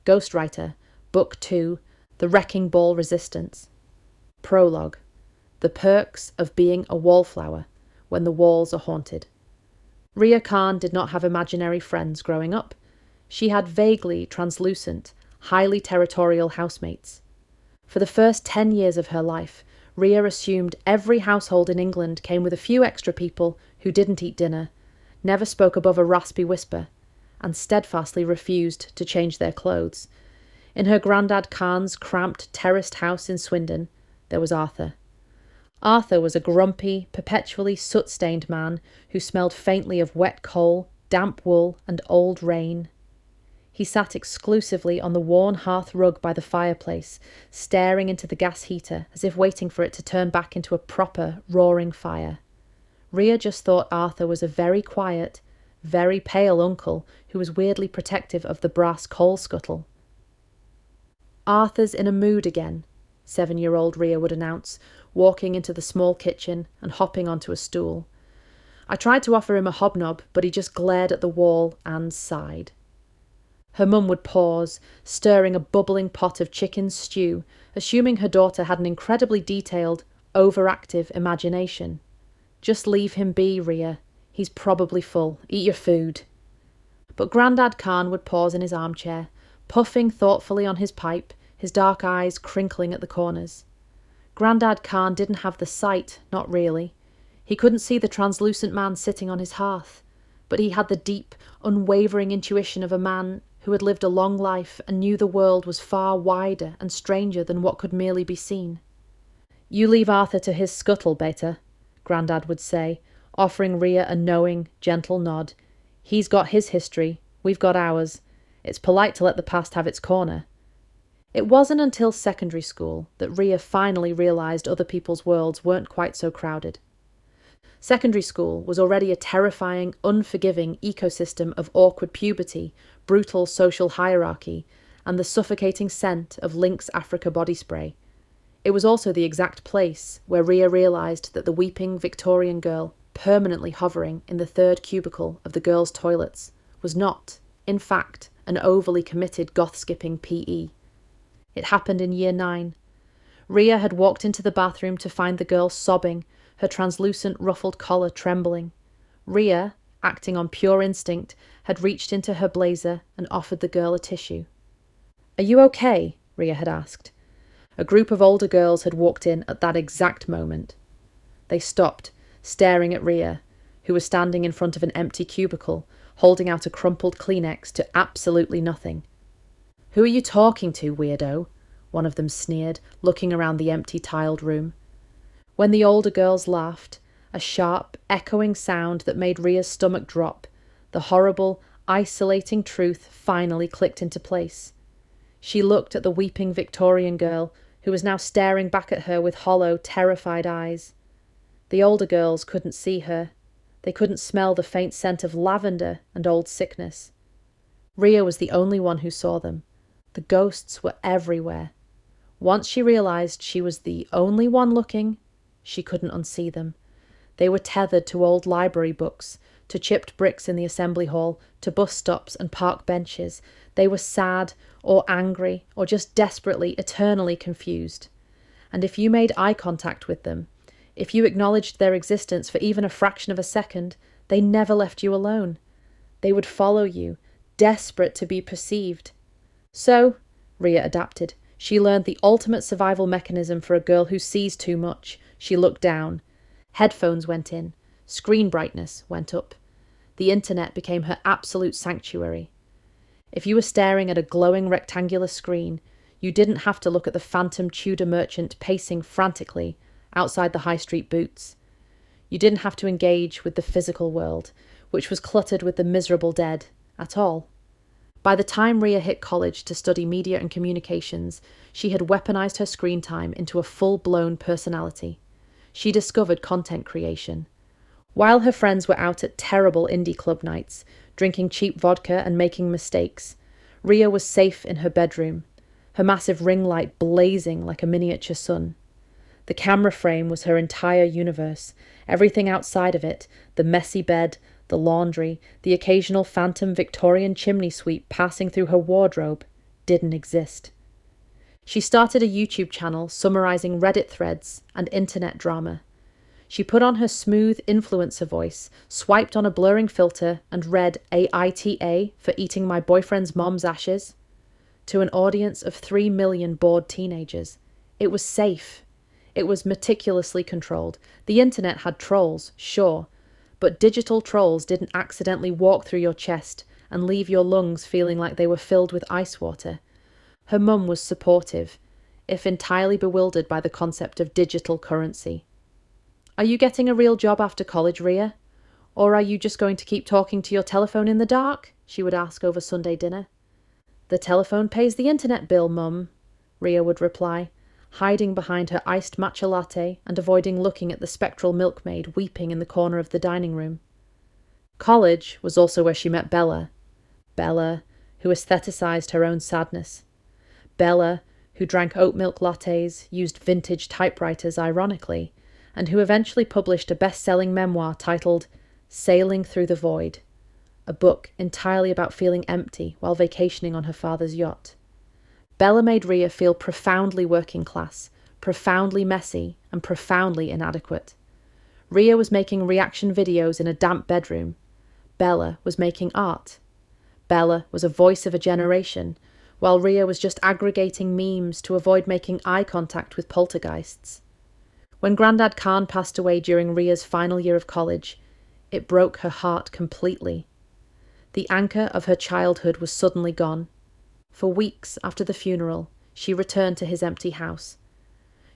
Ghostwriter, Book 2, The Wrecking Ball Resistance. Prologue, The Perks of Being a Wallflower When the Walls Are Haunted. Ria Khan did not have imaginary friends growing up. She had vaguely translucent, highly territorial housemates. For the first 10 years of her life, Ria assumed every household in England came with a few extra people who didn't eat dinner, never spoke above a raspy whisper, and steadfastly refused to change their clothes. In her Grandad Khan's cramped terraced house in Swindon, there was Arthur. Arthur was a grumpy, perpetually soot-stained man who smelled faintly of wet coal, damp wool, and old rain. He sat exclusively on the worn hearth rug by the fireplace, staring into the gas heater as if waiting for it to turn back into a proper, roaring fire. Ria just thought Arthur was a very quiet, very pale uncle who was weirdly protective of the brass coal scuttle. "Arthur's in a mood again," 7-year-old Ria would announce, walking into the small kitchen and hopping onto a stool. "I tried to offer him a hobnob, but he just glared at the wall and sighed." Her mum would pause, stirring a bubbling pot of chicken stew, assuming her daughter had an incredibly detailed, overactive imagination. "Just leave him be, Ria. He's probably full. Eat your food." But Grandad Khan would pause in his armchair, puffing thoughtfully on his pipe, his dark eyes crinkling at the corners. Grandad Khan didn't have the sight, not really. He couldn't see the translucent man sitting on his hearth, but he had the deep, unwavering intuition of a man who had lived a long life and knew the world was far wider and stranger than what could merely be seen. "You leave Arthur to his scuttle, Beta," Grandad would say, offering Ria a knowing, gentle nod. "He's got his history, we've got ours. It's polite to let the past have its corner." It wasn't until secondary school that Ria finally realised other people's worlds weren't quite so crowded. Secondary school was already a terrifying, unforgiving ecosystem of awkward puberty, brutal social hierarchy, and the suffocating scent of Lynx Africa body spray. It was also the exact place where Ria realised that the weeping Victorian girl, permanently hovering in the third cubicle of the girls' toilets, was not, in fact, an overly committed goth-skipping PE. It happened in Year 9. Ria had walked into the bathroom to find the girl sobbing, her translucent ruffled collar trembling. Ria, acting on pure instinct, had reached into her blazer and offered the girl a tissue. "Are you okay?" Ria had asked. A group of older girls had walked in at that exact moment. They stopped, staring at Ria, who was standing in front of an empty cubicle, holding out a crumpled Kleenex to absolutely nothing. "Who are you talking to, weirdo?" one of them sneered, looking around the empty tiled room. When the older girls laughed, a sharp, echoing sound that made Ria's stomach drop, the horrible, isolating truth finally clicked into place. She looked at the weeping Victorian girl, who was now staring back at her with hollow, terrified eyes. The older girls couldn't see her. They couldn't smell the faint scent of lavender and old sickness. Ria was the only one who saw them. The ghosts were everywhere. Once she realised she was the only one looking, she couldn't unsee them. They were tethered to old library books, to chipped bricks in the assembly hall, to bus stops and park benches. They were sad, or angry, or just desperately, eternally confused. And if you made eye contact with them, if you acknowledged their existence for even a fraction of a second, they never left you alone. They would follow you, desperate to be perceived. So, Ria adapted. She learned the ultimate survival mechanism for a girl who sees too much. She looked down. Headphones went in. Screen brightness went up. The internet became her absolute sanctuary. If you were staring at a glowing rectangular screen, you didn't have to look at the phantom Tudor merchant pacing frantically outside the high street boots. You didn't have to engage with the physical world, which was cluttered with the miserable dead, at all. By the time Ria hit college to study media and communications, she had weaponized her screen time into a full-blown personality. She discovered content creation. While her friends were out at terrible indie club nights, drinking cheap vodka and making mistakes, Ria was safe in her bedroom, her massive ring light blazing like a miniature sun. The camera frame was her entire universe. Everything outside of it, the messy bed, the laundry, the occasional phantom Victorian chimney sweep passing through her wardrobe, didn't exist. She started a YouTube channel summarizing Reddit threads and internet drama. She put on her smooth influencer voice, swiped on a blurring filter, and read AITA for eating my boyfriend's mom's ashes to an audience of 3 million bored teenagers. It was safe. It was meticulously controlled. The internet had trolls, sure, but digital trolls didn't accidentally walk through your chest and leave your lungs feeling like they were filled with ice water. Her mum was supportive, if entirely bewildered by the concept of digital currency. "Are you getting a real job after college, Ria? Or are you just going to keep talking to your telephone in the dark?" she would ask over Sunday dinner. "The telephone pays the internet bill, Mum," Ria would reply, hiding behind her iced matcha latte and avoiding looking at the spectral milkmaid weeping in the corner of the dining room. College was also where she met Bella. Bella, who aestheticized her own sadness. Bella, who drank oat milk lattes, used vintage typewriters ironically, and who eventually published a best-selling memoir titled Sailing Through the Void, a book entirely about feeling empty while vacationing on her father's yacht. Bella made Ria feel profoundly working class, profoundly messy, and profoundly inadequate. Ria was making reaction videos in a damp bedroom. Bella was making art. Bella was a voice of a generation, while Ria was just aggregating memes to avoid making eye contact with poltergeists. When Grandad Khan passed away during Ria's final year of college, it broke her heart completely. The anchor of her childhood was suddenly gone. For weeks after the funeral, she returned to his empty house.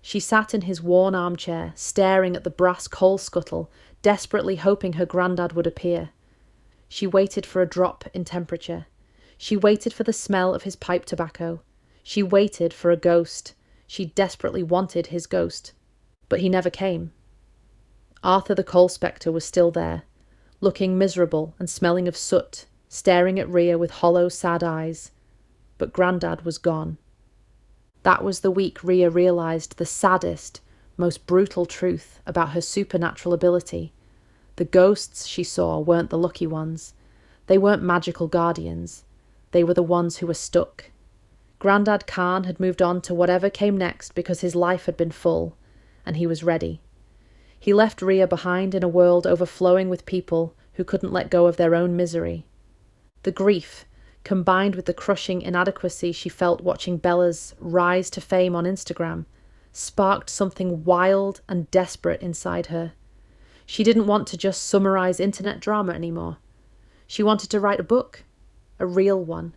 She sat in his worn armchair, staring at the brass coal scuttle, desperately hoping her grandad would appear. She waited for a drop in temperature. She waited for the smell of his pipe tobacco. She waited for a ghost. She desperately wanted his ghost. But he never came. Arthur the coal spectre was still there, looking miserable and smelling of soot, staring at Ria with hollow, sad eyes. But Grandad was gone. That was the week Ria realised the saddest, most brutal truth about her supernatural ability. The ghosts she saw weren't the lucky ones. They weren't magical guardians. They were the ones who were stuck. Grandad Khan had moved on to whatever came next because his life had been full, and he was ready. He left Ria behind in a world overflowing with people who couldn't let go of their own misery. The grief, combined with the crushing inadequacy she felt watching Bella's rise to fame on Instagram, sparked something wild and desperate inside her. She didn't want to just summarize internet drama anymore. She wanted to write a book, a real one.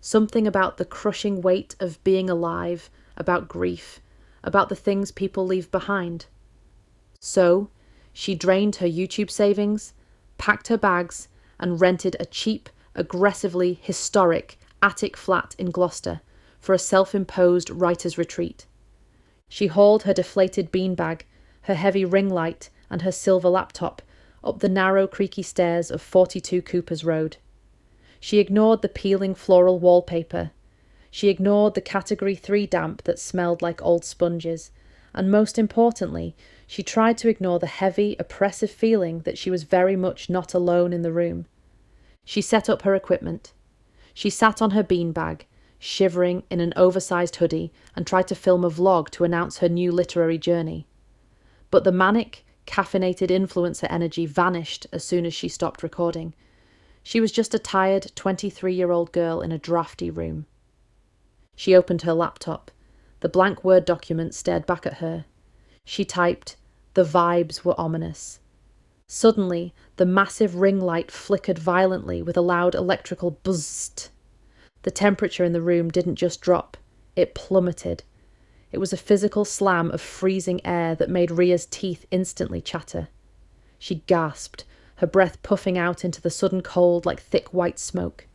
Something about the crushing weight of being alive, about grief, about the things people leave behind. So, she drained her YouTube savings, packed her bags, and rented a cheap, aggressively historic attic flat in Gloucester for a self-imposed writer's retreat. She hauled her deflated beanbag, her heavy ring light, and her silver laptop up the narrow, creaky stairs of 42 Coopers Road. She ignored the peeling floral wallpaper. She ignored the Category 3 damp that smelled like old sponges. And most importantly, she tried to ignore the heavy, oppressive feeling that she was very much not alone in the room. She set up her equipment. She sat on her beanbag, shivering in an oversized hoodie, and tried to film a vlog to announce her new literary journey. But the manic, caffeinated influencer energy vanished as soon as she stopped recording. She was just a tired 23-year-old girl in a drafty room. She opened her laptop. The blank Word document stared back at her. She typed, "The vibes were ominous." Suddenly, the massive ring light flickered violently with a loud electrical buzz. The temperature in the room didn't just drop, it plummeted. It was a physical slam of freezing air that made Ria's teeth instantly chatter. She gasped, her breath puffing out into the sudden cold like thick white smoke.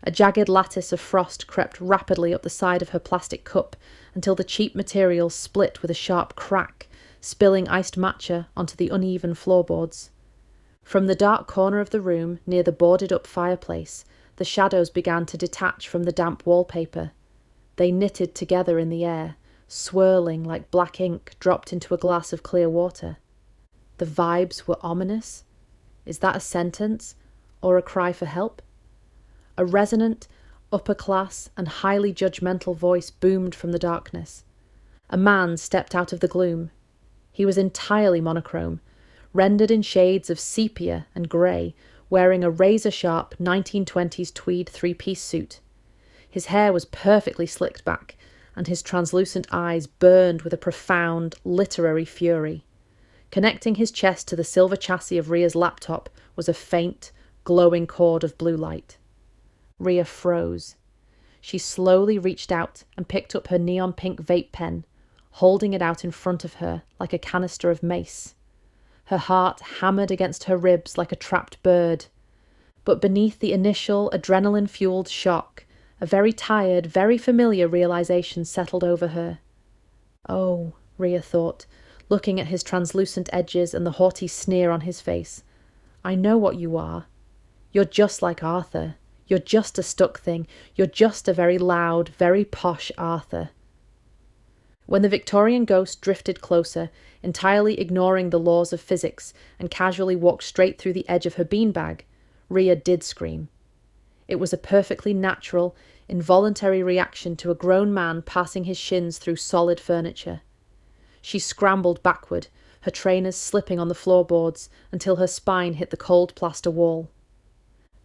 A jagged lattice of frost crept rapidly up the side of her plastic cup until the cheap material split with a sharp crack, spilling iced matcha onto the uneven floorboards. From the dark corner of the room, near the boarded-up fireplace, the shadows began to detach from the damp wallpaper. They knitted together in the air, swirling like black ink dropped into a glass of clear water. The vibes were ominous? Is that a sentence, or a cry for help? A resonant, upper-class and highly judgmental voice boomed from the darkness. A man stepped out of the gloom. He was entirely monochrome, rendered in shades of sepia and grey, wearing a razor-sharp 1920s tweed three-piece suit. His hair was perfectly slicked back, and his translucent eyes burned with a profound, literary fury. Connecting his chest to the silver chassis of Ria's laptop was a faint, glowing cord of blue light. Ria froze. She slowly reached out and picked up her neon pink vape pen, holding it out in front of her like a canister of mace. Her heart hammered against her ribs like a trapped bird. But beneath the initial adrenaline-fueled shock, a very tired, very familiar realization settled over her. Oh, Ria thought, looking at his translucent edges and the haughty sneer on his face. I know what you are. You're just like Arthur. You're just a stuck thing. You're just a very loud, very posh Arthur. When the Victorian ghost drifted closer, entirely ignoring the laws of physics, and casually walked straight through the edge of her beanbag, Ria did scream. It was a perfectly natural, involuntary reaction to a grown man passing his shins through solid furniture. She scrambled backward, her trainers slipping on the floorboards until her spine hit the cold plaster wall.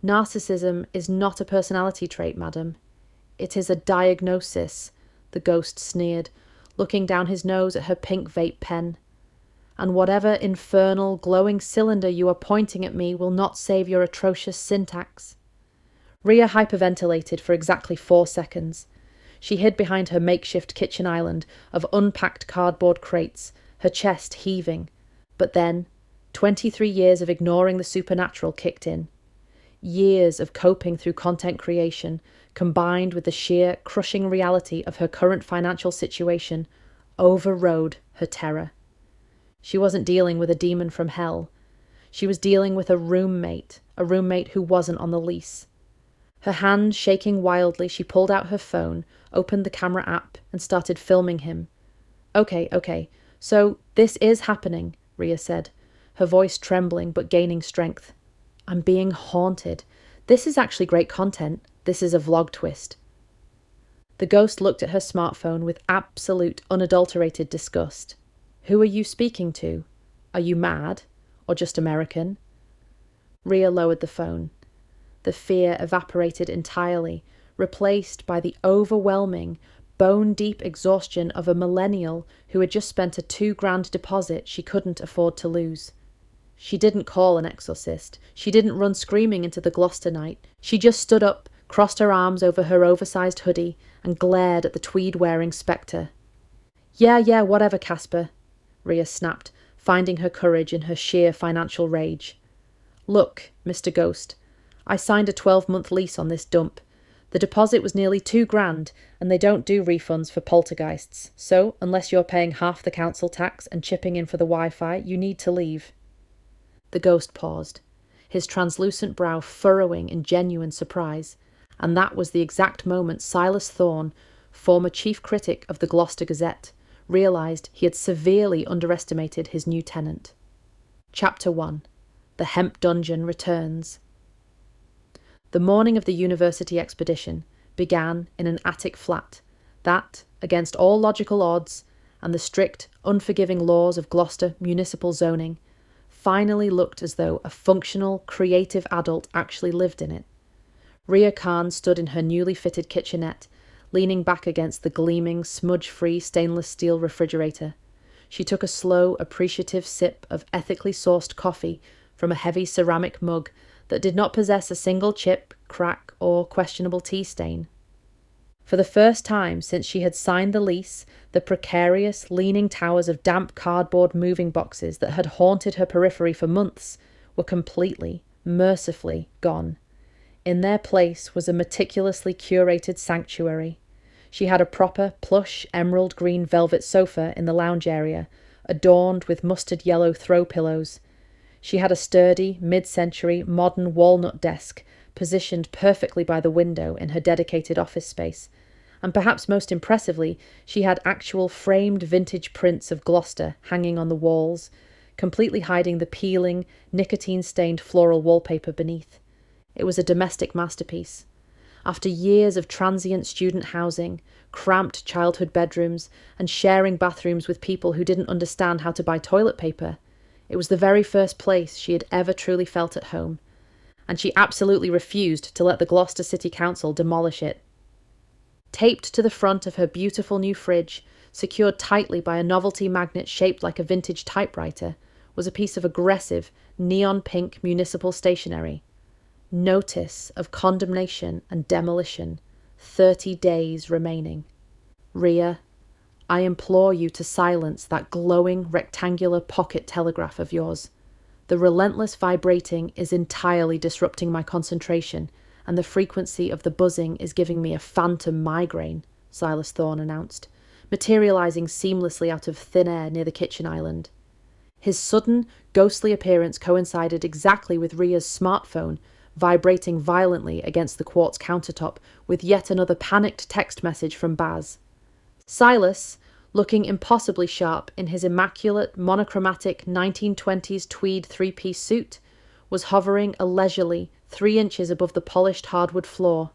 Narcissism is not a personality trait, madam. It is a diagnosis, the ghost sneered, looking down his nose at her pink vape pen. And whatever infernal, glowing cylinder you are pointing at me will not save your atrocious syntax. Ria hyperventilated for exactly 4 seconds. She hid behind her makeshift kitchen island of unpacked cardboard crates, her chest heaving. But then, 23 years of ignoring the supernatural kicked in. Years of coping through content creation, combined with the sheer, crushing reality of her current financial situation, overrode her terror. She wasn't dealing with a demon from hell. She was dealing with a roommate who wasn't on the lease. Her hand shaking wildly, she pulled out her phone, opened the camera app, and started filming him. Okay, so this is happening, Ria said, her voice trembling but gaining strength. I'm being haunted. This is actually great content. This is a vlog twist. The ghost looked at her smartphone with absolute, unadulterated disgust. Who are you speaking to? Are you mad? Or just American? Ria lowered the phone. The fear evaporated entirely, replaced by the overwhelming, bone-deep exhaustion of a millennial who had just spent a $2,000 deposit she couldn't afford to lose. She didn't call an exorcist. She didn't run screaming into the Gloucester night. She just stood up, crossed her arms over her oversized hoodie, and glared at the tweed-wearing spectre. Yeah, whatever, Casper, Ria snapped, finding her courage in her sheer financial rage. Look, Mr. Ghost, I signed a 12-month lease on this dump. The deposit was nearly $2,000, and they don't do refunds for poltergeists, so unless you're paying half the council tax and chipping in for the Wi-Fi, you need to leave. The ghost paused, his translucent brow furrowing in genuine surprise, and that was the exact moment Silas Thorne, former chief critic of the Gloucester Gazette, realised he had severely underestimated his new tenant. Chapter 1. The Hemp Dungeon Returns. The morning of the university expedition began in an attic flat that, against all logical odds and the strict, unforgiving laws of Gloucester municipal zoning, finally looked as though a functional, creative adult actually lived in it. Ria Khan stood in her newly fitted kitchenette, leaning back against the gleaming, smudge-free stainless steel refrigerator. She took a slow, appreciative sip of ethically sourced coffee from a heavy ceramic mug that did not possess a single chip, crack, or questionable tea stain. For the first time since she had signed the lease, the precarious, leaning towers of damp cardboard moving boxes that had haunted her periphery for months were completely, mercifully gone. In their place was a meticulously curated sanctuary. She had a proper, plush, emerald green velvet sofa in the lounge area, adorned with mustard yellow throw pillows. She had a sturdy, mid-century, modern walnut desk, positioned perfectly by the window in her dedicated office space, and perhaps most impressively, she had actual framed vintage prints of Gloucester hanging on the walls, completely hiding the peeling, nicotine-stained floral wallpaper beneath. It was a domestic masterpiece. After years of transient student housing, cramped childhood bedrooms, and sharing bathrooms with people who didn't understand how to buy toilet paper, it was the very first place she had ever truly felt at home, and she absolutely refused to let the Gloucester City Council demolish it. Taped to the front of her beautiful new fridge, secured tightly by a novelty magnet shaped like a vintage typewriter, was a piece of aggressive, neon-pink municipal stationery. Notice of condemnation and demolition. 30 days remaining. Ria, I implore you to silence that glowing rectangular pocket telegraph of yours. The relentless vibrating is entirely disrupting my concentration, and the frequency of the buzzing is giving me a phantom migraine, Silas Thorne announced, materializing seamlessly out of thin air near the kitchen island. His sudden, ghostly appearance coincided exactly with Ria's smartphone, vibrating violently against the quartz countertop with yet another panicked text message from Baz. Silas, looking impossibly sharp in his immaculate, monochromatic 1920s tweed three-piece suit, was hovering a leisurely 3 inches above the polished hardwood floor.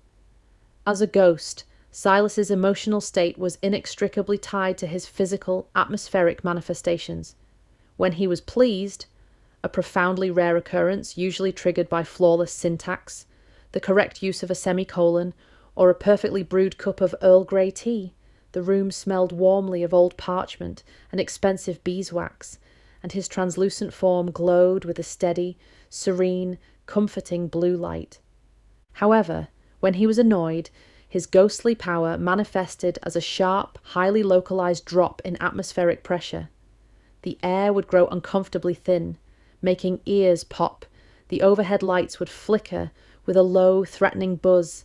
As a ghost, Silas's emotional state was inextricably tied to his physical, atmospheric manifestations. When he was pleased, a profoundly rare occurrence usually triggered by flawless syntax, the correct use of a semicolon, or a perfectly brewed cup of Earl Grey tea, the room smelled warmly of old parchment and expensive beeswax, and his translucent form glowed with a steady, serene, comforting blue light. However, when he was annoyed, his ghostly power manifested as a sharp, highly localized drop in atmospheric pressure. The air would grow uncomfortably thin, making ears pop, the overhead lights would flicker with a low, threatening buzz,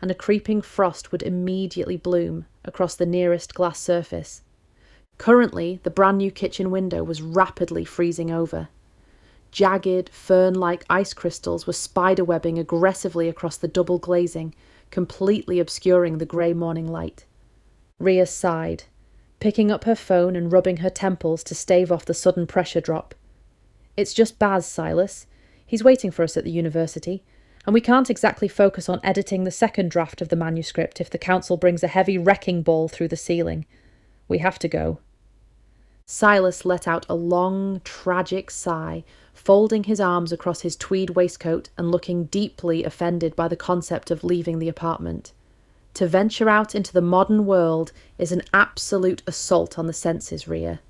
and a creeping frost would immediately bloom across the nearest glass surface. Currently, the brand new kitchen window was rapidly freezing over. Jagged, fern-like ice crystals were spiderwebbing aggressively across the double glazing, completely obscuring the grey morning light. Ria sighed, picking up her phone and rubbing her temples to stave off the sudden pressure drop. It's just Baz, Silas. He's waiting for us at the university, and we can't exactly focus on editing the second draft of the manuscript if the council brings a heavy wrecking ball through the ceiling. We have to go. Silas let out a long, tragic sigh, folding his arms across his tweed waistcoat and looking deeply offended by the concept of leaving the apartment. To venture out into the modern world is an absolute assault on the senses, Ria.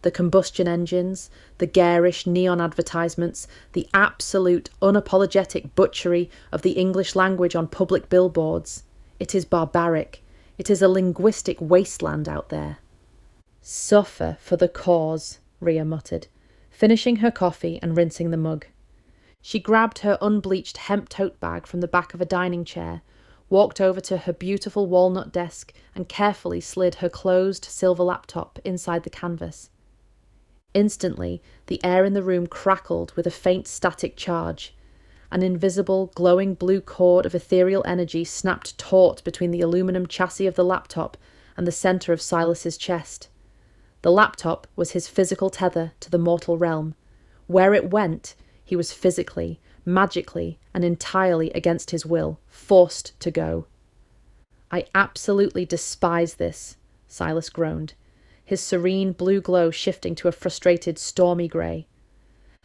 The combustion engines, the garish neon advertisements, the absolute unapologetic butchery of the English language on public billboards. It is barbaric. It is a linguistic wasteland out there. Suffer for the cause, Ria muttered, finishing her coffee and rinsing the mug. She grabbed her unbleached hemp tote bag from the back of a dining chair, walked over to her beautiful walnut desk and carefully slid her closed silver laptop inside the canvas. Instantly, the air in the room crackled with a faint static charge. An invisible, glowing blue cord of ethereal energy snapped taut between the aluminum chassis of the laptop and the centre of Silas's chest. The laptop was his physical tether to the mortal realm. Where it went, he was physically, magically, and entirely against his will, forced to go. I absolutely despise this, Silas groaned, his serene blue glow shifting to a frustrated, stormy grey.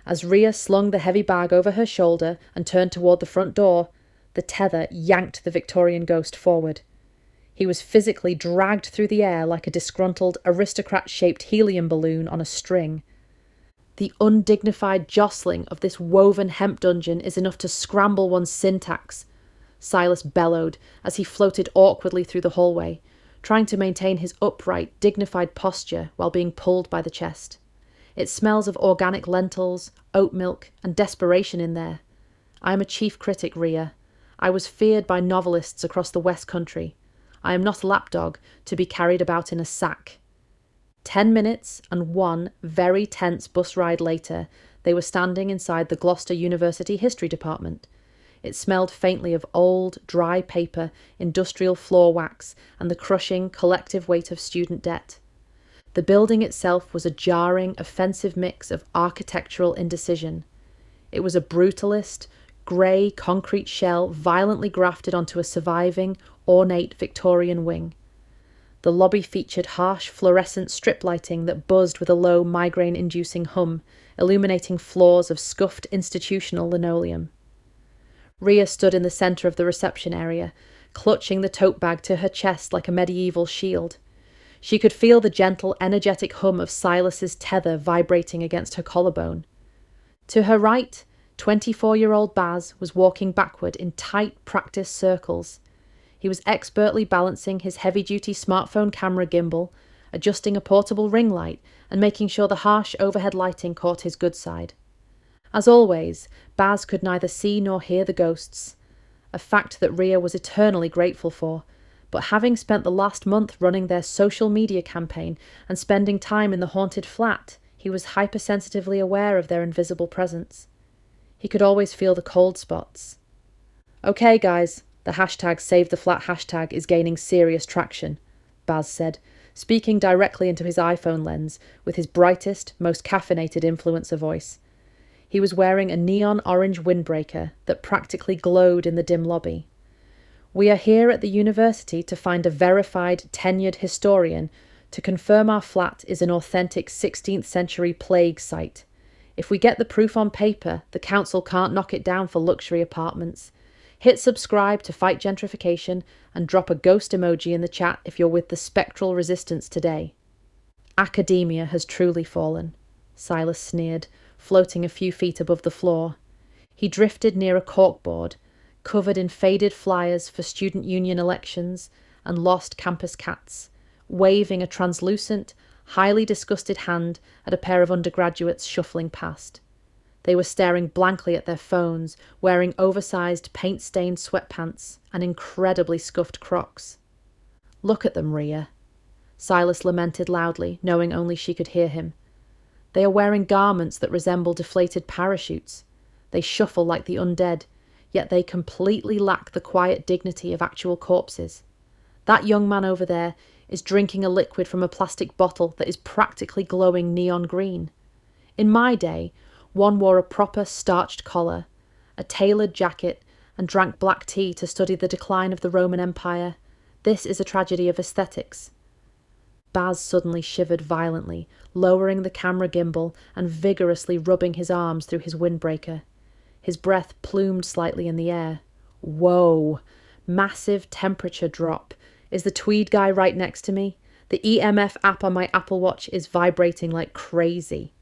As Ria slung the heavy bag over her shoulder and turned toward the front door, the tether yanked the Victorian ghost forward. He was physically dragged through the air like a disgruntled, aristocrat-shaped helium balloon on a string. The undignified jostling of this woven hemp dungeon is enough to scramble one's syntax, Silas bellowed as he floated awkwardly through the hallway, trying to maintain his upright, dignified posture while being pulled by the chest. It smells of organic lentils, oat milk, and desperation in there. I am a chief critic, Ria. I was feared by novelists across the West Country. I am not a lapdog to be carried about in a sack. 10 minutes and one very tense bus ride later, they were standing inside the Gloucester University History Department. It smelled faintly of old, dry paper, industrial floor wax, and the crushing, collective weight of student debt. The building itself was a jarring, offensive mix of architectural indecision. It was a brutalist, grey concrete shell violently grafted onto a surviving, ornate Victorian wing. The lobby featured harsh fluorescent strip lighting that buzzed with a low migraine-inducing hum, illuminating floors of scuffed institutional linoleum. Ria stood in the centre of the reception area, clutching the tote bag to her chest like a medieval shield. She could feel the gentle, energetic hum of Silas's tether vibrating against her collarbone. To her right, 24-year-old Baz was walking backward in tight practice circles. He was expertly balancing his heavy-duty smartphone camera gimbal, adjusting a portable ring light, and making sure the harsh overhead lighting caught his good side. As always, Baz could neither see nor hear the ghosts, a fact that Ria was eternally grateful for, but having spent the last month running their social media campaign and spending time in the haunted flat, he was hypersensitively aware of their invisible presence. He could always feel the cold spots. "Okay, guys, the hashtag #SaveTheFlat hashtag is gaining serious traction," Baz said, speaking directly into his iPhone lens with his brightest, most caffeinated influencer voice. He was wearing a neon orange windbreaker that practically glowed in the dim lobby. "We are here at the university to find a verified, tenured historian to confirm our flat is an authentic 16th century plague site. If we get the proof on paper, the council can't knock it down for luxury apartments. Hit subscribe to fight gentrification and drop a ghost emoji in the chat if you're with the spectral resistance today." "Academia has truly fallen," Silas sneered, floating a few feet above the floor. He drifted near a corkboard, covered in faded flyers for student union elections and lost campus cats, waving a translucent, highly disgusted hand at a pair of undergraduates shuffling past. They were staring blankly at their phones, wearing oversized, paint-stained sweatpants and incredibly scuffed Crocs. "Look at them, Ria," Silas lamented loudly, knowing only she could hear him. "They are wearing garments that resemble deflated parachutes. They shuffle like the undead, yet they completely lack the quiet dignity of actual corpses. That young man over there is drinking a liquid from a plastic bottle that is practically glowing neon green. In my day, one wore a proper starched collar, a tailored jacket, and drank black tea to study the decline of the Roman Empire. This is a tragedy of aesthetics." Baz suddenly shivered violently, lowering the camera gimbal and vigorously rubbing his arms through his windbreaker. His breath plumed slightly in the air. "Whoa! Massive temperature drop. Is the tweed guy right next to me? The EMF app on my Apple Watch is vibrating like crazy."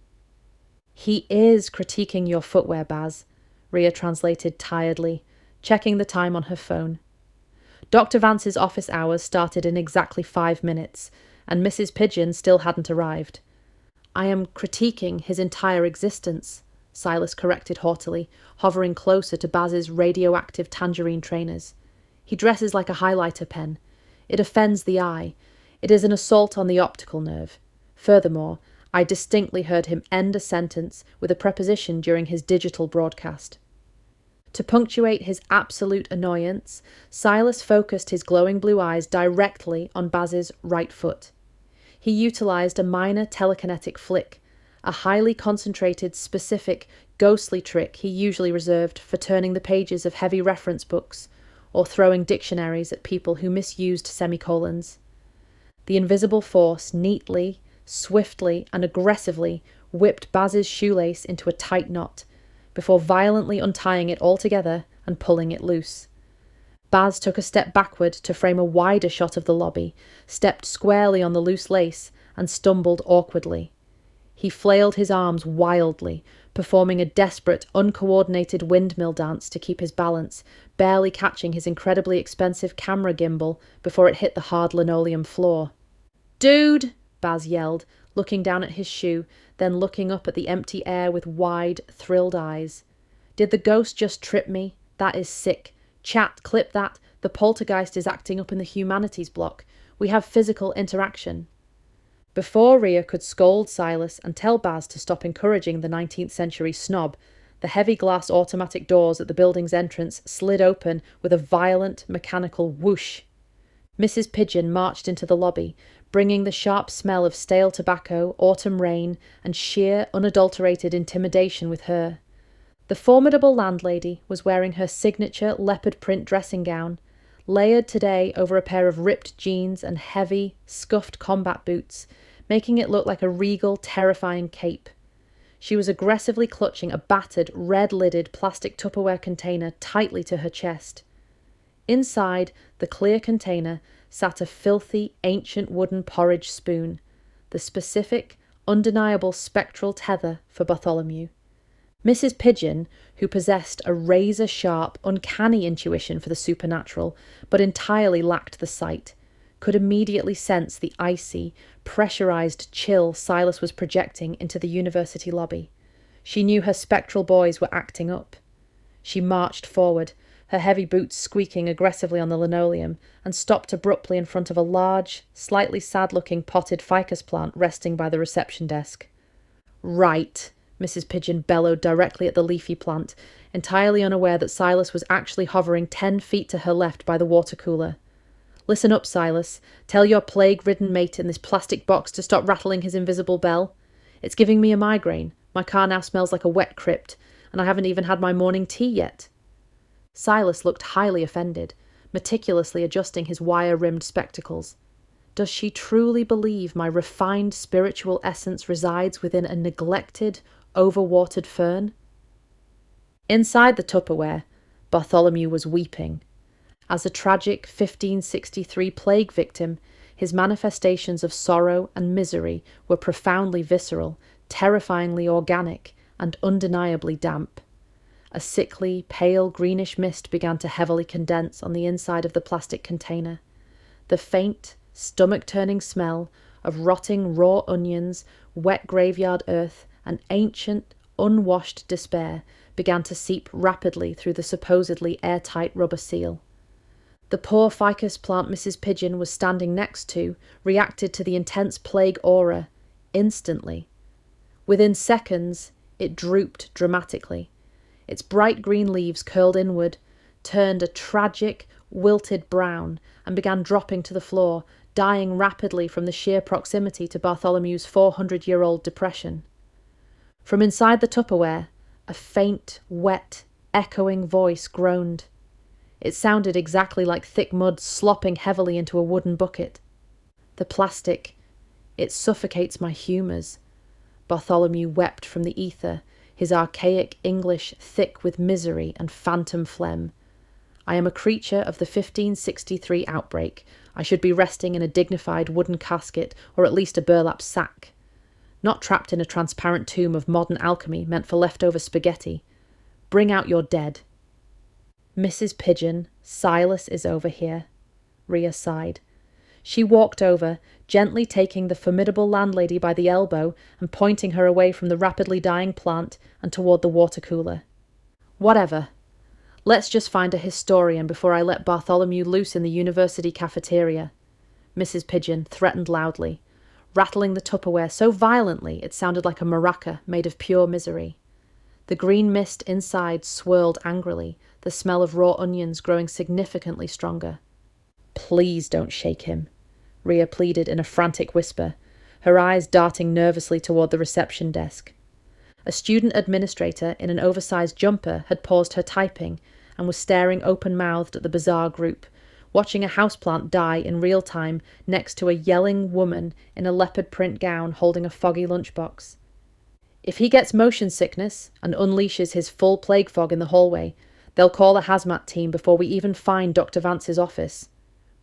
"He is critiquing your footwear, Baz," Ria translated tiredly, checking the time on her phone. Dr. Vance's office hours started in exactly 5 minutes, and Mrs. Pigeon still hadn't arrived. "I am critiquing his entire existence," Silas corrected haughtily, hovering closer to Baz's radioactive tangerine trainers. "He dresses like a highlighter pen. It offends the eye. It is an assault on the optical nerve. Furthermore, I distinctly heard him end a sentence with a preposition during his digital broadcast." To punctuate his absolute annoyance, Silas focused his glowing blue eyes directly on Baz's right foot. He utilised a minor telekinetic flick, a highly concentrated, specific, ghostly trick he usually reserved for turning the pages of heavy reference books or throwing dictionaries at people who misused semicolons. The invisible force neatly, swiftly, and aggressively whipped Baz's shoelace into a tight knot, before violently untying it altogether and pulling it loose. Baz took a step backward to frame a wider shot of the lobby, stepped squarely on the loose lace, and stumbled awkwardly. He flailed his arms wildly, performing a desperate, uncoordinated windmill dance to keep his balance, barely catching his incredibly expensive camera gimbal before it hit the hard linoleum floor. "Dude!" Baz yelled, looking down at his shoe, then looking up at the empty air with wide, thrilled eyes. "Did the ghost just trip me? That is sick. Chat, clip that. The poltergeist is acting up in the humanities block. We have physical interaction." Before Ria could scold Silas and tell Baz to stop encouraging the 19th century snob, the heavy glass automatic doors at the building's entrance slid open with a violent, mechanical whoosh. Mrs. Pigeon marched into the lobby, bringing the sharp smell of stale tobacco, autumn rain, and sheer, unadulterated intimidation with her. The formidable landlady was wearing her signature leopard print dressing gown, layered today over a pair of ripped jeans and heavy, scuffed combat boots, making it look like a regal, terrifying cape. She was aggressively clutching a battered, red-lidded plastic Tupperware container tightly to her chest. Inside the clear container sat a filthy, ancient wooden porridge spoon, the specific, undeniable spectral tether for Bartholomew. Mrs. Pigeon, who possessed a razor-sharp, uncanny intuition for the supernatural, but entirely lacked the sight, could immediately sense the icy, pressurized chill Silas was projecting into the university lobby. She knew her spectral boys were acting up. She marched forward, her heavy boots squeaking aggressively on the linoleum, and stopped abruptly in front of a large, slightly sad-looking potted ficus plant resting by the reception desk. "Right," Mrs. Pigeon bellowed directly at the leafy plant, entirely unaware that Silas was actually hovering 10 feet to her left by the water cooler. "Listen up, Silas. Tell your plague-ridden mate in this plastic box to stop rattling his invisible bell. It's giving me a migraine. My car now smells like a wet crypt, and I haven't even had my morning tea yet." Silas looked highly offended, meticulously adjusting his wire-rimmed spectacles. Does she truly believe my refined spiritual essence resides within a neglected, overwatered fern? Inside the Tupperware, Bartholomew was weeping. As a tragic 1563 plague victim, his manifestations of sorrow and misery were profoundly visceral, terrifyingly organic, and undeniably damp. A sickly, pale greenish mist began to heavily condense on the inside of the plastic container. The faint, stomach-turning smell of rotting raw onions, wet graveyard earth, and ancient, unwashed despair began to seep rapidly through the supposedly airtight rubber seal. The poor ficus plant Mrs. Pigeon was standing next to reacted to the intense plague aura instantly. Within seconds, it drooped dramatically. Its bright green leaves curled inward, turned a tragic, wilted brown, and began dropping to the floor, dying rapidly from the sheer proximity to Bartholomew's 400-year-old depression. From inside the Tupperware, a faint, wet, echoing voice groaned. It sounded exactly like thick mud slopping heavily into a wooden bucket. "The plastic, it suffocates my humours." Bartholomew wept from the ether, his archaic English thick with misery and phantom phlegm. "I am a creature of the 1563 outbreak. I should be resting in a dignified wooden casket, or at least a burlap sack. Not trapped in a transparent tomb of modern alchemy meant for leftover spaghetti. Bring out your dead." "Mrs. Pigeon, Silas is over here," Rhea sighed. She walked over, gently taking the formidable landlady by the elbow and pointing her away from the rapidly dying plant and toward the water cooler. "Whatever. Let's just find a historian before I let Bartholomew loose in the university cafeteria," Mrs. Pigeon threatened loudly, rattling the Tupperware so violently it sounded like a maraca made of pure misery. The green mist inside swirled angrily, the smell of raw onions growing significantly stronger. "Please don't shake him," Rhea pleaded in a frantic whisper, her eyes darting nervously toward the reception desk. A student administrator in an oversized jumper had paused her typing and was staring open-mouthed at the bizarre group, watching a houseplant die in real time next to a yelling woman in a leopard print gown holding a foggy lunchbox. "If he gets motion sickness and unleashes his full plague fog in the hallway, they'll call a hazmat team before we even find Dr. Vance's office,"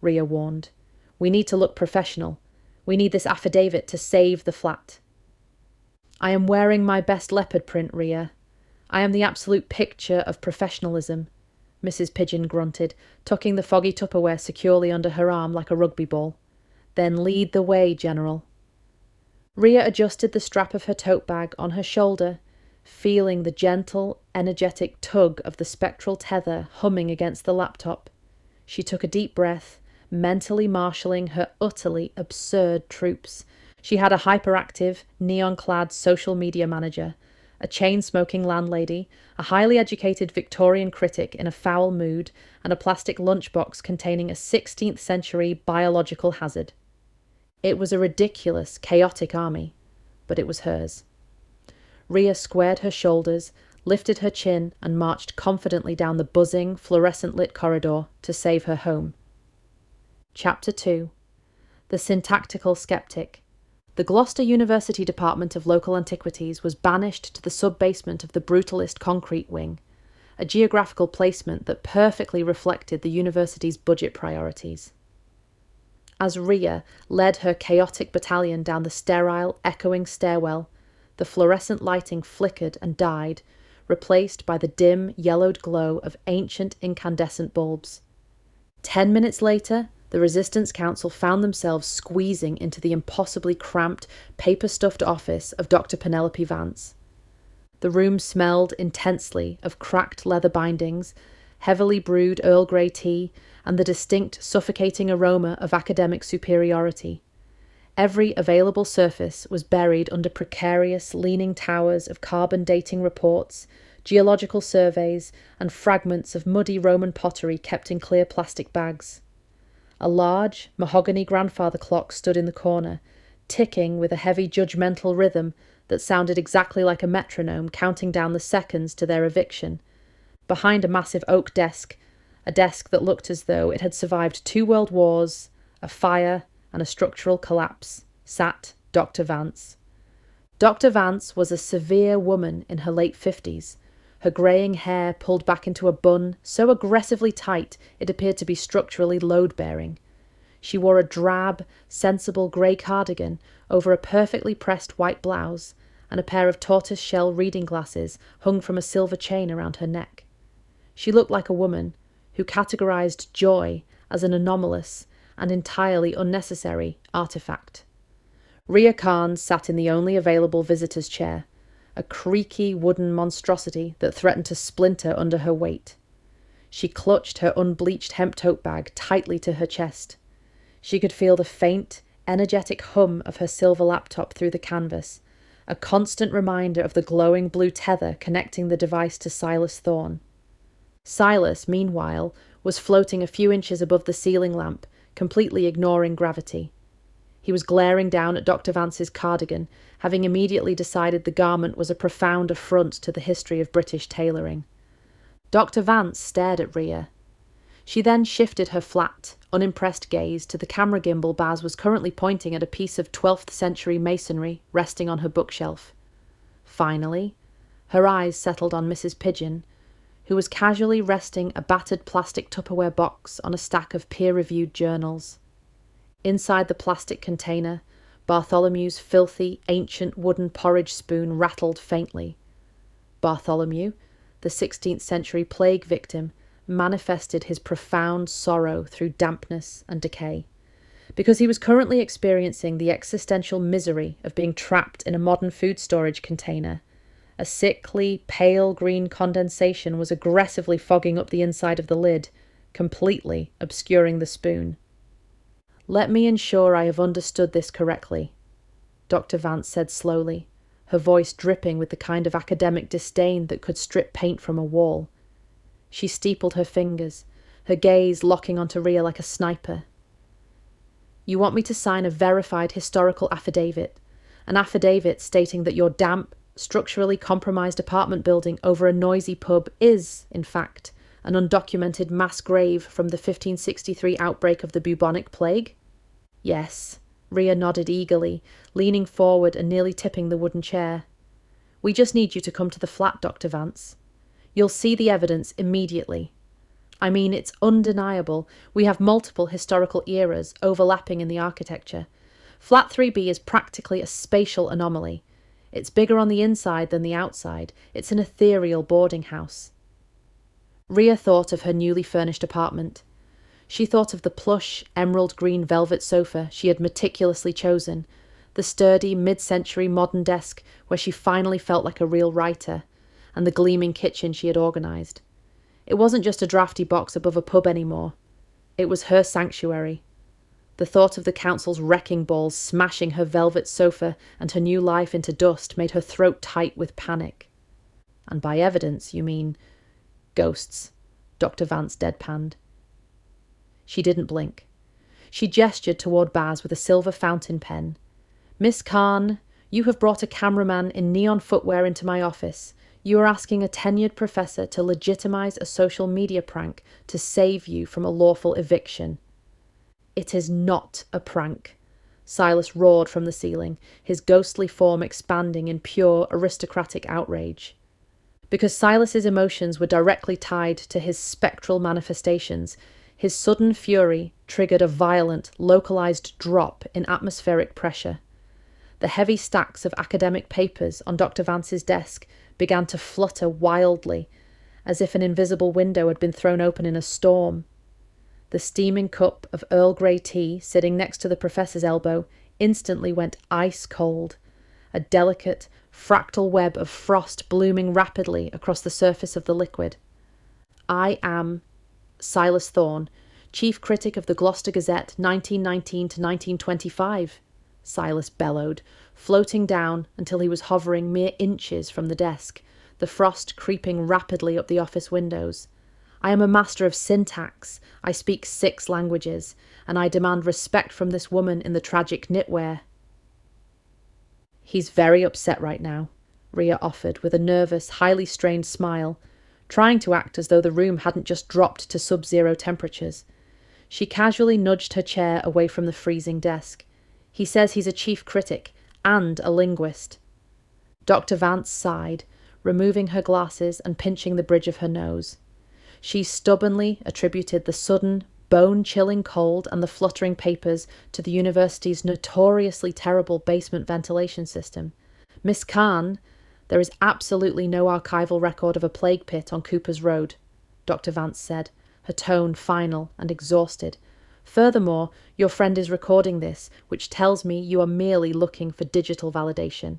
Rhea warned. "We need to look professional. We need this affidavit to save the flat." "I am wearing my best leopard print, Rhea. I am the absolute picture of professionalism," Mrs. Pigeon grunted, tucking the foggy Tupperware securely under her arm like a rugby ball. "Then lead the way, General." Rhea adjusted the strap of her tote bag on her shoulder, feeling the gentle, energetic tug of the spectral tether humming against the laptop. She took a deep breath, mentally marshalling her utterly absurd troops. She had a hyperactive, neon-clad social media manager, a chain-smoking landlady, a highly educated Victorian critic in a foul mood, and a plastic lunchbox containing a 16th century biological hazard. It was a ridiculous, chaotic army, but it was hers. Rhea squared her shoulders, lifted her chin and marched confidently down the buzzing, fluorescent-lit corridor to save her home. Chapter 2. The Syntactical Sceptic. The Gloucester University Department of Local Antiquities was banished to the sub-basement of the brutalist concrete wing, a geographical placement that perfectly reflected the university's budget priorities. As Rhea led her chaotic battalion down the sterile, echoing stairwell, the fluorescent lighting flickered and died, replaced by the dim, yellowed glow of ancient incandescent bulbs. 10 minutes later, the Resistance Council found themselves squeezing into the impossibly cramped, paper-stuffed office of Dr. Penelope Vance. The room smelled intensely of cracked leather bindings, heavily brewed Earl Grey tea, and the distinct, suffocating aroma of academic superiority. Every available surface was buried under precarious, leaning towers of carbon dating reports, geological surveys, and fragments of muddy Roman pottery kept in clear plastic bags. A large, mahogany grandfather clock stood in the corner, ticking with a heavy judgmental rhythm that sounded exactly like a metronome counting down the seconds to their eviction. Behind a massive oak desk, a desk that looked as though it had survived 2 world wars, a fire, and a structural collapse, sat Dr. Vance. Dr. Vance was a severe woman in her late 50s, her greying hair pulled back into a bun so aggressively tight it appeared to be structurally load-bearing. She wore a drab, sensible grey cardigan over a perfectly pressed white blouse, and a pair of tortoise-shell reading glasses hung from a silver chain around her neck. She looked like a woman who categorized joy as an anomalous and entirely unnecessary artifact. Rhea Khan sat in the only available visitor's chair, a creaky wooden monstrosity that threatened to splinter under her weight. She clutched her unbleached hemp tote bag tightly to her chest. She could feel the faint, energetic hum of her silver laptop through the canvas, a constant reminder of the glowing blue tether connecting the device to Silas Thorne. Silas, meanwhile, was floating a few inches above the ceiling lamp, completely ignoring gravity. He was glaring down at Dr. Vance's cardigan, having immediately decided the garment was a profound affront to the history of British tailoring. Dr. Vance stared at Rhea. She then shifted her flat, unimpressed gaze to the camera gimbal Baz was currently pointing at a piece of 12th century masonry resting on her bookshelf. Finally, her eyes settled on Mrs. Pigeon, who was casually resting a battered plastic Tupperware box on a stack of peer-reviewed journals. Inside the plastic container, Bartholomew's filthy, ancient wooden porridge spoon rattled faintly. Bartholomew, the 16th century plague victim, manifested his profound sorrow through dampness and decay, because he was currently experiencing the existential misery of being trapped in a modern food storage container. A sickly, pale green condensation was aggressively fogging up the inside of the lid, completely obscuring the spoon. "Let me ensure I have understood this correctly," Dr. Vance said slowly, her voice dripping with the kind of academic disdain that could strip paint from a wall. She steepled her fingers, her gaze locking onto Rhea like a sniper. "You want me to sign a verified historical affidavit, an affidavit stating that your damp, structurally compromised apartment building over a noisy pub is, in fact, an undocumented mass grave from the 1563 outbreak of the bubonic plague?" "Yes," Rhea nodded eagerly, leaning forward and nearly tipping the wooden chair. "We just need you to come to the flat, Dr. Vance. You'll see the evidence immediately. I mean, it's undeniable. We have multiple historical eras overlapping in the architecture. Flat 3B is practically a spatial anomaly. It's bigger on the inside than the outside. It's an ethereal boarding house." Rhea thought of her newly furnished apartment. She thought of the plush, emerald green velvet sofa she had meticulously chosen, the sturdy, mid-century modern desk where she finally felt like a real writer, and the gleaming kitchen she had organised. It wasn't just a drafty box above a pub anymore. It was her sanctuary. The thought of the council's wrecking balls smashing her velvet sofa and her new life into dust made her throat tight with panic. "And by evidence, you mean ghosts," Dr. Vance deadpanned. She didn't blink. She gestured toward Baz with a silver fountain pen. "Miss Khan, you have brought a cameraman in neon footwear into my office. You are asking a tenured professor to legitimize a social media prank to save you from a lawful eviction. It is not a prank, Silas roared from the ceiling, his ghostly form expanding in pure aristocratic outrage. Because Silas's emotions were directly tied to his spectral manifestations, his sudden fury triggered a violent, localized drop in atmospheric pressure. The heavy stacks of academic papers on Dr. Vance's desk began to flutter wildly, as if an invisible window had been thrown open in a storm. The steaming cup of Earl Grey tea sitting next to the professor's elbow instantly went ice cold, a delicate, fractal web of frost blooming rapidly across the surface of the liquid. I am Silas Thorne, chief critic of the Gloucester Gazette 1919 to 1925, Silas bellowed, floating down until he was hovering mere inches from the desk, the frost creeping rapidly up the office windows. I am a master of syntax, I speak 6 languages, and I demand respect from this woman in the tragic knitwear. He's very upset right now, Rhea offered with a nervous, highly strained smile, trying to act as though the room hadn't just dropped to sub-zero temperatures. She casually nudged her chair away from the freezing desk. He says he's a chief critic and a linguist. Dr. Vance sighed, removing her glasses and pinching the bridge of her nose. She stubbornly attributed the sudden, bone-chilling cold and the fluttering papers to the university's notoriously terrible basement ventilation system. Miss Khan, there is absolutely no archival record of a plague pit on Cooper's Road, Dr. Vance said, her tone final and exhausted. Furthermore, your friend is recording this, which tells me you are merely looking for digital validation.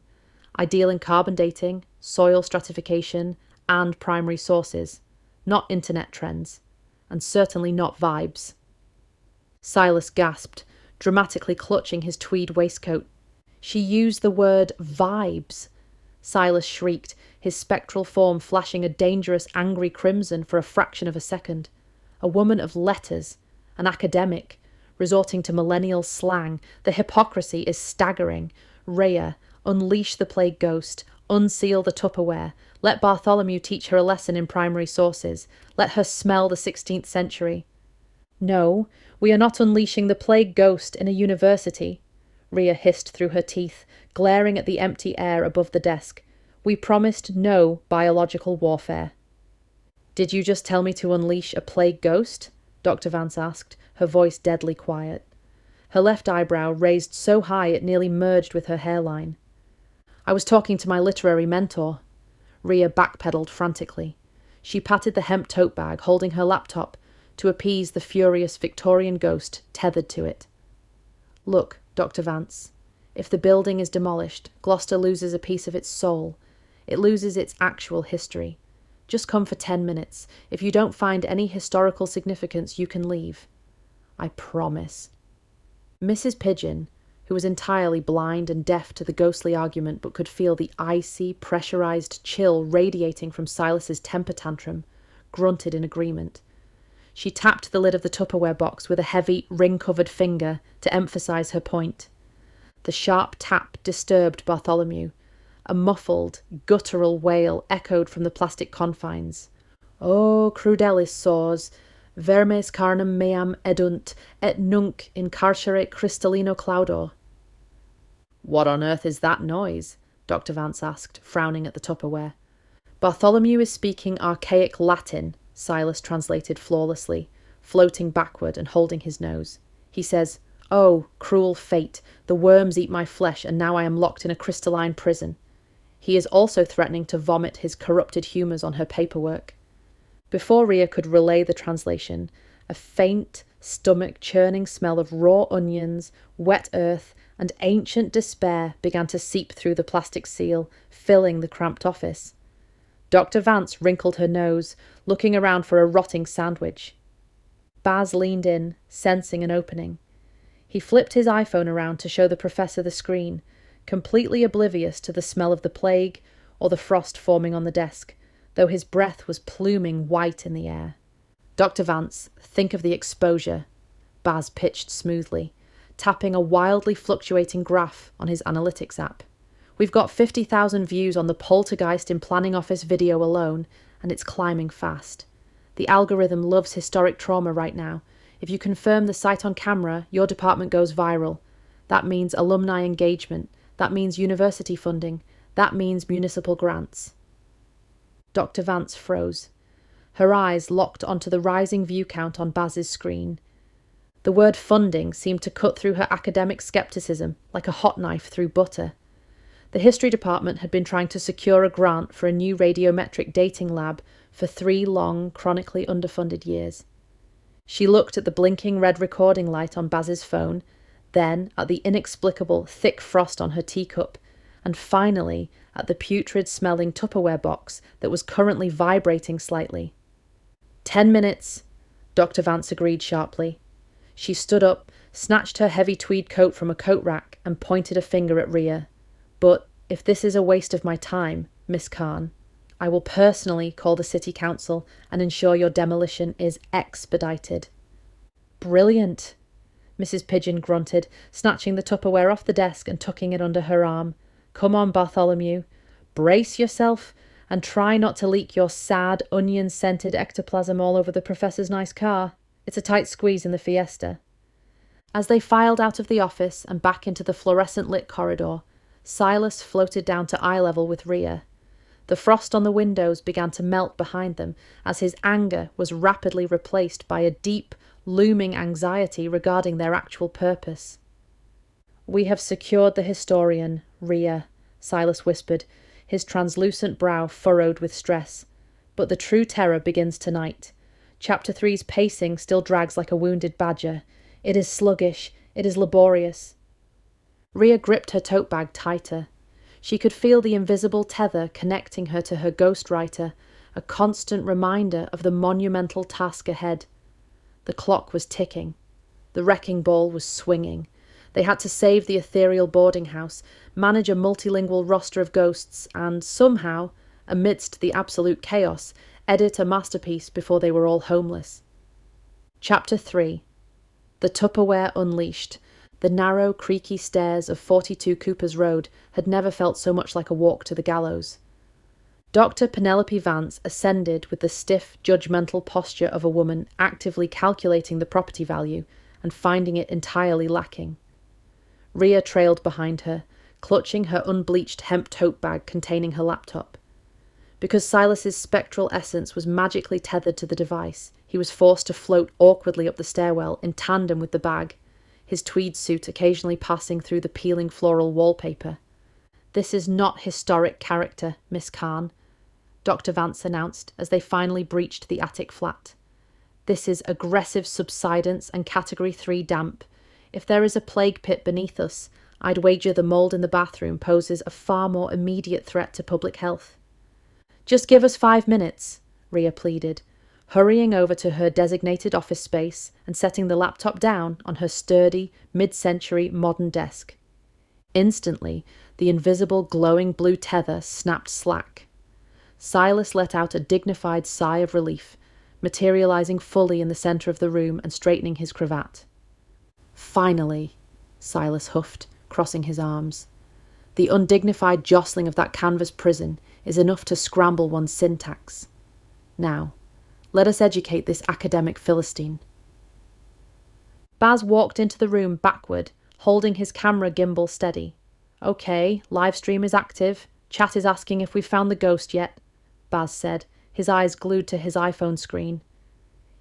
I deal in carbon dating, soil stratification, and primary sources, not internet trends, and certainly not vibes. Silas gasped, dramatically clutching his tweed waistcoat. She used the word vibes. Silas shrieked, his spectral form flashing a dangerous, angry crimson for a fraction of a second. A woman of letters, an academic, resorting to millennial slang. The hypocrisy is staggering. Rhea, unleash the plague ghost, unseal the Tupperware. Let Bartholomew teach her a lesson in primary sources. Let her smell the 16th century. No, we are not unleashing the plague ghost in a university, Rhea hissed through her teeth, glaring at the empty air above the desk. We promised no biological warfare. Did you just tell me to unleash a plague ghost? Dr. Vance asked, her voice deadly quiet. Her left eyebrow raised so high it nearly merged with her hairline. I was talking to my literary mentor. Rhea backpedaled frantically. She patted the hemp tote bag holding her laptop to appease the furious Victorian ghost tethered to it. Look, Dr. Vance, if the building is demolished, Gloucester loses a piece of its soul. It loses its actual history. Just come for 10 minutes. If you don't find any historical significance, you can leave. I promise. Mrs. Pigeon, who was entirely blind and deaf to the ghostly argument but could feel the icy, pressurized chill radiating from Silas's temper tantrum, grunted in agreement. She tapped the lid of the Tupperware box with a heavy, ring-covered finger to emphasize her point. The sharp tap disturbed Bartholomew. A muffled, guttural wail echoed from the plastic confines. O crudelis sors, vermes carnem meam edunt, et nunc in carcere crystallino claudor. What on earth is that noise? Dr. Vance asked, frowning at the Tupperware. Bartholomew is speaking archaic Latin, Silas translated flawlessly, floating backward and holding his nose. He says, Oh, cruel fate, the worms eat my flesh and now I am locked in a crystalline prison. He is also threatening to vomit his corrupted humours on her paperwork. Before Rhea could relay the translation, a faint, stomach-churning smell of raw onions, wet earth, and ancient despair began to seep through the plastic seal, filling the cramped office. Dr. Vance wrinkled her nose, looking around for a rotting sandwich. Baz leaned in, sensing an opening. He flipped his iPhone around to show the professor the screen, completely oblivious to the smell of the plague or the frost forming on the desk, though his breath was pluming white in the air. Dr. Vance, think of the exposure, Baz pitched smoothly, tapping a wildly fluctuating graph on his analytics app. We've got 50,000 views on the Poltergeist in Planning Office video alone, and it's climbing fast. The algorithm loves historic trauma right now. If you confirm the site on camera, your department goes viral. That means alumni engagement. That means university funding. That means municipal grants. Dr. Vance froze. Her eyes locked onto the rising view count on Baz's screen. The word funding seemed to cut through her academic skepticism like a hot knife through butter. The history department had been trying to secure a grant for a new radiometric dating lab for 3 long, chronically underfunded years. She looked at the blinking red recording light on Baz's phone, then at the inexplicable thick frost on her teacup, and finally at the putrid-smelling Tupperware box that was currently vibrating slightly. 10 minutes, Dr. Vance agreed sharply. She stood up, snatched her heavy tweed coat from a coat rack, and pointed a finger at Rhea. But if this is a waste of my time, Miss Khan, I will personally call the City Council and ensure your demolition is expedited. Brilliant, Mrs. Pigeon grunted, snatching the Tupperware off the desk and tucking it under her arm. Come on, Bartholomew. Brace yourself and try not to leak your sad, onion-scented ectoplasm all over the professor's nice car. It's a tight squeeze in the Fiesta. As they filed out of the office and back into the fluorescent-lit corridor, Silas floated down to eye level with Rhea. The frost on the windows began to melt behind them as his anger was rapidly replaced by a deep, looming anxiety regarding their actual purpose. We have secured the historian, Rhea, Silas whispered, his translucent brow furrowed with stress. But the true terror begins tonight. Chapter 3's pacing still drags like a wounded badger. It is sluggish. It is laborious. Rhea gripped her tote bag tighter. She could feel the invisible tether connecting her to her ghostwriter, a constant reminder of the monumental task ahead. The clock was ticking. The wrecking ball was swinging. They had to save the ethereal boarding house, manage a multilingual roster of ghosts, and somehow, amidst the absolute chaos, edit a masterpiece before they were all homeless. Chapter 3. The Tupperware Unleashed. The narrow, creaky stairs of 42 Cooper's Road had never felt so much like a walk to the gallows. Dr. Penelope Vance ascended with the stiff, judgmental posture of a woman actively calculating the property value and finding it entirely lacking. Rhea trailed behind her, clutching her unbleached hemp tote bag containing her laptop. Because Silas's spectral essence was magically tethered to the device, he was forced to float awkwardly up the stairwell in tandem with the bag, his tweed suit occasionally passing through the peeling floral wallpaper. This is not historic character, Miss Khan, Dr. Vance announced as they finally breached the attic flat. This is aggressive subsidence and Category 3 damp. If there is a plague pit beneath us, I'd wager the mould in the bathroom poses a far more immediate threat to public health. Just give us 5 minutes, Rhea pleaded, hurrying over to her designated office space and setting the laptop down on her sturdy, mid-century modern desk. Instantly, the invisible glowing blue tether snapped slack. Silas let out a dignified sigh of relief, materializing fully in the center of the room and straightening his cravat. Finally, Silas huffed, crossing his arms. The undignified jostling of that canvas prison is enough to scramble one's syntax. Now, let us educate this academic Philistine. Baz walked into the room backward, holding his camera gimbal steady. Okay, live stream is active. Chat is asking if we've found the ghost yet, Baz said, his eyes glued to his iPhone screen.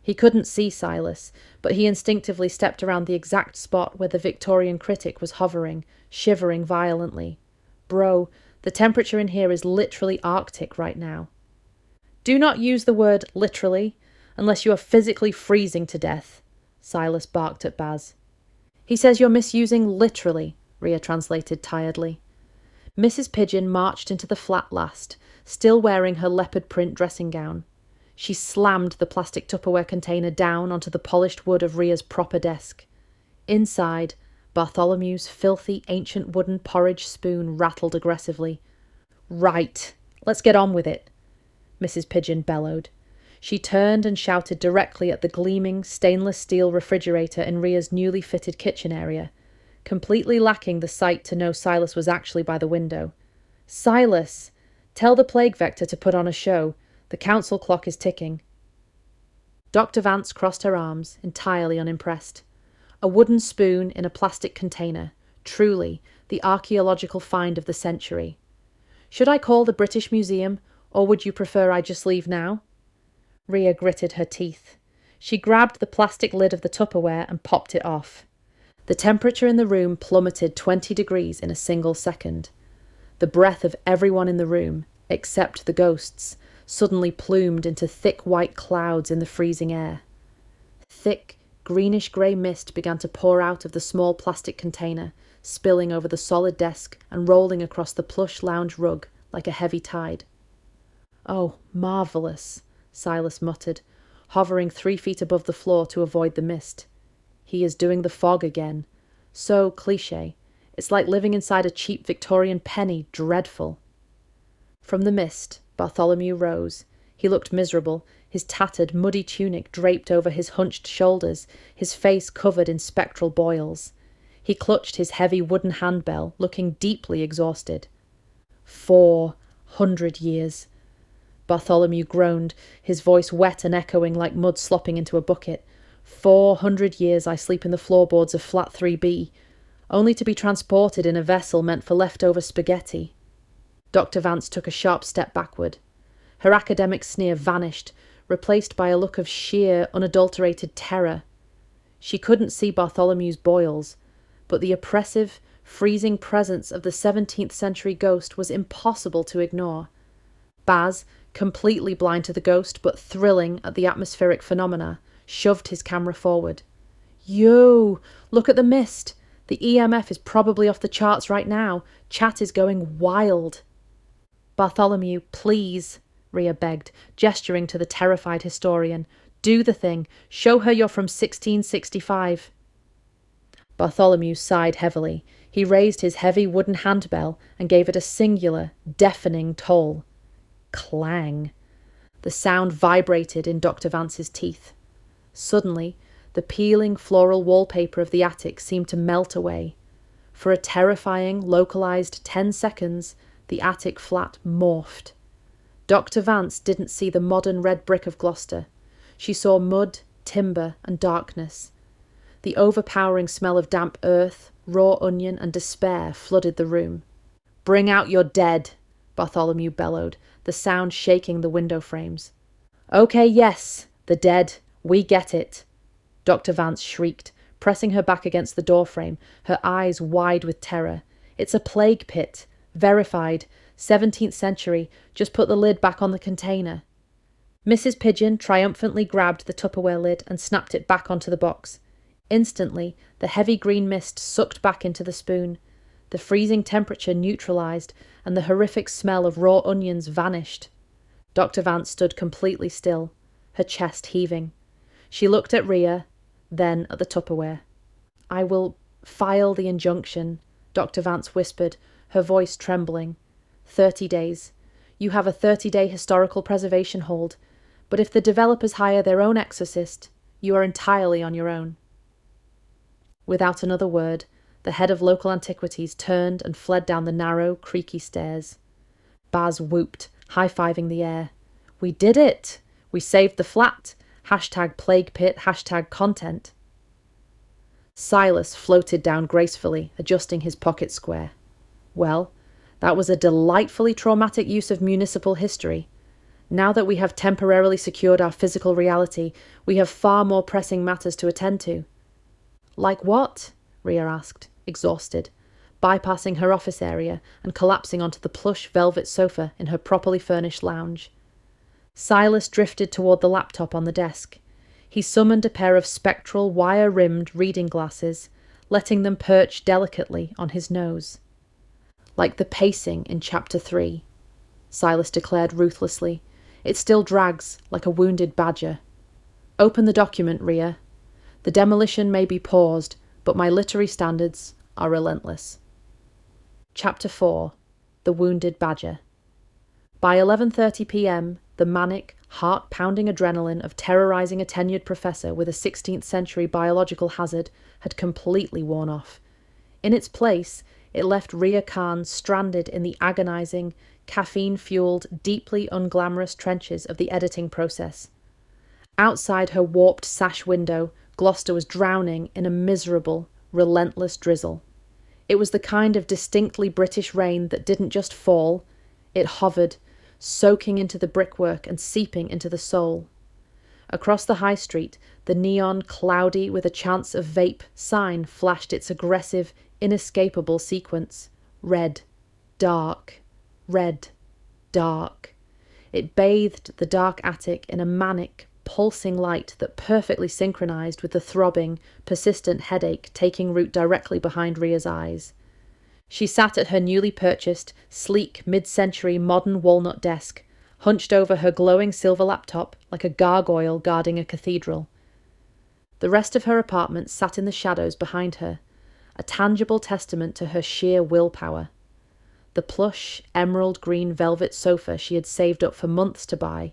He couldn't see Silas, but he instinctively stepped around the exact spot where the Victorian critic was hovering, shivering violently. Bro, the temperature in here is literally Arctic right now. Do not use the word literally, unless you are physically freezing to death, Silas barked at Baz. He says you're misusing literally, Rhea translated tiredly. Mrs. Pigeon marched into the flat last, still wearing her leopard print dressing gown. She slammed the plastic Tupperware container down onto the polished wood of Rhea's proper desk. Inside, Bartholomew's filthy ancient wooden porridge spoon rattled aggressively. Right, let's get on with it, Mrs. Pigeon bellowed. She turned and shouted directly at the gleaming stainless steel refrigerator in Rhea's newly fitted kitchen area, completely lacking the sight to know Silas was actually by the window. Silas! Tell the plague vector to put on a show. The council clock is ticking. Dr. Vance crossed her arms, entirely unimpressed. A wooden spoon in a plastic container. Truly, the archaeological find of the century. Should I call the British Museum, or would you prefer I just leave now? Rhea gritted her teeth. She grabbed the plastic lid of the Tupperware and popped it off. The temperature in the room plummeted 20 degrees in a single second. The breath of everyone in the room, except the ghosts, suddenly plumed into thick white clouds in the freezing air. Thick, greenish-grey mist began to pour out of the small plastic container, spilling over the solid desk and rolling across the plush lounge rug like a heavy tide. "Oh, marvellous," Silas muttered, hovering 3 feet above the floor to avoid the mist. He is doing the fog again. So cliché. It's like living inside a cheap Victorian penny. Dreadful. From the mist, Bartholomew rose. He looked miserable, his tattered, muddy tunic draped over his hunched shoulders, his face covered in spectral boils. He clutched his heavy wooden handbell, looking deeply exhausted. 400 years. Bartholomew groaned, his voice wet and echoing like mud slopping into a bucket. 400 years I sleep in the floorboards of Flat 3B, only to be transported in a vessel meant for leftover spaghetti. Dr. Vance took a sharp step backward. Her academic sneer vanished, replaced by a look of sheer, unadulterated terror. She couldn't see Bartholomew's boils, but the oppressive, freezing presence of the 17th century ghost was impossible to ignore. Baz, completely blind to the ghost but thrilling at the atmospheric phenomena, shoved his camera forward. "Yo! Look at the mist! The EMF is probably off the charts right now. Chat is going wild." "Bartholomew, please," Rhea begged, gesturing to the terrified historian. "Do the thing. Show her you're from 1665. Bartholomew sighed heavily. He raised his heavy wooden handbell and gave it a singular, deafening toll. Clang. The sound vibrated in Dr. Vance's teeth. Suddenly, the peeling floral wallpaper of the attic seemed to melt away. For a terrifying, localized 10 seconds, the attic flat morphed. Dr. Vance didn't see the modern red brick of Gloucester. She saw mud, timber, and darkness. The overpowering smell of damp earth, raw onion, and despair flooded the room. "Bring out your dead," Bartholomew bellowed, the sound shaking the window frames. "Okay, yes, the dead. We get it," Dr. Vance shrieked, pressing her back against the doorframe, her eyes wide with terror. "It's a plague pit. Verified. 17th century. Just put the lid back on the container." Mrs. Pigeon triumphantly grabbed the Tupperware lid and snapped it back onto the box. Instantly, the heavy green mist sucked back into the spoon. The freezing temperature neutralized, and the horrific smell of raw onions vanished. Dr. Vance stood completely still, her chest heaving. She looked at Rhea, then at the Tupperware. "I will file the injunction," Dr. Vance whispered, her voice trembling. 30 days. You have a 30-day historical preservation hold, but if the developers hire their own exorcist, you are entirely on your own." Without another word, the head of local antiquities turned and fled down the narrow, creaky stairs. Baz whooped, high-fiving the air. "We did it! We saved the flat! #plague pit, #content. Silas floated down gracefully, adjusting his pocket square. Well, that was a delightfully traumatic use of municipal history. Now that we have temporarily secured our physical reality, we have far more pressing matters to attend to. "Like what?" Rhea asked, exhausted, bypassing her office area and collapsing onto the plush velvet sofa in her properly furnished lounge. Silas drifted toward the laptop on the desk. He summoned a pair of spectral, wire-rimmed reading glasses, letting them perch delicately on his nose. "Like the pacing in Chapter 3, Silas declared ruthlessly. "It still drags, like a wounded badger. Open the document, Rhea. The demolition may be paused, but my literary standards are relentless." Chapter 4. The Wounded Badger. By 11:30 p.m, the manic, heart-pounding adrenaline of terrorizing a tenured professor with a 16th century biological hazard had completely worn off. In its place, It left Ria Khan stranded in the agonizing, caffeine-fueled, deeply unglamorous trenches of the editing process. Outside her warped sash window, Gloucester was drowning in a miserable, relentless drizzle. It was the kind of distinctly British rain that didn't just fall, it hovered, soaking into the brickwork and seeping into the soul. Across the high street, the neon, cloudy with a chance of vape sign flashed its aggressive, inescapable sequence. Red, dark, red, dark. It bathed the dark attic in a manic, pulsing light that perfectly synchronized with the throbbing, persistent headache taking root directly behind Ria's eyes. She sat at her newly purchased, sleek, mid-century modern walnut desk, hunched over her glowing silver laptop like a gargoyle guarding a cathedral. The rest of her apartment sat in the shadows behind her, a tangible testament to her sheer willpower. The plush, emerald green velvet sofa she had saved up for months to buy,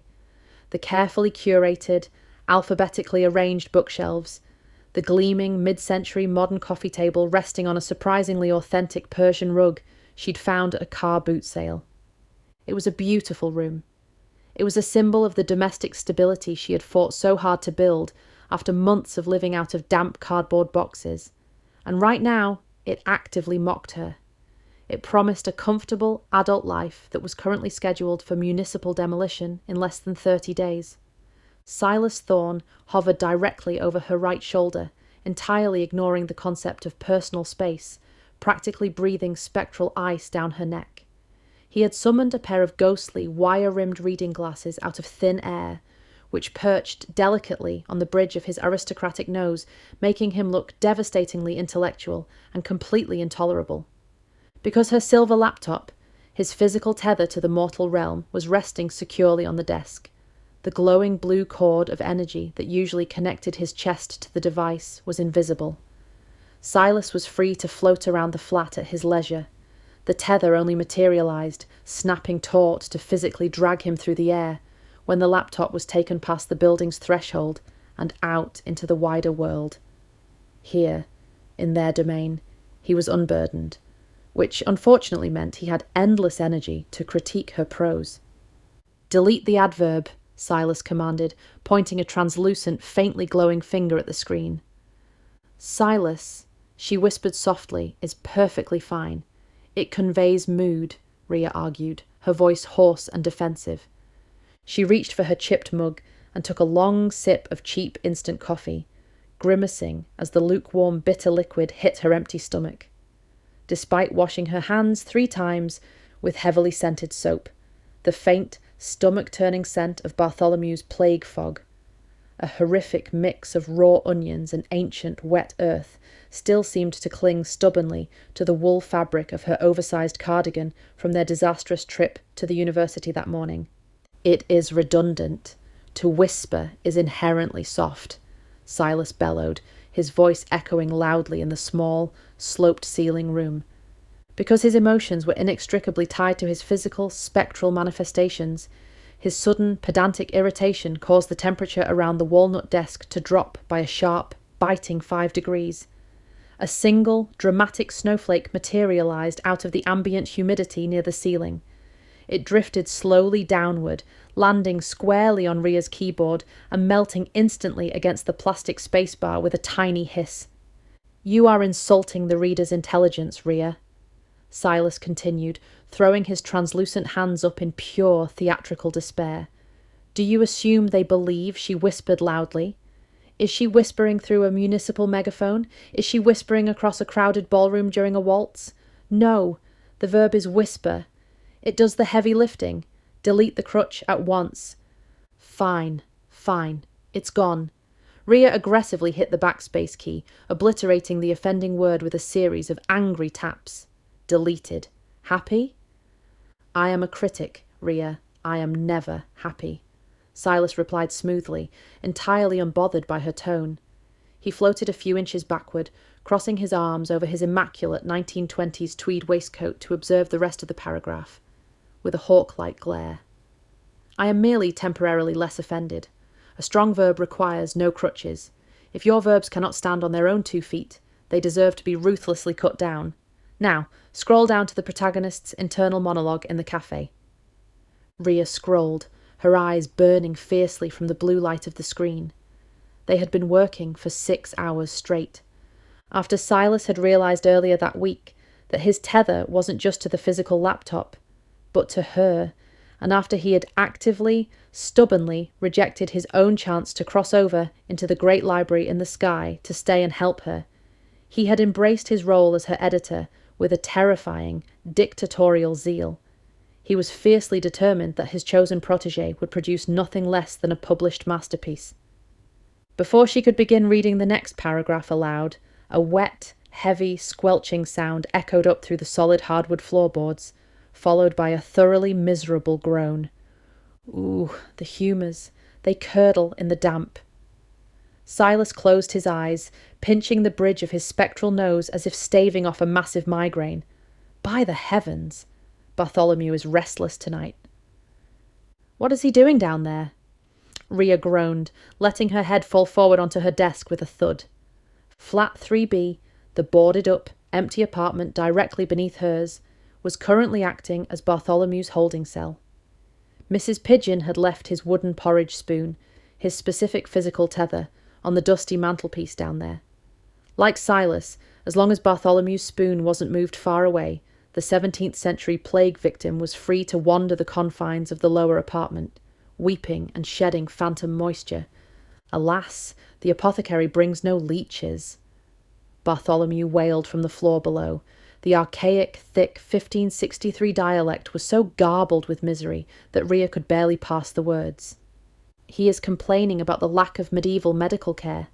the carefully curated, alphabetically arranged bookshelves, the gleaming mid-century modern coffee table resting on a surprisingly authentic Persian rug she'd found at a car boot sale. It was a beautiful room. It was a symbol of the domestic stability she had fought so hard to build after months of living out of damp cardboard boxes. And right now, it actively mocked her. It promised a comfortable adult life that was currently scheduled for municipal demolition in less than 30 days. Silas Thorne hovered directly over her right shoulder, entirely ignoring the concept of personal space, practically breathing spectral ice down her neck. He had summoned a pair of ghostly, wire-rimmed reading glasses out of thin air, which perched delicately on the bridge of his aristocratic nose, making him look devastatingly intellectual and completely intolerable. Because her silver laptop, his physical tether to the mortal realm, was resting securely on the desk. The glowing blue cord of energy that usually connected his chest to the device was invisible. Silas was free to float around the flat at his leisure. The tether only materialized, snapping taut to physically drag him through the air, when the laptop was taken past the building's threshold and out into the wider world. Here, in their domain, he was unburdened, which unfortunately meant he had endless energy to critique her prose. "Delete the adverb," Silas commanded, pointing a translucent, faintly glowing finger at the screen. "Silas," she whispered softly, "is perfectly fine. It conveys mood," Ria argued, her voice hoarse and defensive. She reached for her chipped mug and took a long sip of cheap instant coffee, grimacing as the lukewarm bitter liquid hit her empty stomach. Despite washing her hands 3 times with heavily scented soap, the faint, stomach-turning scent of Bartholomew's plague fog, a horrific mix of raw onions and ancient, wet earth, still seemed to cling stubbornly to the wool fabric of her oversized cardigan from their disastrous trip to the university that morning. "It is redundant. To whisper is inherently soft," Silas bellowed, his voice echoing loudly in the small, sloped-ceiling room. Because his emotions were inextricably tied to his physical, spectral manifestations, his sudden, pedantic irritation caused the temperature around the walnut desk to drop by a sharp, biting 5 degrees. A single, dramatic snowflake materialized out of the ambient humidity near the ceiling. It drifted slowly downward, landing squarely on Ria's keyboard and melting instantly against the plastic spacebar with a tiny hiss. "You are insulting the reader's intelligence, Ria," Silas continued, throwing his translucent hands up in pure theatrical despair. "Do you assume they believe she whispered loudly? Is she whispering through a municipal megaphone? Is she whispering across a crowded ballroom during a waltz? No, the verb is whisper. It does the heavy lifting. Delete the crutch at once." Fine. It's gone. Ria aggressively hit the backspace key, obliterating the offending word with a series of angry taps. Deleted. Happy? "I am a critic, Ria. I am never happy," Silas replied smoothly, entirely unbothered by her tone. He floated a few inches backward, crossing his arms over his immaculate 1920s tweed waistcoat to observe the rest of the paragraph, with a hawk-like glare. "I am merely temporarily less offended. A strong verb requires no crutches. If your verbs cannot stand on their own 2 feet, they deserve to be ruthlessly cut down. Now, scroll down to the protagonist's internal monologue in the cafe. Rhea scrolled, her eyes burning fiercely from the blue light of the screen. They had been working for 6 hours straight. After Silas had realised earlier that week that his tether wasn't just to the physical laptop, but to her, and after he had actively, stubbornly rejected his own chance to cross over into the great library in the sky to stay and help her, he had embraced his role as her editor with a terrifying, dictatorial zeal. He was fiercely determined that his chosen protégé would produce nothing less than a published masterpiece. Before she could begin reading the next paragraph aloud, a wet, heavy, squelching sound echoed up through the solid hardwood floorboards, followed by a thoroughly miserable groan. Ooh, the humours. They curdle in the damp. Silas closed his eyes, pinching the bridge of his spectral nose as if staving off a massive migraine. By the heavens! Bartholomew is restless tonight. What is he doing down there? Rhea groaned, letting her head fall forward onto her desk with a thud. Flat 3B, the boarded-up, empty apartment directly beneath hers, was currently acting as Bartholomew's holding cell. Mrs. Pigeon had left his wooden porridge spoon, his specific physical tether, on the dusty mantelpiece down there. Like Silas, as long as Bartholomew's spoon wasn't moved far away, the 17th century plague victim was free to wander the confines of the lower apartment, weeping and shedding phantom moisture. Alas, the apothecary brings no leeches. Bartholomew wailed from the floor below. The archaic, thick 1563 dialect was so garbled with misery that Rhea could barely parse the words. He is complaining about the lack of medieval medical care,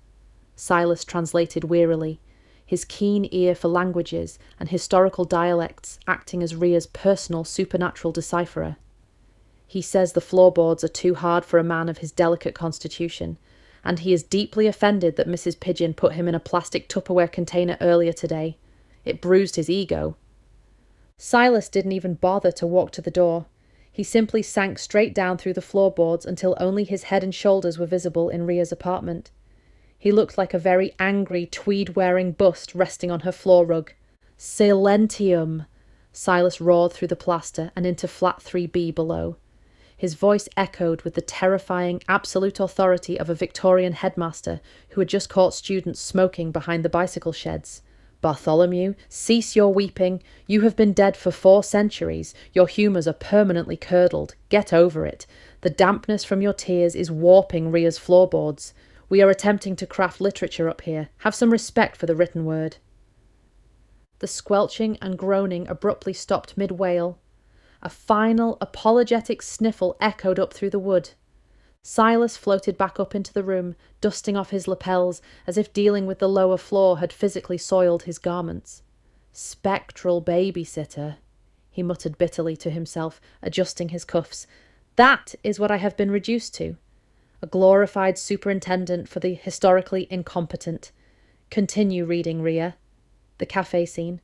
Silas translated wearily, his keen ear for languages and historical dialects acting as Rhea's personal supernatural decipherer. He says the floorboards are too hard for a man of his delicate constitution, and he is deeply offended that Mrs. Pigeon put him in a plastic Tupperware container earlier today. It bruised his ego. Silas didn't even bother to walk to the door. He simply sank straight down through the floorboards until only his head and shoulders were visible in Rhea's apartment. He looked like a very angry, tweed-wearing bust resting on her floor rug. Silentium! Silas roared through the plaster and into flat 3B below. His voice echoed with the terrifying, absolute authority of a Victorian headmaster who had just caught students smoking behind the bicycle sheds. Bartholomew, cease your weeping. You have been dead for 4 centuries. Your humours are permanently curdled. Get over it. The dampness from your tears is warping Rhea's floorboards. We are attempting to craft literature up here. Have some respect for the written word. The squelching and groaning abruptly stopped mid-wail. A final, apologetic sniffle echoed up through the wood. Silas floated back up into the room, dusting off his lapels, as if dealing with the lower floor had physically soiled his garments. Spectral babysitter, he muttered bitterly to himself, adjusting his cuffs. That is what I have been reduced to. A glorified superintendent for the historically incompetent. Continue reading, Rhea. The cafe scene.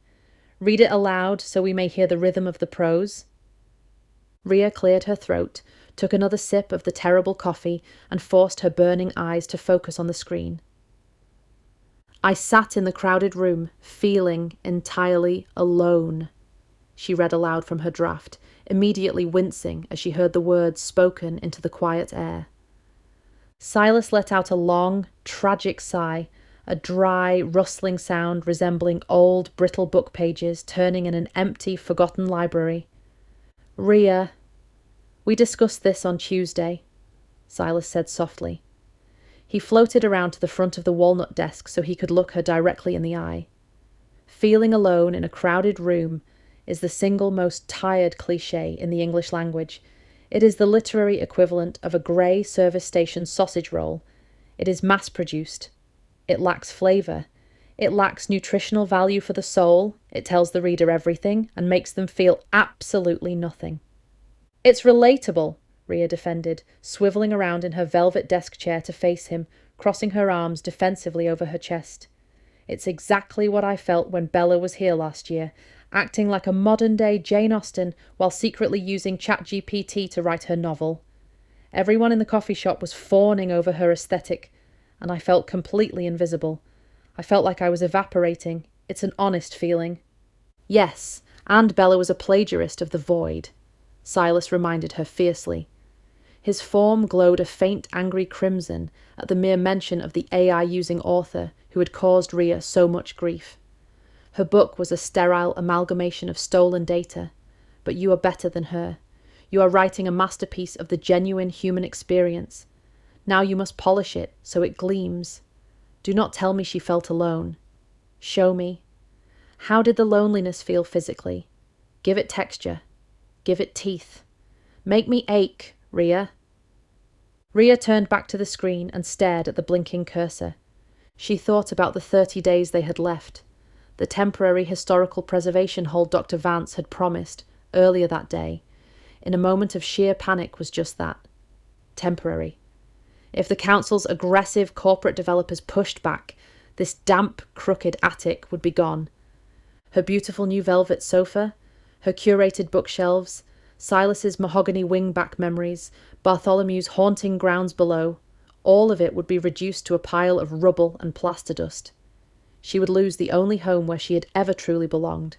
Read it aloud so we may hear the rhythm of the prose. Rhea cleared her throat, took another sip of the terrible coffee, and forced her burning eyes to focus on the screen. I sat in the crowded room, feeling entirely alone, she read aloud from her draft, immediately wincing as she heard the words spoken into the quiet air. Silas let out a long, tragic sigh, a dry, rustling sound resembling old, brittle book pages turning in an empty, forgotten library. Rhea, we discussed this on Tuesday, Silas said softly. He floated around to the front of the walnut desk so he could look her directly in the eye. Feeling alone in a crowded room is the single most tired cliché in the English language. It is the literary equivalent of a grey service station sausage roll. It is mass-produced. It lacks flavour. It lacks nutritional value for the soul. It tells the reader everything and makes them feel absolutely nothing. It's relatable, Rhea defended, swivelling around in her velvet desk chair to face him, crossing her arms defensively over her chest. It's exactly what I felt when Bella was here last year, acting like a modern-day Jane Austen while secretly using ChatGPT to write her novel. Everyone in the coffee shop was fawning over her aesthetic, and I felt completely invisible. I felt like I was evaporating. It's an honest feeling. Yes, and Bella was a plagiarist of the Void, Silas reminded her fiercely. His form glowed a faint angry crimson at the mere mention of the AI-using author who had caused Rhea so much grief. Her book was a sterile amalgamation of stolen data, but you are better than her. You are writing a masterpiece of the genuine human experience. Now you must polish it so it gleams. Do not tell me she felt alone. Show me. How did the loneliness feel physically? Give it texture. Give it teeth. Make me ache, Rhea. Rhea turned back to the screen and stared at the blinking cursor. She thought about the 30 days they had left, the temporary historical preservation hold Dr. Vance had promised earlier that day. In a moment of sheer panic was just that. Temporary. If the council's aggressive corporate developers pushed back, this damp, crooked attic would be gone. Her beautiful new velvet sofa, her curated bookshelves, Silas's mahogany wingback memories, Bartholomew's haunting grounds below, all of it would be reduced to a pile of rubble and plaster dust. She would lose the only home where she had ever truly belonged,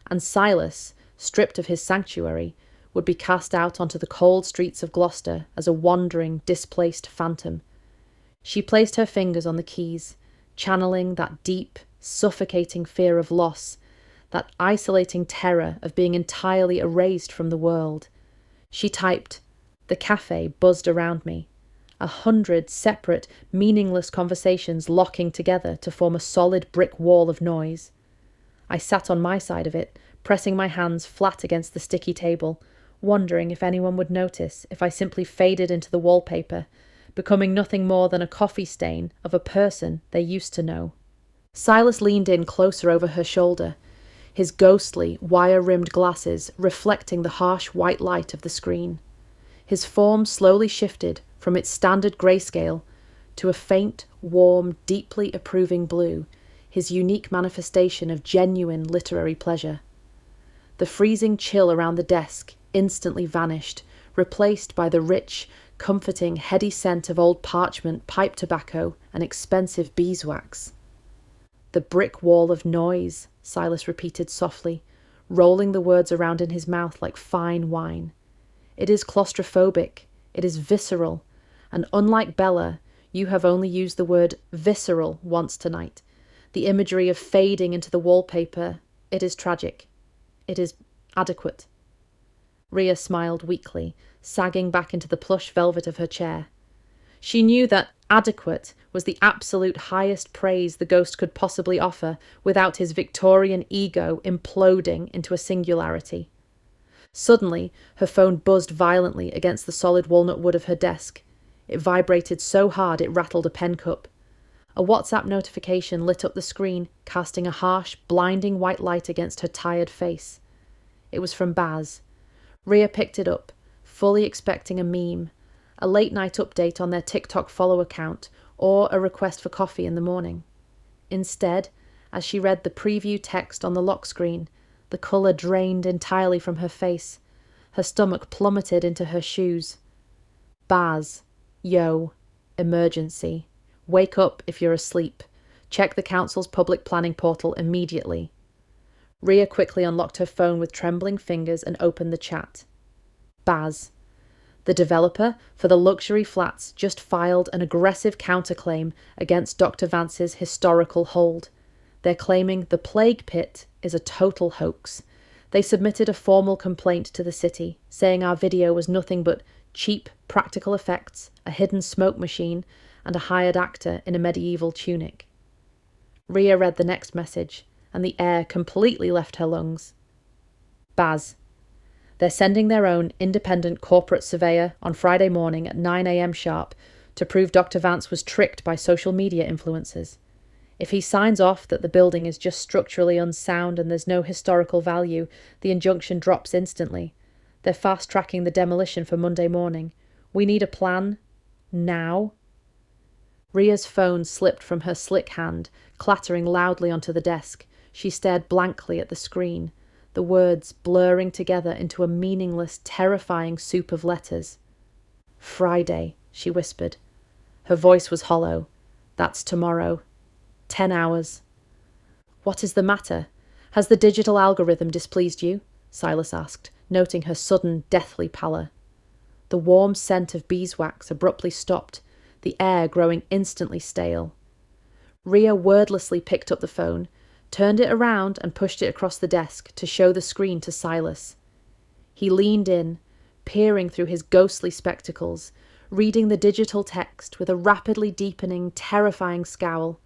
and Silas, stripped of his sanctuary, would be cast out onto the cold streets of Gloucester as a wandering, displaced phantom. She placed her fingers on the keys, channeling that deep, suffocating fear of loss, that isolating terror of being entirely erased from the world. She typed, "The cafe buzzed around me." 100 separate, meaningless conversations locking together to form a solid brick wall of noise. I sat on my side of it, pressing my hands flat against the sticky table, wondering if anyone would notice if I simply faded into the wallpaper, becoming nothing more than a coffee stain of a person they used to know. Silas leaned in closer over her shoulder, his ghostly, wire-rimmed glasses reflecting the harsh white light of the screen. His form slowly shifted from its standard grayscale to a faint, warm, deeply approving blue, his unique manifestation of genuine literary pleasure. The freezing chill around the desk instantly vanished, replaced by the rich, comforting, heady scent of old parchment, pipe tobacco, and expensive beeswax. "The brick wall of noise," Silas repeated softly, rolling the words around in his mouth like fine wine. "It is claustrophobic, it is visceral, and unlike Bella, you have only used the word visceral once tonight. The imagery of fading into the wallpaper, it is tragic. It is adequate." Rhea smiled weakly, sagging back into the plush velvet of her chair. She knew that adequate was the absolute highest praise the ghost could possibly offer without his Victorian ego imploding into a singularity. Suddenly, her phone buzzed violently against the solid walnut wood of her desk. It vibrated so hard it rattled a pen cup. A WhatsApp notification lit up the screen, casting a harsh, blinding white light against her tired face. It was from Baz. Rhea picked it up, fully expecting a meme, a late-night update on their TikTok follow account, or a request for coffee in the morning. Instead, as she read the preview text on the lock screen, the colour drained entirely from her face. Her stomach plummeted into her shoes. "Baz. Yo. Emergency. Wake up if you're asleep. Check the council's public planning portal immediately." Rhea quickly unlocked her phone with trembling fingers and opened the chat. Baz. "The developer for the luxury flats just filed an aggressive counterclaim against Dr. Vance's historical hold. They're claiming the plague pit is a total hoax. They submitted a formal complaint to the city, saying our video was nothing but cheap practical effects, a hidden smoke machine, and a hired actor in a medieval tunic." Rhea read the next message, and the air completely left her lungs. Baz. "They're sending their own independent corporate surveyor on Friday morning at 9 a.m. sharp to prove Dr. Vance was tricked by social media influencers. If he signs off that the building is just structurally unsound and there's no historical value, the injunction drops instantly. They're fast-tracking the demolition for Monday morning. We need a plan. Now." Rhea's phone slipped from her slick hand, clattering loudly onto the desk. She stared blankly at the screen, the words blurring together into a meaningless, terrifying soup of letters. "Friday," she whispered. Her voice was hollow. "That's tomorrow. 10 hours. What is the matter? "Has the digital algorithm displeased you?" Silas asked, noting her sudden, deathly pallor. The warm scent of beeswax abruptly stopped, the air growing instantly stale. Rhea wordlessly picked up the phone, turned it around and pushed it across the desk to show the screen to Silas. He leaned in, peering through his ghostly spectacles, reading the digital text with a rapidly deepening, terrifying scowl.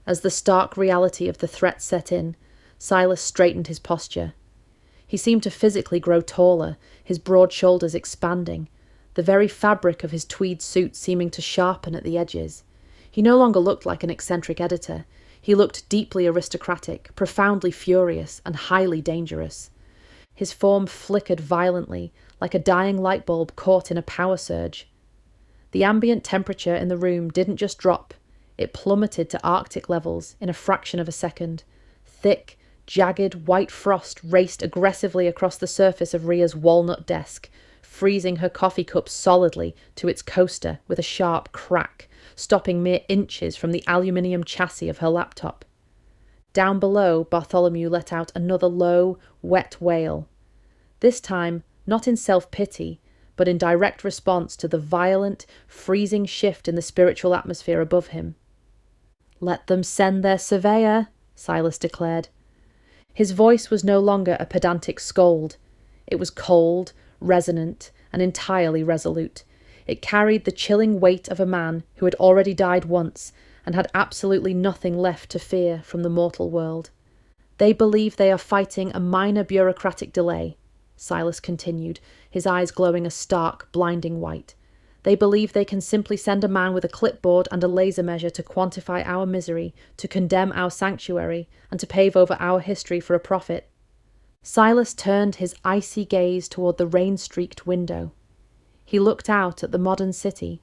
As the stark reality of the threat set in, Silas straightened his posture. He seemed to physically grow taller, his broad shoulders expanding, the very fabric of his tweed suit seeming to sharpen at the edges. He no longer looked like an eccentric editor. He looked deeply aristocratic, profoundly furious, and highly dangerous. His form flickered violently, like a dying light bulb caught in a power surge. The ambient temperature in the room didn't just drop, it plummeted to Arctic levels in a fraction of a second. Thick, jagged white frost raced aggressively across the surface of Rhea's walnut desk, freezing her coffee cup solidly to its coaster with a sharp crack, stopping mere inches from the aluminium chassis of her laptop. Down below, Bartholomew let out another low, wet wail. This time, not in self-pity, but in direct response to the violent, freezing shift in the spiritual atmosphere above him. "Let them send their surveyor," Silas declared. His voice was no longer a pedantic scold. It was cold, resonant, and entirely resolute. It carried the chilling weight of a man who had already died once and had absolutely nothing left to fear from the mortal world. "They believe they are fighting a minor bureaucratic delay," Silas continued, his eyes glowing a stark, blinding white. "They believe they can simply send a man with a clipboard and a laser measure to quantify our misery, to condemn our sanctuary, and to pave over our history for a profit." Silas turned his icy gaze toward the rain-streaked window. He looked out at the modern city,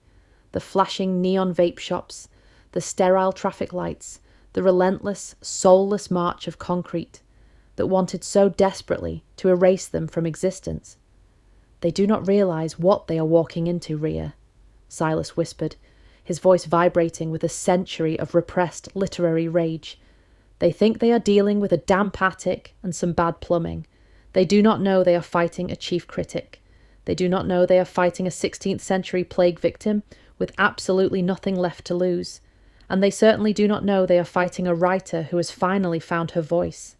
the flashing neon vape shops, the sterile traffic lights, the relentless, soulless march of concrete that wanted so desperately to erase them from existence. "They do not realize what they are walking into, Rhea," Silas whispered, his voice vibrating with a century of repressed literary rage. "They think they are dealing with a damp attic and some bad plumbing. They do not know they are fighting a chief critic. They do not know they are fighting a 16th century plague victim with absolutely nothing left to lose. And they certainly do not know they are fighting a writer who has finally found her voice."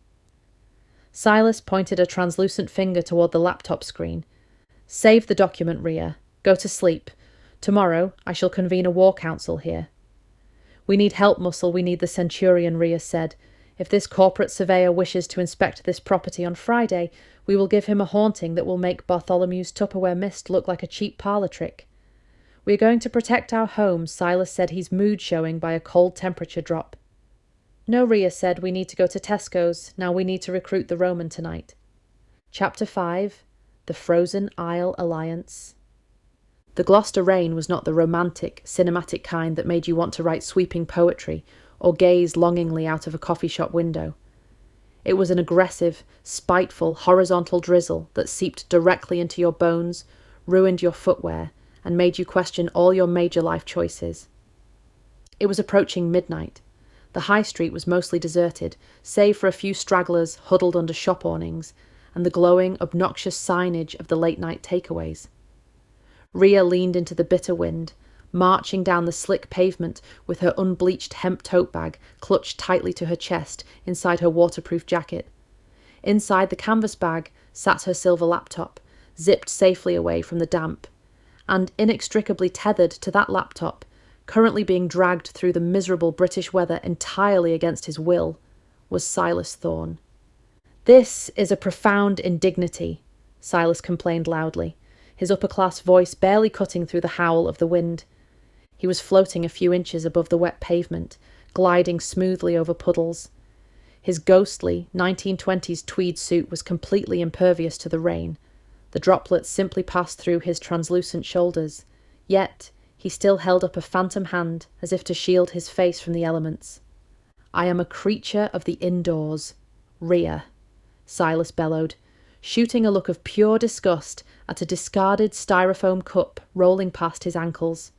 Silas pointed a translucent finger toward the laptop screen. "Save the document, Rhea. Go to sleep. Tomorrow I shall convene a war council here." "We need help, Muscle, we need the Centurion," Rhea said. "If this corporate surveyor wishes to inspect this property on Friday, we will give him a haunting that will make Bartholomew's Tupperware mist look like a cheap parlour trick. We are going to protect our home. Silas said he's mood showing by a cold temperature drop." "No," Rhea said, "we need to go to Tesco's. Now we need to recruit the Roman tonight." Chapter 5. The Frozen Isle Alliance. The Gloucester rain was not the romantic, cinematic kind that made you want to write sweeping poetry or gaze longingly out of a coffee shop window. It was an aggressive, spiteful, horizontal drizzle that seeped directly into your bones, ruined your footwear, and made you question all your major life choices. It was approaching midnight. The high street was mostly deserted, save for a few stragglers huddled under shop awnings, and the glowing, obnoxious signage of the late-night takeaways. Rhea leaned into the bitter wind, marching down the slick pavement with her unbleached hemp tote bag clutched tightly to her chest inside her waterproof jacket. Inside the canvas bag sat her silver laptop, zipped safely away from the damp, and inextricably tethered to that laptop, currently being dragged through the miserable British weather entirely against his will, was Silas Thorne. "This is a profound indignity," Silas complained loudly, his upper-class voice barely cutting through the howl of the wind. He was floating a few inches above the wet pavement, gliding smoothly over puddles. His ghostly 1920s tweed suit was completely impervious to the rain. The droplets simply passed through his translucent shoulders, yet he still held up a phantom hand as if to shield his face from the elements. "I am a creature of the indoors, Rhea," Silas bellowed, shooting a look of pure disgust at a discarded styrofoam cup rolling past his ankles.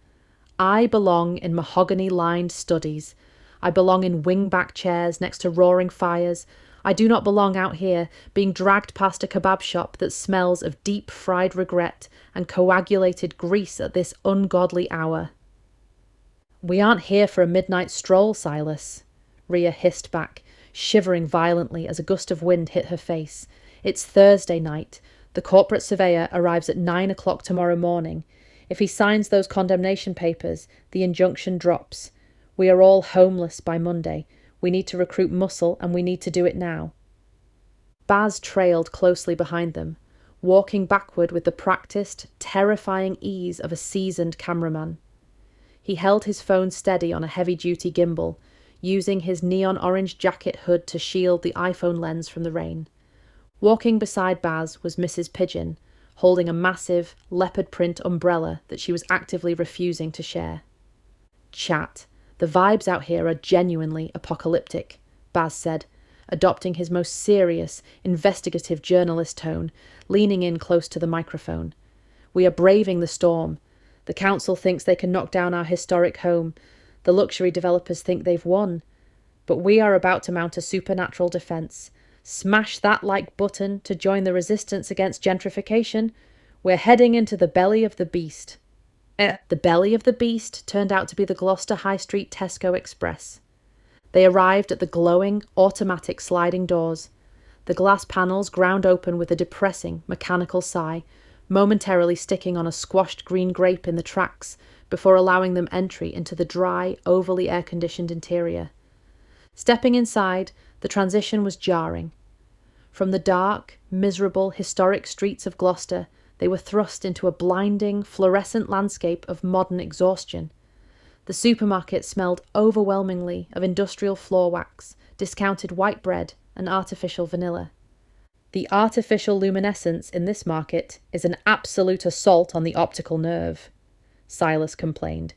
"I belong in mahogany-lined studies. I belong in wing-back chairs next to roaring fires. I do not belong out here, being dragged past a kebab shop that smells of deep-fried regret and coagulated grease at this ungodly hour. We aren't here for a midnight stroll, Silas, Rhea hissed back, shivering violently as a gust of wind hit her face. It's Thursday night. The corporate surveyor arrives at 9 o'clock tomorrow morning. If he signs those condemnation papers, the injunction drops. We are all homeless by Monday. We need to recruit muscle, and we need to do it now. Baz trailed closely behind them, walking backward with the practiced, terrifying ease of a seasoned cameraman. He held his phone steady on a heavy-duty gimbal, using his neon-orange jacket hood to shield the iPhone lens from the rain. Walking beside Baz was Mrs. Pigeon, holding a massive, leopard-print umbrella that she was actively refusing to share. Chat. The vibes out here are genuinely apocalyptic, Baz said, adopting his most serious, investigative journalist tone, leaning in close to the microphone. We are braving the storm. The council thinks they can knock down our historic home. The luxury developers think they've won. But we are about to mount a supernatural defense. Smash that like button to join the resistance against gentrification. We're heading into the belly of the beast. The belly of the beast turned out to be the Gloucester High Street Tesco Express. They arrived at the glowing, automatic sliding doors. The glass panels ground open with a depressing, mechanical sigh, momentarily sticking on a squashed green grape in the tracks before allowing them entry into the dry, overly air-conditioned interior. Stepping inside, the transition was jarring. From the dark, miserable, historic streets of Gloucester, they were thrust into a blinding, fluorescent landscape of modern exhaustion. The supermarket smelled overwhelmingly of industrial floor wax, discounted white bread, and artificial vanilla. The artificial luminescence in this market is an absolute assault on the optical nerve, Silas complained,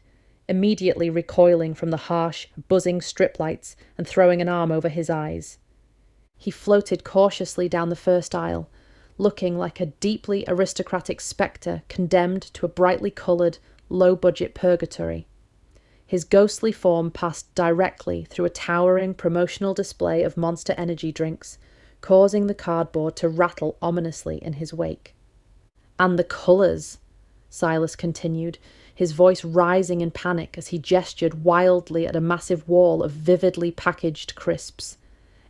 immediately recoiling from the harsh, buzzing strip lights and throwing an arm over his eyes. He floated cautiously down the first aisle, looking like a deeply aristocratic spectre condemned to a brightly coloured, low-budget purgatory. His ghostly form passed directly through a towering promotional display of Monster Energy drinks, causing the cardboard to rattle ominously in his wake. And the colours, Silas continued, his voice rising in panic as he gestured wildly at a massive wall of vividly packaged crisps.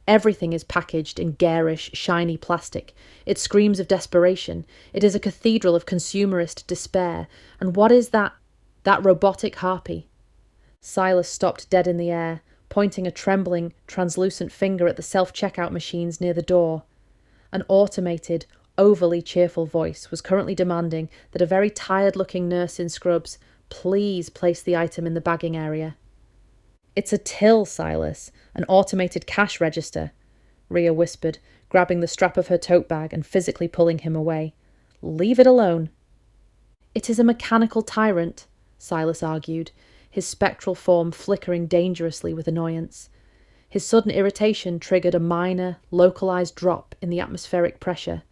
Everything is packaged in garish, shiny plastic. It screams of desperation. It is a cathedral of consumerist despair. And what is that? That robotic harpy. Silas stopped dead in the air, pointing a trembling, translucent finger at the self-checkout machines near the door. An automated, overly cheerful voice was currently demanding that a very tired-looking nurse in scrubs please place the item in the bagging area. "It's a till, Silas, an automated cash register," Rhea whispered, grabbing the strap of her tote bag and physically pulling him away. "Leave it alone." "It is a mechanical tyrant," Silas argued, his spectral form flickering dangerously with annoyance. His sudden irritation triggered a minor, localized drop in the atmospheric pressure.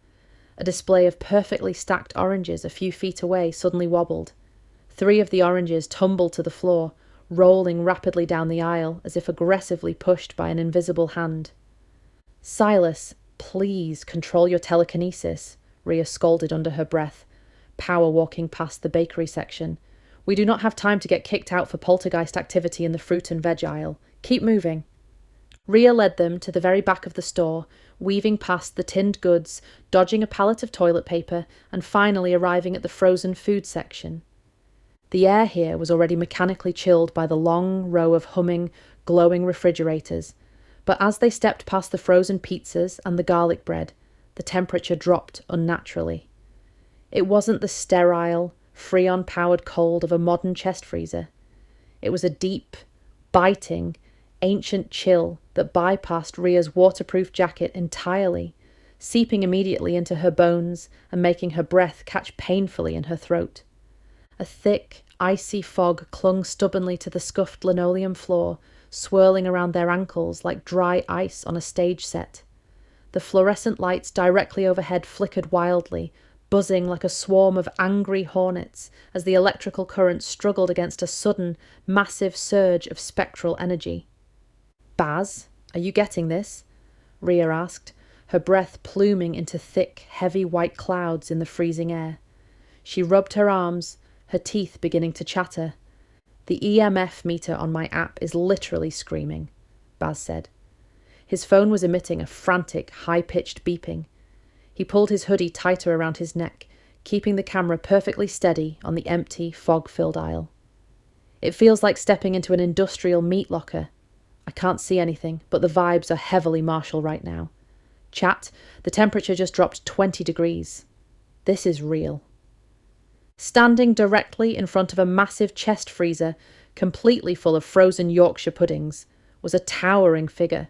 A display of perfectly stacked oranges a few feet away suddenly wobbled. 3 of the oranges tumbled to the floor, rolling rapidly down the aisle as if aggressively pushed by an invisible hand. "Silas, please control your telekinesis," Rhea scolded under her breath, power walking past the bakery section. "We do not have time to get kicked out for poltergeist activity in the fruit and veg aisle. Keep moving." Rhea led them to the very back of the store, weaving past the tinned goods, dodging a pallet of toilet paper, and finally arriving at the frozen food section. The air here was already mechanically chilled by the long row of humming, glowing refrigerators, but as they stepped past the frozen pizzas and the garlic bread, the temperature dropped unnaturally. It wasn't the sterile, Freon-powered cold of a modern chest freezer. It was a deep, biting, ancient chill that bypassed Rhea's waterproof jacket entirely, seeping immediately into her bones and making her breath catch painfully in her throat. A thick, icy fog clung stubbornly to the scuffed linoleum floor, swirling around their ankles like dry ice on a stage set. The fluorescent lights directly overhead flickered wildly, buzzing like a swarm of angry hornets as the electrical current struggled against a sudden, massive surge of spectral energy. "Baz, are you getting this?" Rhea asked, her breath pluming into thick, heavy white clouds in the freezing air. She rubbed her arms, her teeth beginning to chatter. The EMF meter on my app is literally screaming, Baz said. His phone was emitting a frantic, high-pitched beeping. He pulled his hoodie tighter around his neck, keeping the camera perfectly steady on the empty, fog-filled aisle. It feels like stepping into an industrial meat locker. I can't see anything, but the vibes are heavily martial right now. Chat, the temperature just dropped 20 degrees. This is real. Standing directly in front of a massive chest freezer, completely full of frozen Yorkshire puddings, was a towering figure.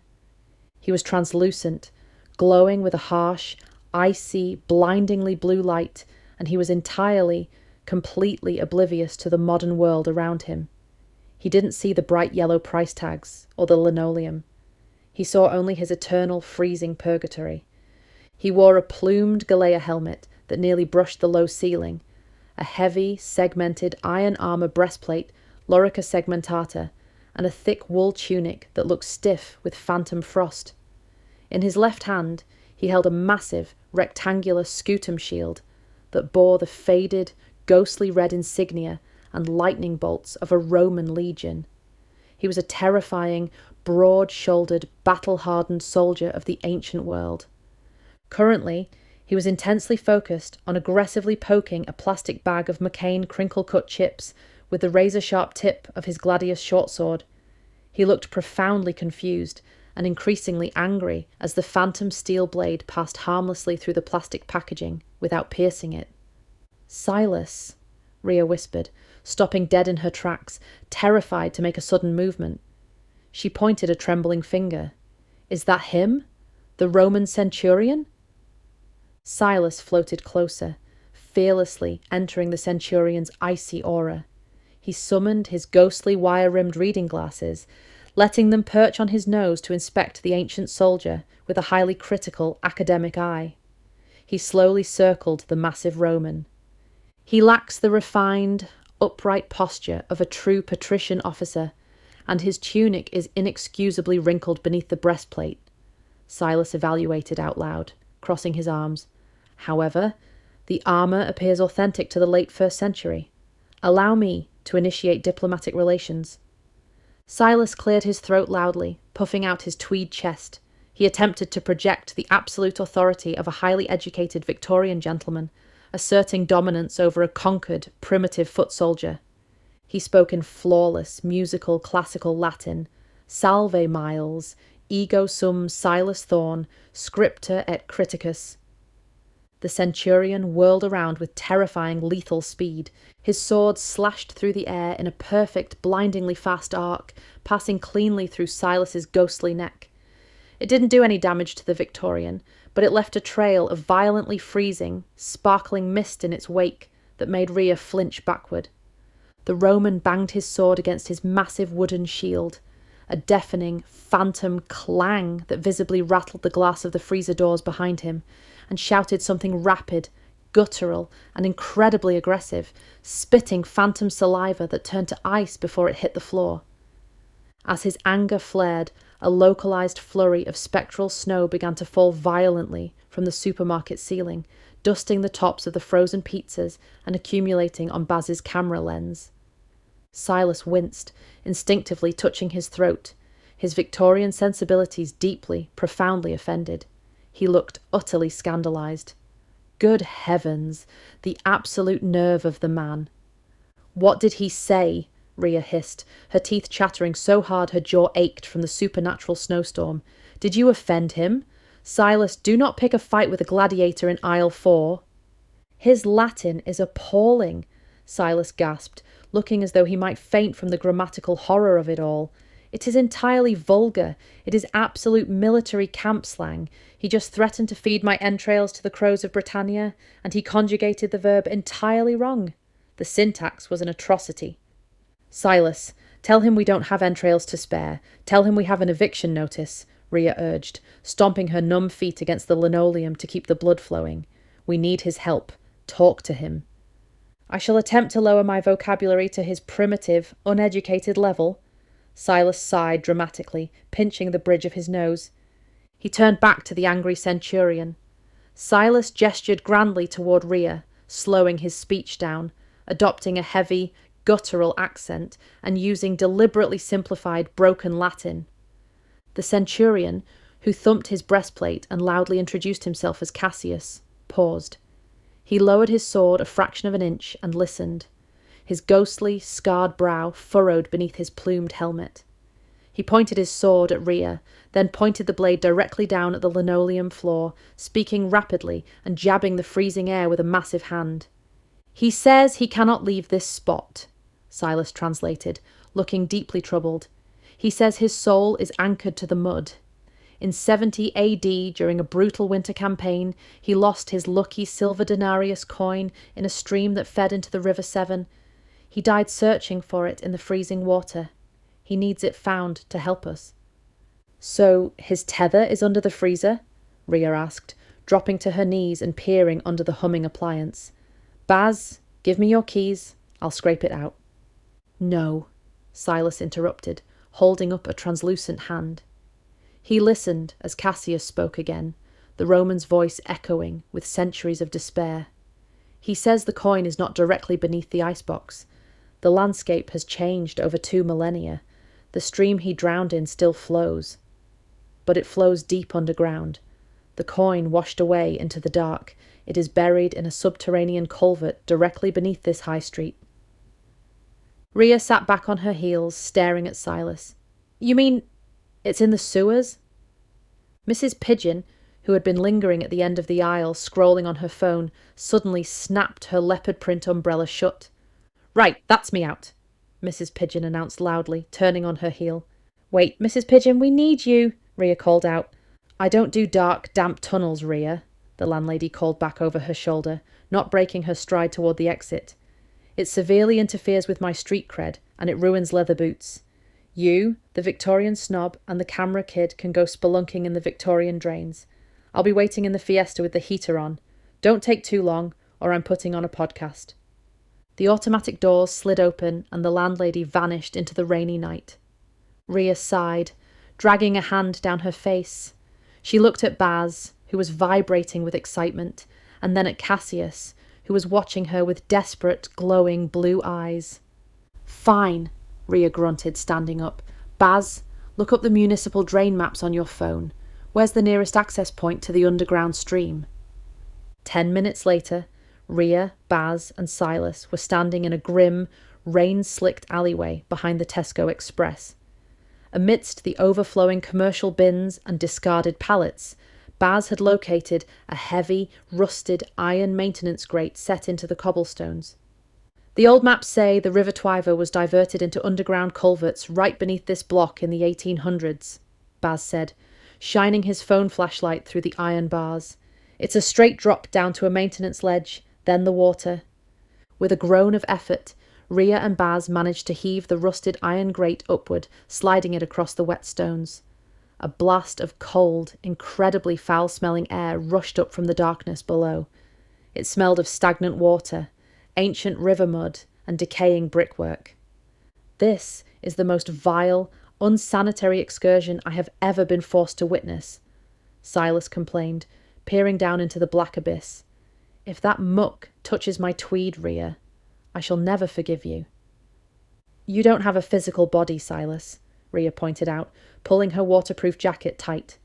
He was translucent, glowing with a harsh, icy, blindingly blue light, and he was entirely, completely oblivious to the modern world around him. He didn't see the bright yellow price tags or the linoleum. He saw only his eternal freezing purgatory. He wore a plumed Galea helmet that nearly brushed the low ceiling, a heavy, segmented iron armour breastplate, lorica segmentata, and a thick wool tunic that looked stiff with phantom frost. In his left hand, he held a massive, rectangular scutum shield that bore the faded, ghostly red insignia and lightning bolts of a Roman legion. He was a terrifying, broad-shouldered, battle-hardened soldier of the ancient world. Currently, he was intensely focused on aggressively poking a plastic bag of McCain crinkle-cut chips with the razor-sharp tip of his gladius shortsword. He looked profoundly confused and increasingly angry as the phantom steel blade passed harmlessly through the plastic packaging without piercing it. "Silas," Rhea whispered, stopping dead in her tracks, terrified to make a sudden movement. She pointed a trembling finger. "Is that him? The Roman Centurion?" Silas floated closer, fearlessly entering the Centurion's icy aura. He summoned his ghostly wire-rimmed reading glasses, letting them perch on his nose to inspect the ancient soldier with a highly critical academic eye. He slowly circled the massive Roman. He lacks the refined, upright posture of a true patrician officer, and his tunic is inexcusably wrinkled beneath the breastplate, Silas evaluated out loud, crossing his arms. However, the armour appears authentic to the late 1st century. Allow me to initiate diplomatic relations. Silas cleared his throat loudly, puffing out his tweed chest. He attempted to project the absolute authority of a highly educated Victorian gentleman, asserting dominance over a conquered, primitive foot soldier. He spoke in flawless, musical, classical Latin. Salve Miles, ego sum Silas Thorn, scriptor et criticus. The Centurion whirled around with terrifying, lethal speed. His sword slashed through the air in a perfect, blindingly fast arc, passing cleanly through Silas's ghostly neck. It didn't do any damage to the Victorian, but it left a trail of violently freezing, sparkling mist in its wake that made Rhea flinch backward. The Roman banged his sword against his massive wooden shield, a deafening, phantom clang that visibly rattled the glass of the freezer doors behind him, and shouted something rapid, guttural, and incredibly aggressive, spitting phantom saliva that turned to ice before it hit the floor. As his anger flared, a localized flurry of spectral snow began to fall violently from the supermarket ceiling, dusting the tops of the frozen pizzas and accumulating on Baz's camera lens. Silas winced, instinctively touching his throat, his Victorian sensibilities deeply, profoundly offended. He looked utterly scandalized. Good heavens, the absolute nerve of the man. "What did he say?" Rhea hissed, her teeth chattering so hard her jaw ached from the supernatural snowstorm. "Did you offend him? Silas, do not pick a fight with a gladiator in aisle 4. "His Latin is appalling," Silas gasped, looking as though he might faint from the grammatical horror of it all. "It is entirely vulgar. It is absolute military camp slang. He just threatened to feed my entrails to the crows of Britannia, and he conjugated the verb entirely wrong. The syntax was an atrocity." "Silas, tell him we don't have entrails to spare. Tell him we have an eviction notice," Rhea urged, stomping her numb feet against the linoleum to keep the blood flowing. "We need his help. Talk to him." "I shall attempt to lower my vocabulary to his primitive, uneducated level." Silas sighed dramatically, pinching the bridge of his nose. He turned back to the angry Centurion. Silas gestured grandly toward Rhea, slowing his speech down, adopting a heavy, guttural accent and using deliberately simplified, broken Latin. The Centurion, who thumped his breastplate and loudly introduced himself as Cassius, paused. He lowered his sword a fraction of an inch and listened, his ghostly, scarred brow furrowed beneath his plumed helmet. He pointed his sword at Rhea, then pointed the blade directly down at the linoleum floor, speaking rapidly and jabbing the freezing air with a massive hand. "He says he cannot leave this spot," Silas translated, looking deeply troubled. "He says his soul is anchored to the mud. In 70 AD, during a brutal winter campaign, he lost his lucky silver denarius coin in a stream that fed into the River Severn. He died searching for it in the freezing water. He needs it found to help us." "So his tether is under the freezer?" Rhea asked, dropping to her knees and peering under the humming appliance. "Baz, give me your keys. I'll scrape it out." "No," Silas interrupted, holding up a translucent hand. He listened as Cassius spoke again, the Roman's voice echoing with centuries of despair. "He says the coin is not directly beneath the icebox. The landscape has changed over 2 millennia. The stream he drowned in still flows. But it flows deep underground. The coin washed away into the dark. It is buried in a subterranean culvert directly beneath this high street." Rhea sat back on her heels, staring at Silas. "You mean it's in the sewers?" Mrs. Pigeon, who had been lingering at the end of the aisle, scrolling on her phone, suddenly snapped her leopard print umbrella shut. "Right, that's me out," Mrs. Pigeon announced loudly, turning on her heel. "Wait, Mrs. Pigeon, we need you," Rhea called out. "I don't do dark, damp tunnels, Rhea," the landlady called back over her shoulder, not breaking her stride toward the exit. "It severely interferes with my street cred, and it ruins leather boots. You, the Victorian snob, and the camera kid can go spelunking in the Victorian drains. I'll be waiting in the Fiesta with the heater on. Don't take too long, or I'm putting on a podcast." The automatic doors slid open, and the landlady vanished into the rainy night. Rhea sighed, dragging a hand down her face. She looked at Baz, who was vibrating with excitement, and then at Cassius, who was watching her with desperate, glowing blue eyes. "Fine," Rhea grunted, standing up. "Baz, look up the municipal drain maps on your phone. Where's the nearest access point to the underground stream?" 10 minutes later, Rhea, Baz, and Silas were standing in a grim, rain-slicked alleyway behind the Tesco Express. Amidst the overflowing commercial bins and discarded pallets, Baz had located a heavy, rusted iron maintenance grate set into the cobblestones. "The old maps say the River Twyver was diverted into underground culverts right beneath this block in the 1800s, Baz said, shining his phone flashlight through the iron bars. "It's a straight drop down to a maintenance ledge, then the water." With a groan of effort, Rhea and Baz managed to heave the rusted iron grate upward, sliding it across the wet stones. A blast of cold, incredibly foul-smelling air rushed up from the darkness below. It smelled of stagnant water, ancient river mud, and decaying brickwork. "This is the most vile, unsanitary excursion I have ever been forced to witness," Silas complained, peering down into the black abyss. "If that muck touches my tweed, Rhea, I shall never forgive you." "You don't have a physical body, Silas," Rhea pointed out, pulling her waterproof jacket tight.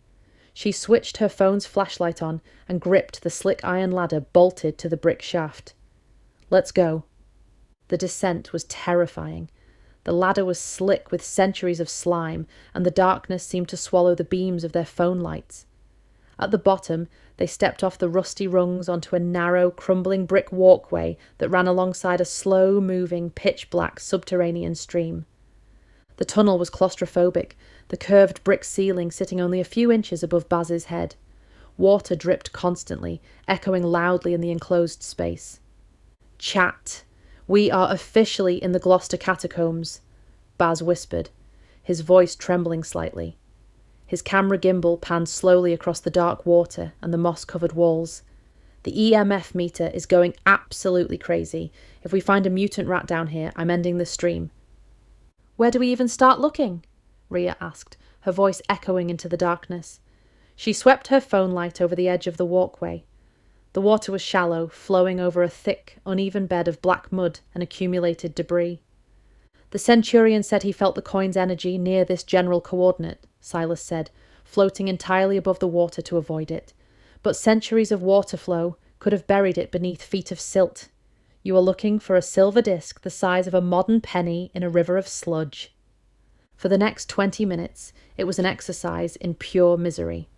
She switched her phone's flashlight on and gripped the slick iron ladder bolted to the brick shaft. "Let's go." The descent was terrifying. The ladder was slick with centuries of slime, and the darkness seemed to swallow the beams of their phone lights. At the bottom, they stepped off the rusty rungs onto a narrow, crumbling brick walkway that ran alongside a slow-moving, pitch-black subterranean stream. The tunnel was claustrophobic, the curved brick ceiling sitting only a few inches above Baz's head. Water dripped constantly, echoing loudly in the enclosed space. "Chat, we are officially in the Gloucester catacombs," Baz whispered, his voice trembling slightly. His camera gimbal panned slowly across the dark water and the moss-covered walls. "The EMF meter is going absolutely crazy. If we find a mutant rat down here, I'm ending the stream." "Where do we even start looking?" Rhea asked, her voice echoing into the darkness. She swept her phone light over the edge of the walkway. The water was shallow, flowing over a thick, uneven bed of black mud and accumulated debris. The Centurion said he felt the coin's energy near this general coordinate, Silas said, floating entirely above the water to avoid it. But centuries of water flow could have buried it beneath feet of silt. You are looking for a silver disc the size of a modern penny in a river of sludge. For the next 20 minutes, it was an exercise in pure misery.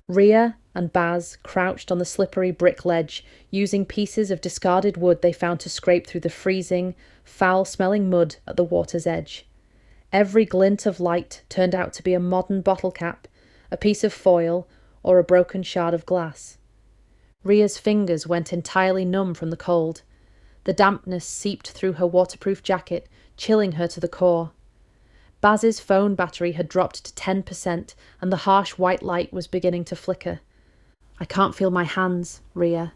Rhea and Baz crouched on the slippery brick ledge, using pieces of discarded wood they found to scrape through the freezing, foul-smelling mud at the water's edge. Every glint of light turned out to be a modern bottle cap, a piece of foil, or a broken shard of glass. Rhea's fingers went entirely numb from the cold. The dampness seeped through her waterproof jacket, chilling her to the core. Baz's phone battery had dropped to 10%, and the harsh white light was beginning to flicker. "I can't feel my hands, Rhea."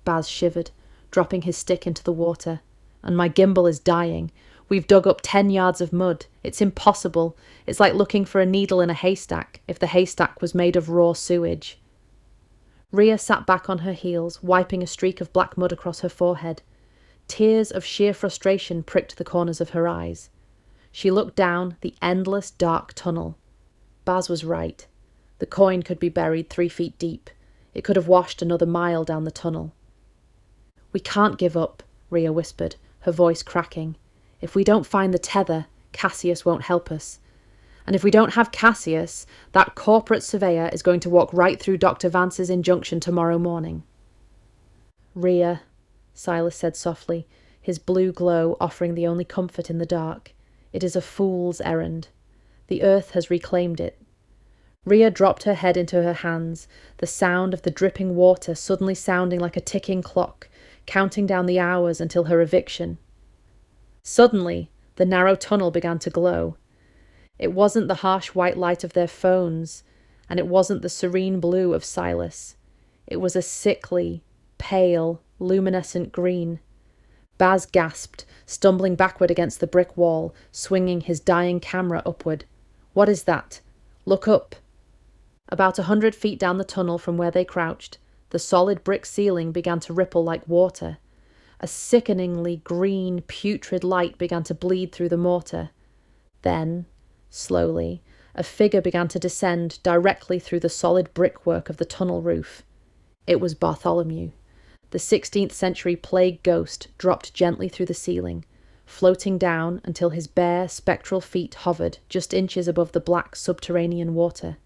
Baz shivered, dropping his stick into the water. "And my gimbal is dying. We've dug up 10 yards of mud. It's impossible. It's like looking for a needle in a haystack, if the haystack was made of raw sewage." Rhea sat back on her heels, wiping a streak of black mud across her forehead. Tears of sheer frustration pricked the corners of her eyes. She looked down the endless dark tunnel. Baz was right. The coin could be buried 3 feet deep. It could have washed another mile down the tunnel. "We can't give up," Rhea whispered, her voice cracking. "If we don't find the tether, Cassius won't help us. And if we don't have Cassius, that corporate surveyor is going to walk right through Dr. Vance's injunction tomorrow morning." "Rhea," Silas said softly, his blue glow offering the only comfort in the dark. "It is a fool's errand. The earth has reclaimed it." Rhea dropped her head into her hands, the sound of the dripping water suddenly sounding like a ticking clock, counting down the hours until her eviction. Suddenly, the narrow tunnel began to glow. It wasn't the harsh white light of their phones, and it wasn't the serene blue of Silas. It was a sickly, pale, luminescent green. Baz gasped, stumbling backward against the brick wall, swinging his dying camera upward. "What is that? Look up." About 100 feet down the tunnel from where they crouched, the solid brick ceiling began to ripple like water. A sickeningly green, putrid light began to bleed through the mortar. Then, slowly, a figure began to descend directly through the solid brickwork of the tunnel roof. It was Bartholomew. The 16th century plague ghost dropped gently through the ceiling, floating down until his bare, spectral feet hovered just inches above the black subterranean water.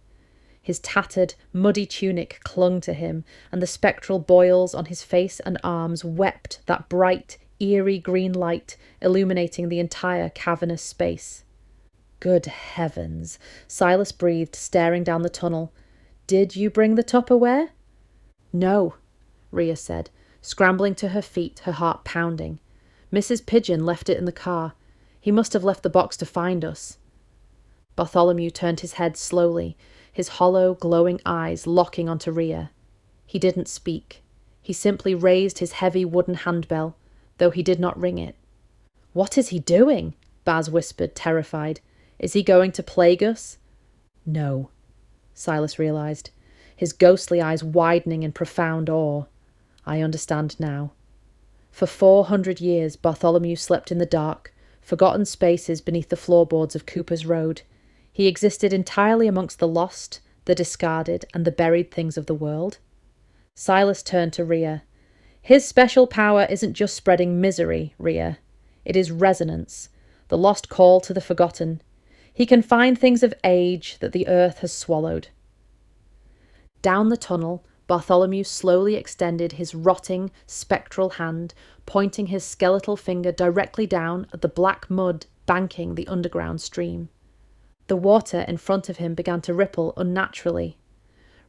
His tattered, muddy tunic clung to him, and the spectral boils on his face and arms wept that bright, eerie green light, illuminating the entire cavernous space. "Good heavens," Silas breathed, staring down the tunnel. "Did you bring the Tupperware?" "No," Rhea said, scrambling to her feet, her heart pounding. "Mrs. Pigeon left it in the car. He must have left the box to find us." Bartholomew turned his head slowly, his hollow, glowing eyes locking onto Rhea. He didn't speak. He simply raised his heavy wooden handbell, though he did not ring it. "What is he doing?" Baz whispered, terrified. "Is he going to plague us?" "No," Silas realized, his ghostly eyes widening in profound awe. "I understand now." For 400 years, Bartholomew slept in the dark, forgotten spaces beneath the floorboards of Cooper's Road. He existed entirely amongst the lost, the discarded, and the buried things of the world. Silas turned to Rhea. "His special power isn't just spreading misery, Rhea. It is resonance, the lost call to the forgotten. He can find things of age that the earth has swallowed." Down the tunnel, Bartholomew slowly extended his rotting, spectral hand, pointing his skeletal finger directly down at the black mud banking the underground stream. The water in front of him began to ripple unnaturally.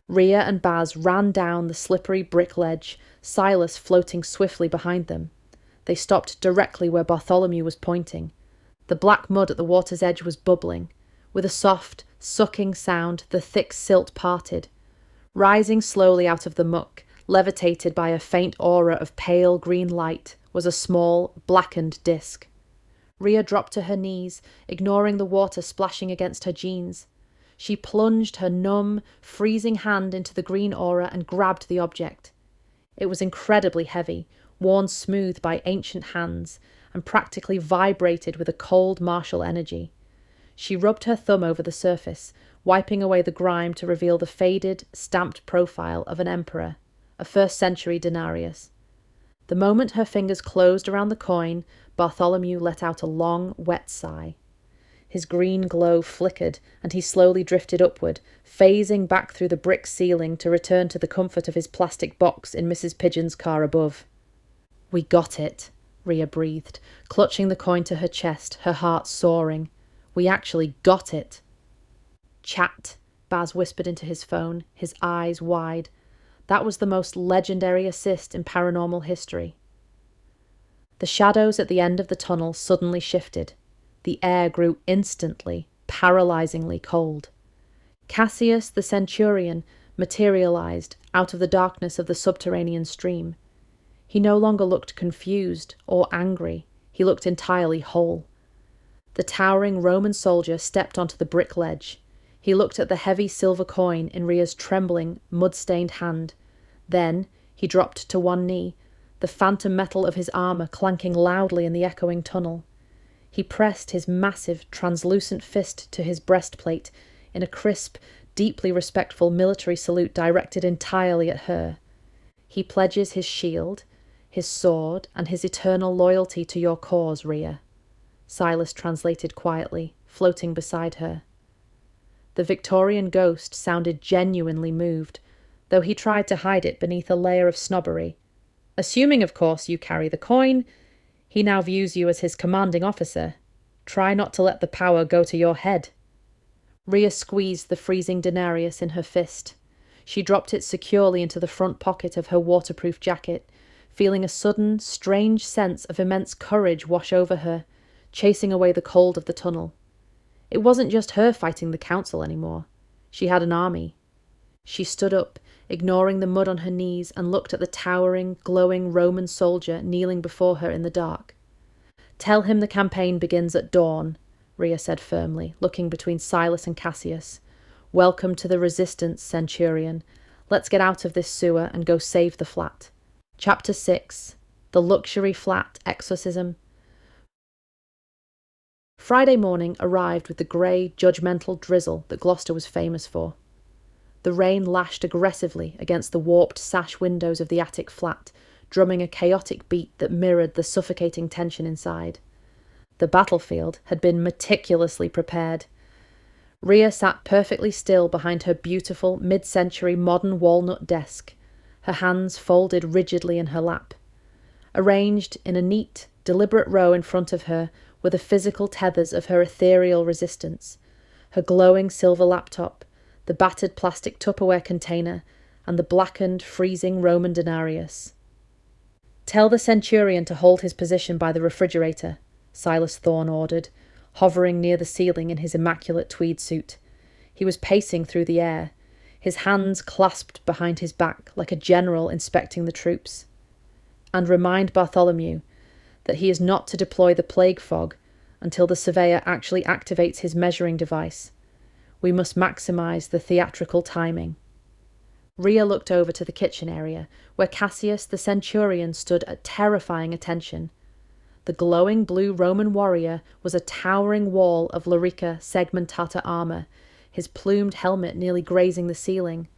Rhea and Baz ran down the slippery brick ledge, Silas floating swiftly behind them. They stopped directly where Bartholomew was pointing. The black mud at the water's edge was bubbling. With a soft, sucking sound, the thick silt parted. Rising slowly out of the muck, levitated by a faint aura of pale green light, was a small, blackened disc. Rhea dropped to her knees, ignoring the water splashing against her jeans. She plunged her numb, freezing hand into the green aura and grabbed the object. It was incredibly heavy, worn smooth by ancient hands, and practically vibrated with a cold martial energy. She rubbed her thumb over the surface, wiping away the grime to reveal the faded, stamped profile of an emperor, a first-century denarius. The moment her fingers closed around the coin, Bartholomew let out a long, wet sigh. His green glow flickered, and he slowly drifted upward, phasing back through the brick ceiling to return to the comfort of his plastic box in Mrs. Pigeon's car above. "We got it," Rhea breathed, clutching the coin to her chest, her heart soaring. "We actually got it." "Chat," Baz whispered into his phone, his eyes wide. That was the most legendary assist in paranormal history. The shadows at the end of the tunnel suddenly shifted. The air grew instantly, paralyzingly cold. Cassius the Centurion materialized out of the darkness of the subterranean stream. He no longer looked confused or angry. He looked entirely whole. The towering Roman soldier stepped onto the brick ledge. He looked at the heavy silver coin in Rhea's trembling, mud-stained hand. Then he dropped to one knee, the phantom metal of his armour clanking loudly in the echoing tunnel. He pressed his massive, translucent fist to his breastplate in a crisp, deeply respectful military salute directed entirely at her. "He pledges his shield, his sword, and his eternal loyalty to your cause, Rhea," Silas translated quietly, floating beside her. The Victorian ghost sounded genuinely moved, though he tried to hide it beneath a layer of snobbery. "Assuming, of course, you carry the coin, he now views you as his commanding officer. Try not to let the power go to your head." Rhea squeezed the freezing denarius in her fist. She dropped it securely into the front pocket of her waterproof jacket, feeling a sudden, strange sense of immense courage wash over her, chasing away the cold of the tunnel. It wasn't just her fighting the council anymore. She had an army. She stood up, ignoring the mud on her knees, and looked at the towering, glowing Roman soldier kneeling before her in the dark. "Tell him the campaign begins at dawn," Rhea said firmly, looking between Silas and Cassius. "Welcome to the resistance, Centurion. Let's get out of this sewer and go save the flat." Chapter 6. The Luxury Flat Exorcism. Friday morning arrived with the grey, judgmental drizzle that Gloucester was famous for. The rain lashed aggressively against the warped sash windows of the attic flat, drumming a chaotic beat that mirrored the suffocating tension inside. The battlefield had been meticulously prepared. Rhea sat perfectly still behind her beautiful, mid-century modern walnut desk, her hands folded rigidly in her lap. Arranged in a neat, deliberate row in front of her were the physical tethers of her ethereal resistance, her glowing silver laptop, the battered plastic Tupperware container, and the blackened, freezing Roman denarius. "Tell the Centurion to hold his position by the refrigerator," Silas Thorne ordered, hovering near the ceiling in his immaculate tweed suit. He was pacing through the air, his hands clasped behind his back like a general inspecting the troops. "And remind Bartholomew that he is not to deploy the plague fog until the surveyor actually activates his measuring device. We must maximize the theatrical timing." Rhea looked over to the kitchen area, where Cassius the Centurion stood at terrifying attention. The glowing blue Roman warrior was a towering wall of Lorica segmentata armor, his plumed helmet nearly grazing the ceiling.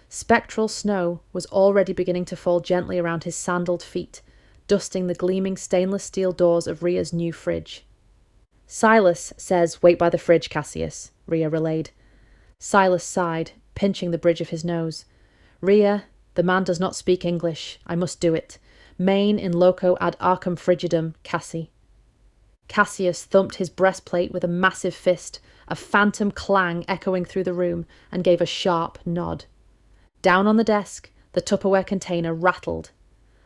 Spectral snow was already beginning to fall gently around his sandaled feet, dusting the gleaming stainless steel doors of Rhea's new fridge. "Silas says wait by the fridge, Cassius," Rhea relayed. Silas sighed, pinching the bridge of his nose. "Rhea, the man does not speak English. I must do it. Main in loco ad arcum frigidum, Cassi." Cassius thumped his breastplate with a massive fist, a phantom clang echoing through the room, and gave a sharp nod. Down on the desk, the Tupperware container rattled.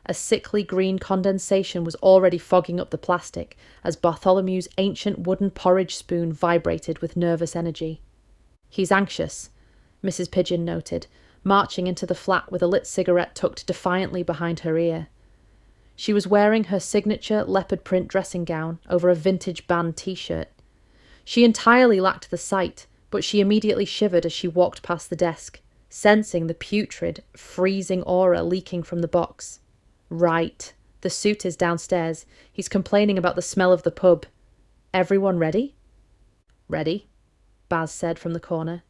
A sickly green condensation was already fogging up the plastic as Bartholomew's ancient wooden porridge spoon vibrated with nervous energy. "He's anxious," Mrs. Pigeon noted, marching into the flat with a lit cigarette tucked defiantly behind her ear. She was wearing her signature leopard print dressing gown over a vintage band t-shirt. She entirely lacked the sight, but she immediately shivered as she walked past the desk, sensing the putrid, freezing aura leaking from the box. Right. The suit is downstairs. He's complaining about the smell of the pub. Everyone ready? Ready, Baz said from the corner.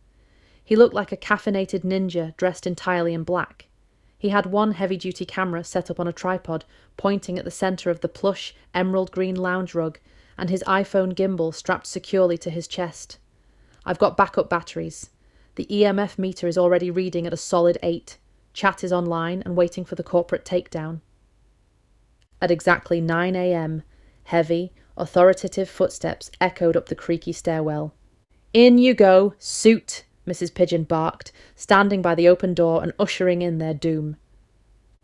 He looked like a caffeinated ninja dressed entirely in black. He had one heavy-duty camera set up on a tripod, pointing at the centre of the plush, emerald-green lounge rug, and his iPhone gimbal strapped securely to his chest. I've got backup batteries. The EMF meter is already reading at a solid 8. Chat is online and waiting for the corporate takedown. At exactly 9 a.m., heavy, authoritative footsteps echoed up the creaky stairwell. "In you go, suit!" Mrs. Pigeon barked, standing by the open door and ushering in their doom.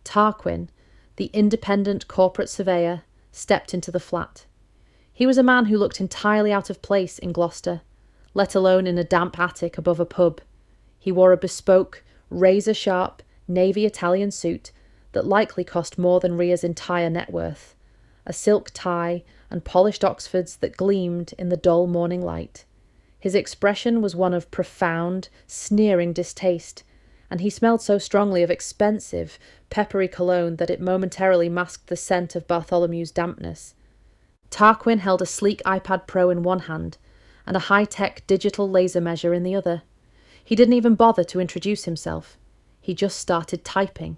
Tarquin, the independent corporate surveyor, stepped into the flat. He was a man who looked entirely out of place in Gloucester, let alone in a damp attic above a pub. He wore a bespoke, razor-sharp, navy Italian suit that likely cost more than Ria's entire net worth, a silk tie and polished Oxfords that gleamed in the dull morning light. His expression was one of profound, sneering distaste, and he smelled so strongly of expensive, peppery cologne that it momentarily masked the scent of Bartholomew's dampness. Tarquin held a sleek iPad Pro in one hand and a high-tech digital laser measure in the other. He didn't even bother to introduce himself. He just started typing.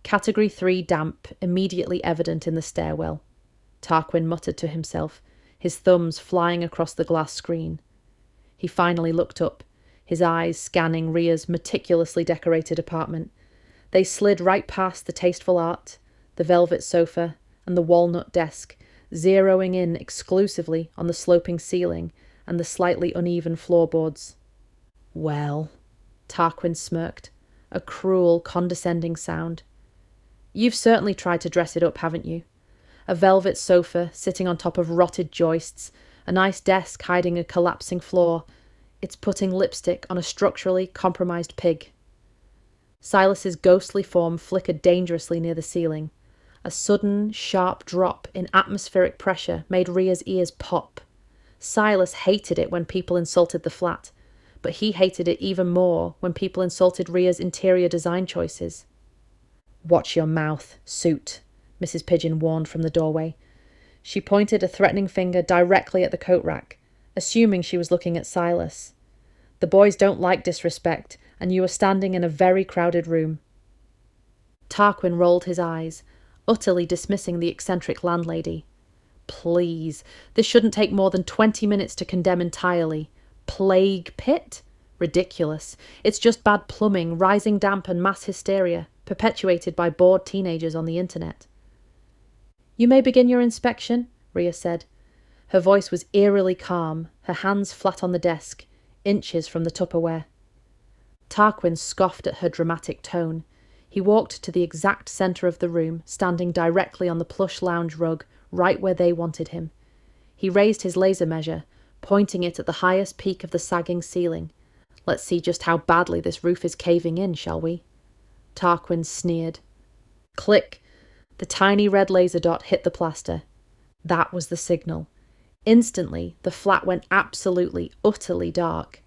Category 3 damp, immediately evident in the stairwell. Tarquin muttered to himself, his thumbs flying across the glass screen. He finally looked up, his eyes scanning Ria's meticulously decorated apartment. They slid right past the tasteful art, the velvet sofa, and the walnut desk, zeroing in exclusively on the sloping ceiling and the slightly uneven floorboards. "Well," Tarquin smirked, a cruel, condescending sound. "You've certainly tried to dress it up, haven't you? A velvet sofa sitting on top of rotted joists, a nice desk hiding a collapsing floor. It's putting lipstick on a structurally compromised pig." Silas's ghostly form flickered dangerously near the ceiling. A sudden, sharp drop in atmospheric pressure made Ria's ears pop. Silas hated it when people insulted the flat, but he hated it even more when people insulted Ria's interior design choices. "Watch your mouth, suit," Mrs. Pigeon warned from the doorway. She pointed a threatening finger directly at the coat rack, assuming she was looking at Silas. "The boys don't like disrespect, and you are standing in a very crowded room." Tarquin rolled his eyes, utterly dismissing the eccentric landlady. Please, this shouldn't take more than 20 minutes to condemn entirely. Plague pit? Ridiculous. It's just bad plumbing, rising damp and mass hysteria, perpetuated by bored teenagers on the internet. "You may begin your inspection," Ria said. Her voice was eerily calm, her hands flat on the desk, inches from the Tupperware. Tarquin scoffed at her dramatic tone. He walked to the exact centre of the room, standing directly on the plush lounge rug, right where they wanted him. He raised his laser measure, pointing it at the highest peak of the sagging ceiling. "Let's see just how badly this roof is caving in, shall we?" Tarquin sneered. Click! The tiny red laser dot hit the plaster. That was the signal. Instantly, the flat went absolutely, utterly dark.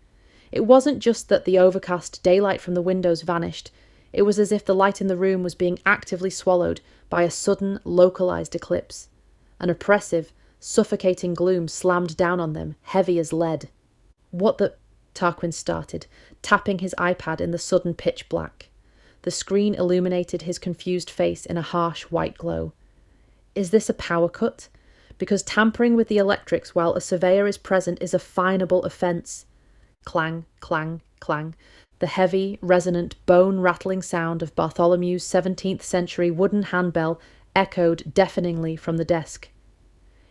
It wasn't just that the overcast daylight from the windows vanished. It was as if the light in the room was being actively swallowed by a sudden, localized eclipse. An oppressive, suffocating gloom slammed down on them, heavy as lead. "What the—" Tarquin started, tapping his iPad in the sudden pitch black. The screen illuminated his confused face in a harsh white glow. "Is this a power cut? Because tampering with the electrics while a surveyor is present is a finable offence." Clang, clang, clang. The heavy, resonant, bone-rattling sound of Bartholomew's 17th century wooden handbell echoed deafeningly from the desk.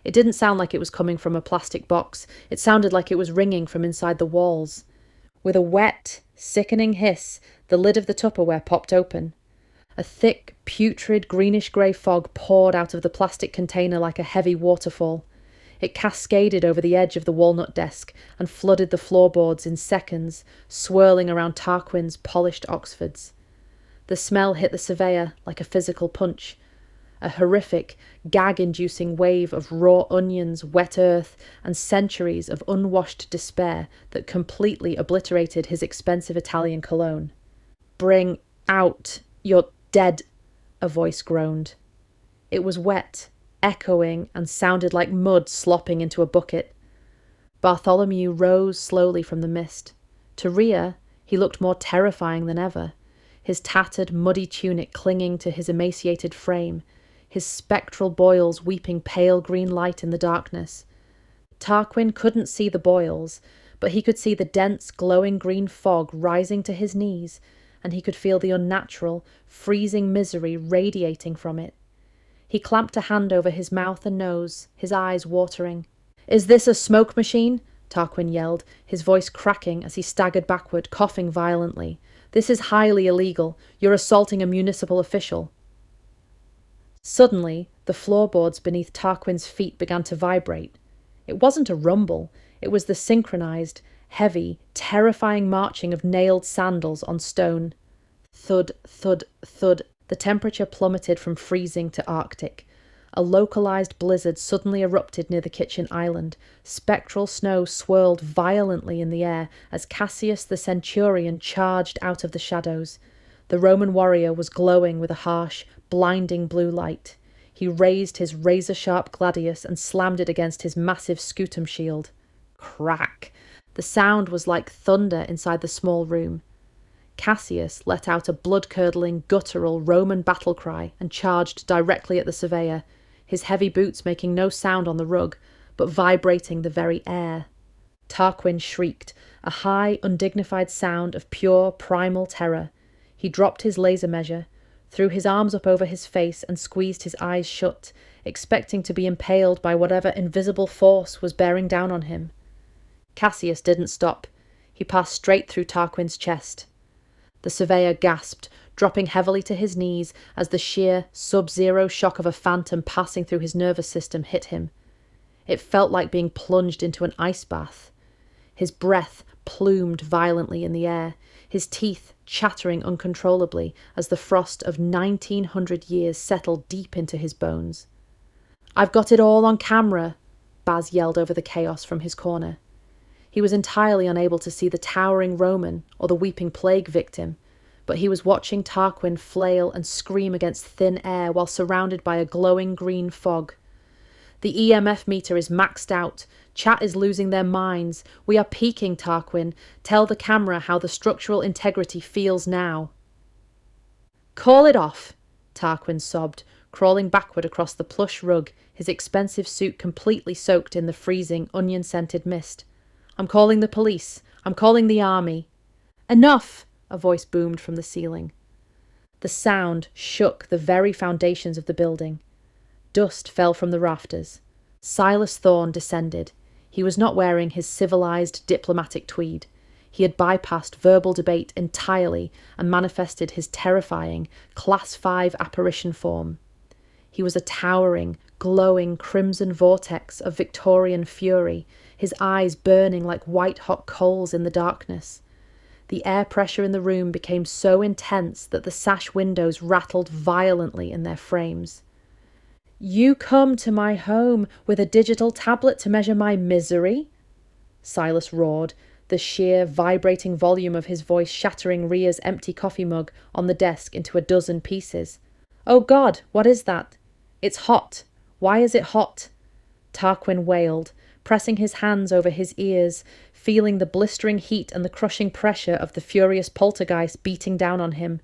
It didn't sound like it was coming from a plastic box. It sounded like it was ringing from inside the walls. With a wet, sickening hiss, the lid of the Tupperware popped open. A thick, putrid, greenish-grey fog poured out of the plastic container like a heavy waterfall. It cascaded over the edge of the walnut desk and flooded the floorboards in seconds, swirling around Tarquin's polished Oxfords. The smell hit the surveyor like a physical punch. a horrific, gag-inducing wave of raw onions, wet earth, and centuries of unwashed despair that completely obliterated his expensive Italian cologne. "Bring out your dead," a voice groaned. It was wet, echoing, and sounded like mud slopping into a bucket. Bartholomew rose slowly from the mist. To Rhea, he looked more terrifying than ever, his tattered, muddy tunic clinging to his emaciated frame, his spectral boils weeping pale green light in the darkness. Tarquin couldn't see the boils, but he could see the dense, glowing green fog rising to his knees, and he could feel the unnatural, freezing misery radiating from it. He clamped a hand over his mouth and nose, his eyes watering. "Is this a smoke machine?" Tarquin yelled, his voice cracking as he staggered backward, coughing violently. "This is highly illegal. You're assaulting a municipal official." Suddenly, the floorboards beneath Tarquin's feet began to vibrate. It wasn't a rumble, it was the synchronized, heavy, terrifying marching of nailed sandals on stone. Thud, thud, thud. The temperature plummeted from freezing to arctic. A localized blizzard suddenly erupted near the kitchen island. Spectral snow swirled violently in the air as Cassius the Centurion charged out of the shadows. The Roman warrior was glowing with a harsh, blinding blue light. He raised his razor-sharp gladius and slammed it against his massive scutum shield. Crack! The sound was like thunder inside the small room. Cassius let out a blood-curdling, guttural Roman battle cry and charged directly at the surveyor, his heavy boots making no sound on the rug, but vibrating the very air. Tarquin shrieked, a high, undignified sound of pure, primal terror. He dropped his laser measure, threw his arms up over his face and squeezed his eyes shut, expecting to be impaled by whatever invisible force was bearing down on him. Cassius didn't stop. He passed straight through Tarquin's chest. The surveyor gasped, dropping heavily to his knees as the sheer, sub-zero shock of a phantom passing through his nervous system hit him. It felt like being plunged into an ice bath. His breath plumed violently in the air, his teeth chattering uncontrollably as the frost of 1900 years settled deep into his bones. "I've got it all on camera," Baz yelled over the chaos from his corner. He was entirely unable to see the towering Roman or the weeping plague victim, but he was watching Tarquin flail and scream against thin air while surrounded by a glowing green fog. "The EMF meter is maxed out. Chat is losing their minds. We are peaking, Tarquin. Tell the camera how the structural integrity feels now." "Call it off," Tarquin sobbed, crawling backward across the plush rug, his expensive suit completely soaked in the freezing, onion-scented mist. "I'm calling the police. I'm calling the army." "Enough!" a voice boomed from the ceiling. The sound shook the very foundations of the building. Dust fell from the rafters. Silas Thorne descended. He was not wearing his civilized diplomatic tweed. He had bypassed verbal debate entirely and manifested his terrifying Class 5 apparition form. He was a towering, glowing crimson vortex of Victorian fury, his eyes burning like white-hot coals in the darkness. The air pressure in the room became so intense that the sash windows rattled violently in their frames. "You come to my home with a digital tablet to measure my misery?" Silas roared, the sheer, vibrating volume of his voice shattering Rhea's empty coffee mug on the desk into a dozen pieces. "Oh God, what is that? It's hot. Why is it hot?" Tarquin wailed, pressing his hands over his ears, feeling the blistering heat and the crushing pressure of the furious poltergeist beating down on him.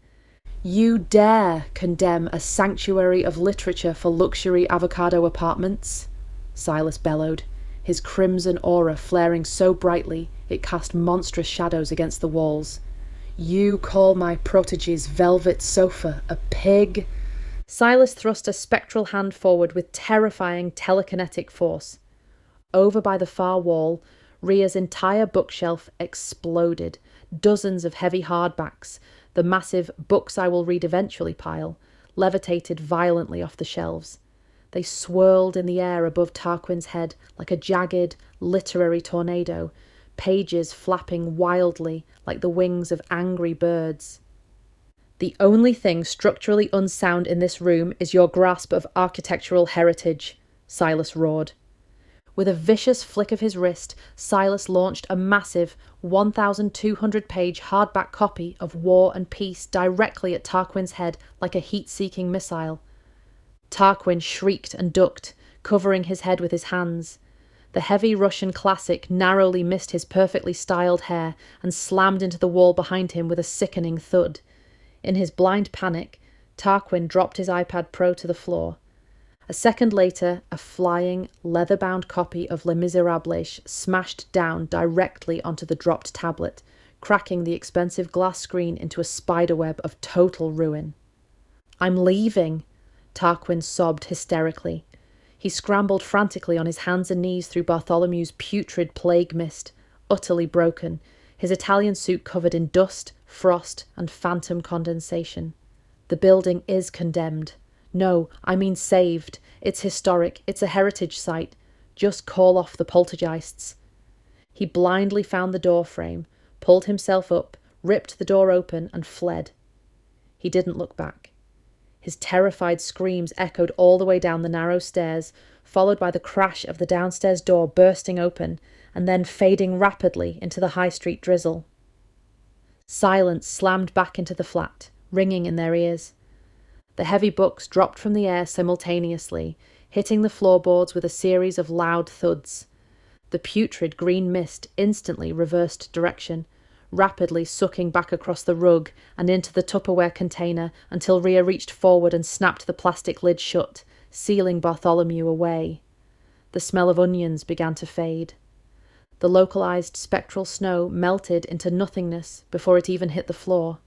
"You dare condemn a sanctuary of literature for luxury avocado apartments?" Silas bellowed, his crimson aura flaring so brightly it cast monstrous shadows against the walls. "You call my protege's velvet sofa a pig?" Silas thrust a spectral hand forward with terrifying telekinetic force. Over by the far wall, Rhea's entire bookshelf exploded. Dozens of heavy hardbacks, the massive "books I will read eventually" pile, levitated violently off the shelves. They swirled in the air above Tarquin's head like a jagged, literary tornado, pages flapping wildly like the wings of angry birds. The only thing structurally unsound in this room is your grasp of architectural heritage, Silas roared. With a vicious flick of his wrist, Silas launched a massive 1,200-page hardback copy of War and Peace directly at Tarquin's head like a heat-seeking missile. Tarquin shrieked and ducked, covering his head with his hands. The heavy Russian classic narrowly missed his perfectly styled hair and slammed into the wall behind him with a sickening thud. In his blind panic, Tarquin dropped his iPad Pro to the floor. A second later, a flying, leather-bound copy of Les Miserables smashed down directly onto the dropped tablet, cracking the expensive glass screen into a spiderweb of total ruin. "I'm leaving," Tarquin sobbed hysterically. He scrambled frantically on his hands and knees through Bartholomew's putrid plague mist, utterly broken, his Italian suit covered in dust, frost, and phantom condensation. "The building is condemned. No, I mean saved. It's historic. It's a heritage site. Just call off the poltergeists." He blindly found the door frame, pulled himself up, ripped the door open, and fled. He didn't look back. His terrified screams echoed all the way down the narrow stairs, followed by the crash of the downstairs door bursting open, and then fading rapidly into the high street drizzle. Silence slammed back into the flat, ringing in their ears. The heavy books dropped from the air simultaneously, hitting the floorboards with a series of loud thuds. The putrid green mist instantly reversed direction, rapidly sucking back across the rug and into the Tupperware container until Rhea reached forward and snapped the plastic lid shut, sealing Bartholomew away. The smell of onions began to fade. The localized spectral snow melted into nothingness before it even hit the floor.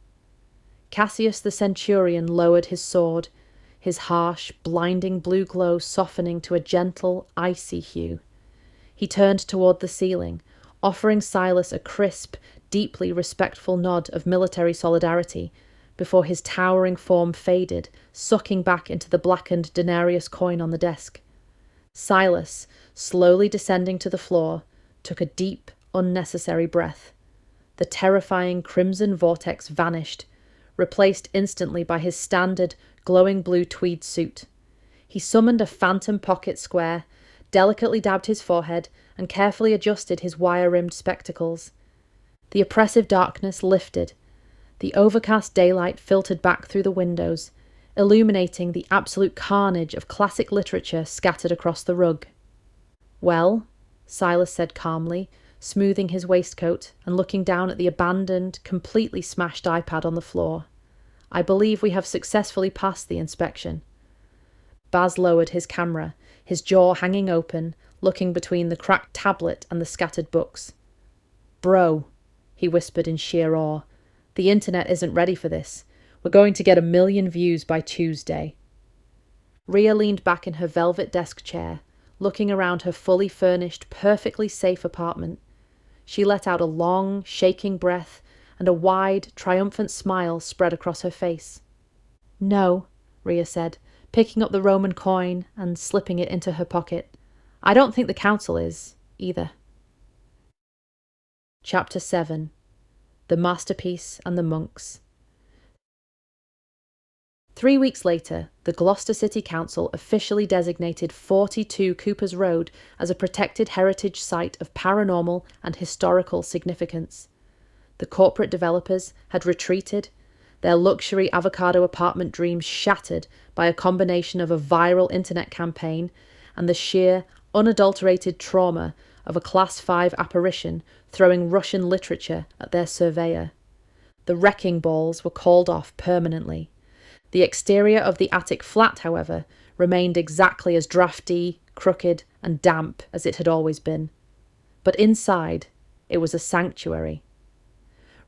Cassius the Centurion lowered his sword, his harsh, blinding blue glow softening to a gentle, icy hue. He turned toward the ceiling, offering Silas a crisp, deeply respectful nod of military solidarity, before his towering form faded, sucking back into the blackened denarius coin on the desk. Silas, slowly descending to the floor, took a deep, unnecessary breath. The terrifying crimson vortex vanished, replaced instantly by his standard, glowing blue tweed suit. He summoned a phantom pocket square, delicately dabbed his forehead, and carefully adjusted his wire-rimmed spectacles. The oppressive darkness lifted. The overcast daylight filtered back through the windows, illuminating the absolute carnage of classic literature scattered across the rug. "Well," Silas said calmly, smoothing his waistcoat and looking down at the abandoned, completely smashed iPad on the floor. "I believe we have successfully passed the inspection." Baz lowered his camera, his jaw hanging open, looking between the cracked tablet and the scattered books. "Bro," he whispered in sheer awe, "the internet isn't ready for this. We're going to get 1 million views by Tuesday." Rhea leaned back in her velvet desk chair, looking around her fully furnished, perfectly safe apartment. She let out a long, shaking breath, and a wide, triumphant smile spread across her face. "No," Rhea said, picking up the Roman coin and slipping it into her pocket. "I don't think the council is, either." Chapter 7. The Masterpiece and the Monks. 3 weeks later, the Gloucester City Council officially designated 42 Coopers Road as a protected heritage site of paranormal and historical significance. The corporate developers had retreated, their luxury avocado apartment dreams shattered by a combination of a viral internet campaign and the sheer, unadulterated trauma of a Class 5 apparition throwing Russian literature at their surveyor. The wrecking balls were called off permanently. The exterior of the attic flat, however, remained exactly as drafty, crooked, and damp as it had always been. But inside, it was a sanctuary.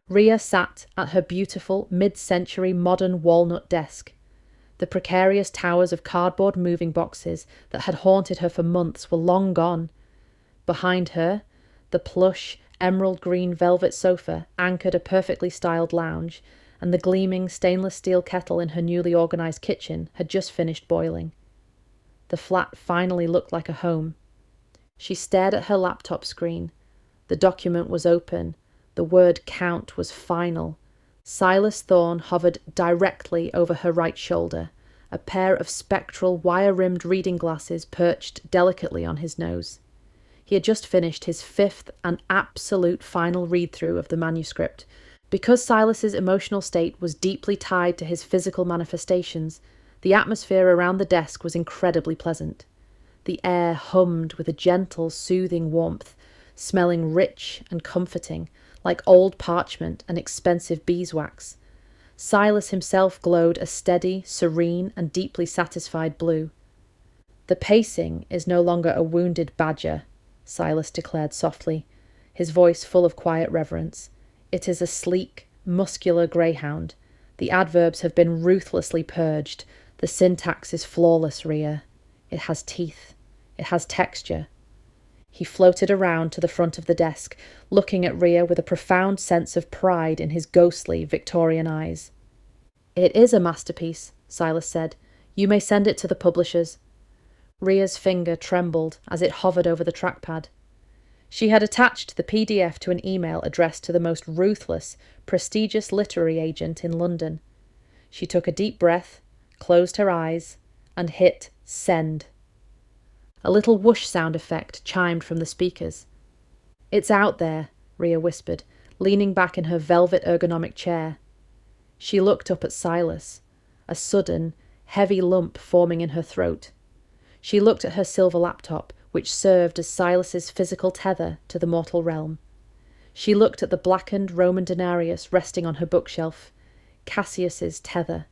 Rhea sat at her beautiful, mid-century modern walnut desk. The precarious towers of cardboard moving boxes that had haunted her for months were long gone. Behind her, the plush, emerald green velvet sofa anchored a perfectly styled lounge, and the gleaming stainless steel kettle in her newly organised kitchen had just finished boiling. The flat finally looked like a home. She stared at her laptop screen. The document was open. The word count was final. Silas Thorne hovered directly over her right shoulder, a pair of spectral, wire-rimmed reading glasses perched delicately on his nose. He had just finished his 5th and absolute final read-through of the manuscript. Because Silas's emotional state was deeply tied to his physical manifestations, the atmosphere around the desk was incredibly pleasant. The air hummed with a gentle, soothing warmth, smelling rich and comforting, like old parchment and expensive beeswax. Silas himself glowed a steady, serene, and deeply satisfied blue. "The pacing is no longer a wounded badger," Silas declared softly, his voice full of quiet reverence. "It is a sleek, muscular greyhound. The adverbs have been ruthlessly purged. The syntax is flawless, Rhea. It has teeth. It has texture." He floated around to the front of the desk, looking at Rhea with a profound sense of pride in his ghostly, Victorian eyes. "It is a masterpiece," Silas said. "You may send it to the publishers." Rhea's finger trembled as it hovered over the trackpad. She had attached the PDF to an email addressed to the most ruthless, prestigious literary agent in London. She took a deep breath, closed her eyes, and hit send. A little whoosh sound effect chimed from the speakers. "It's out there," Rhea whispered, leaning back in her velvet ergonomic chair. She looked up at Silas, a sudden, heavy lump forming in her throat. She looked at her silver laptop, which served as Silas's physical tether to the mortal realm. She looked at the blackened Roman denarius resting on her bookshelf, Cassius's tether.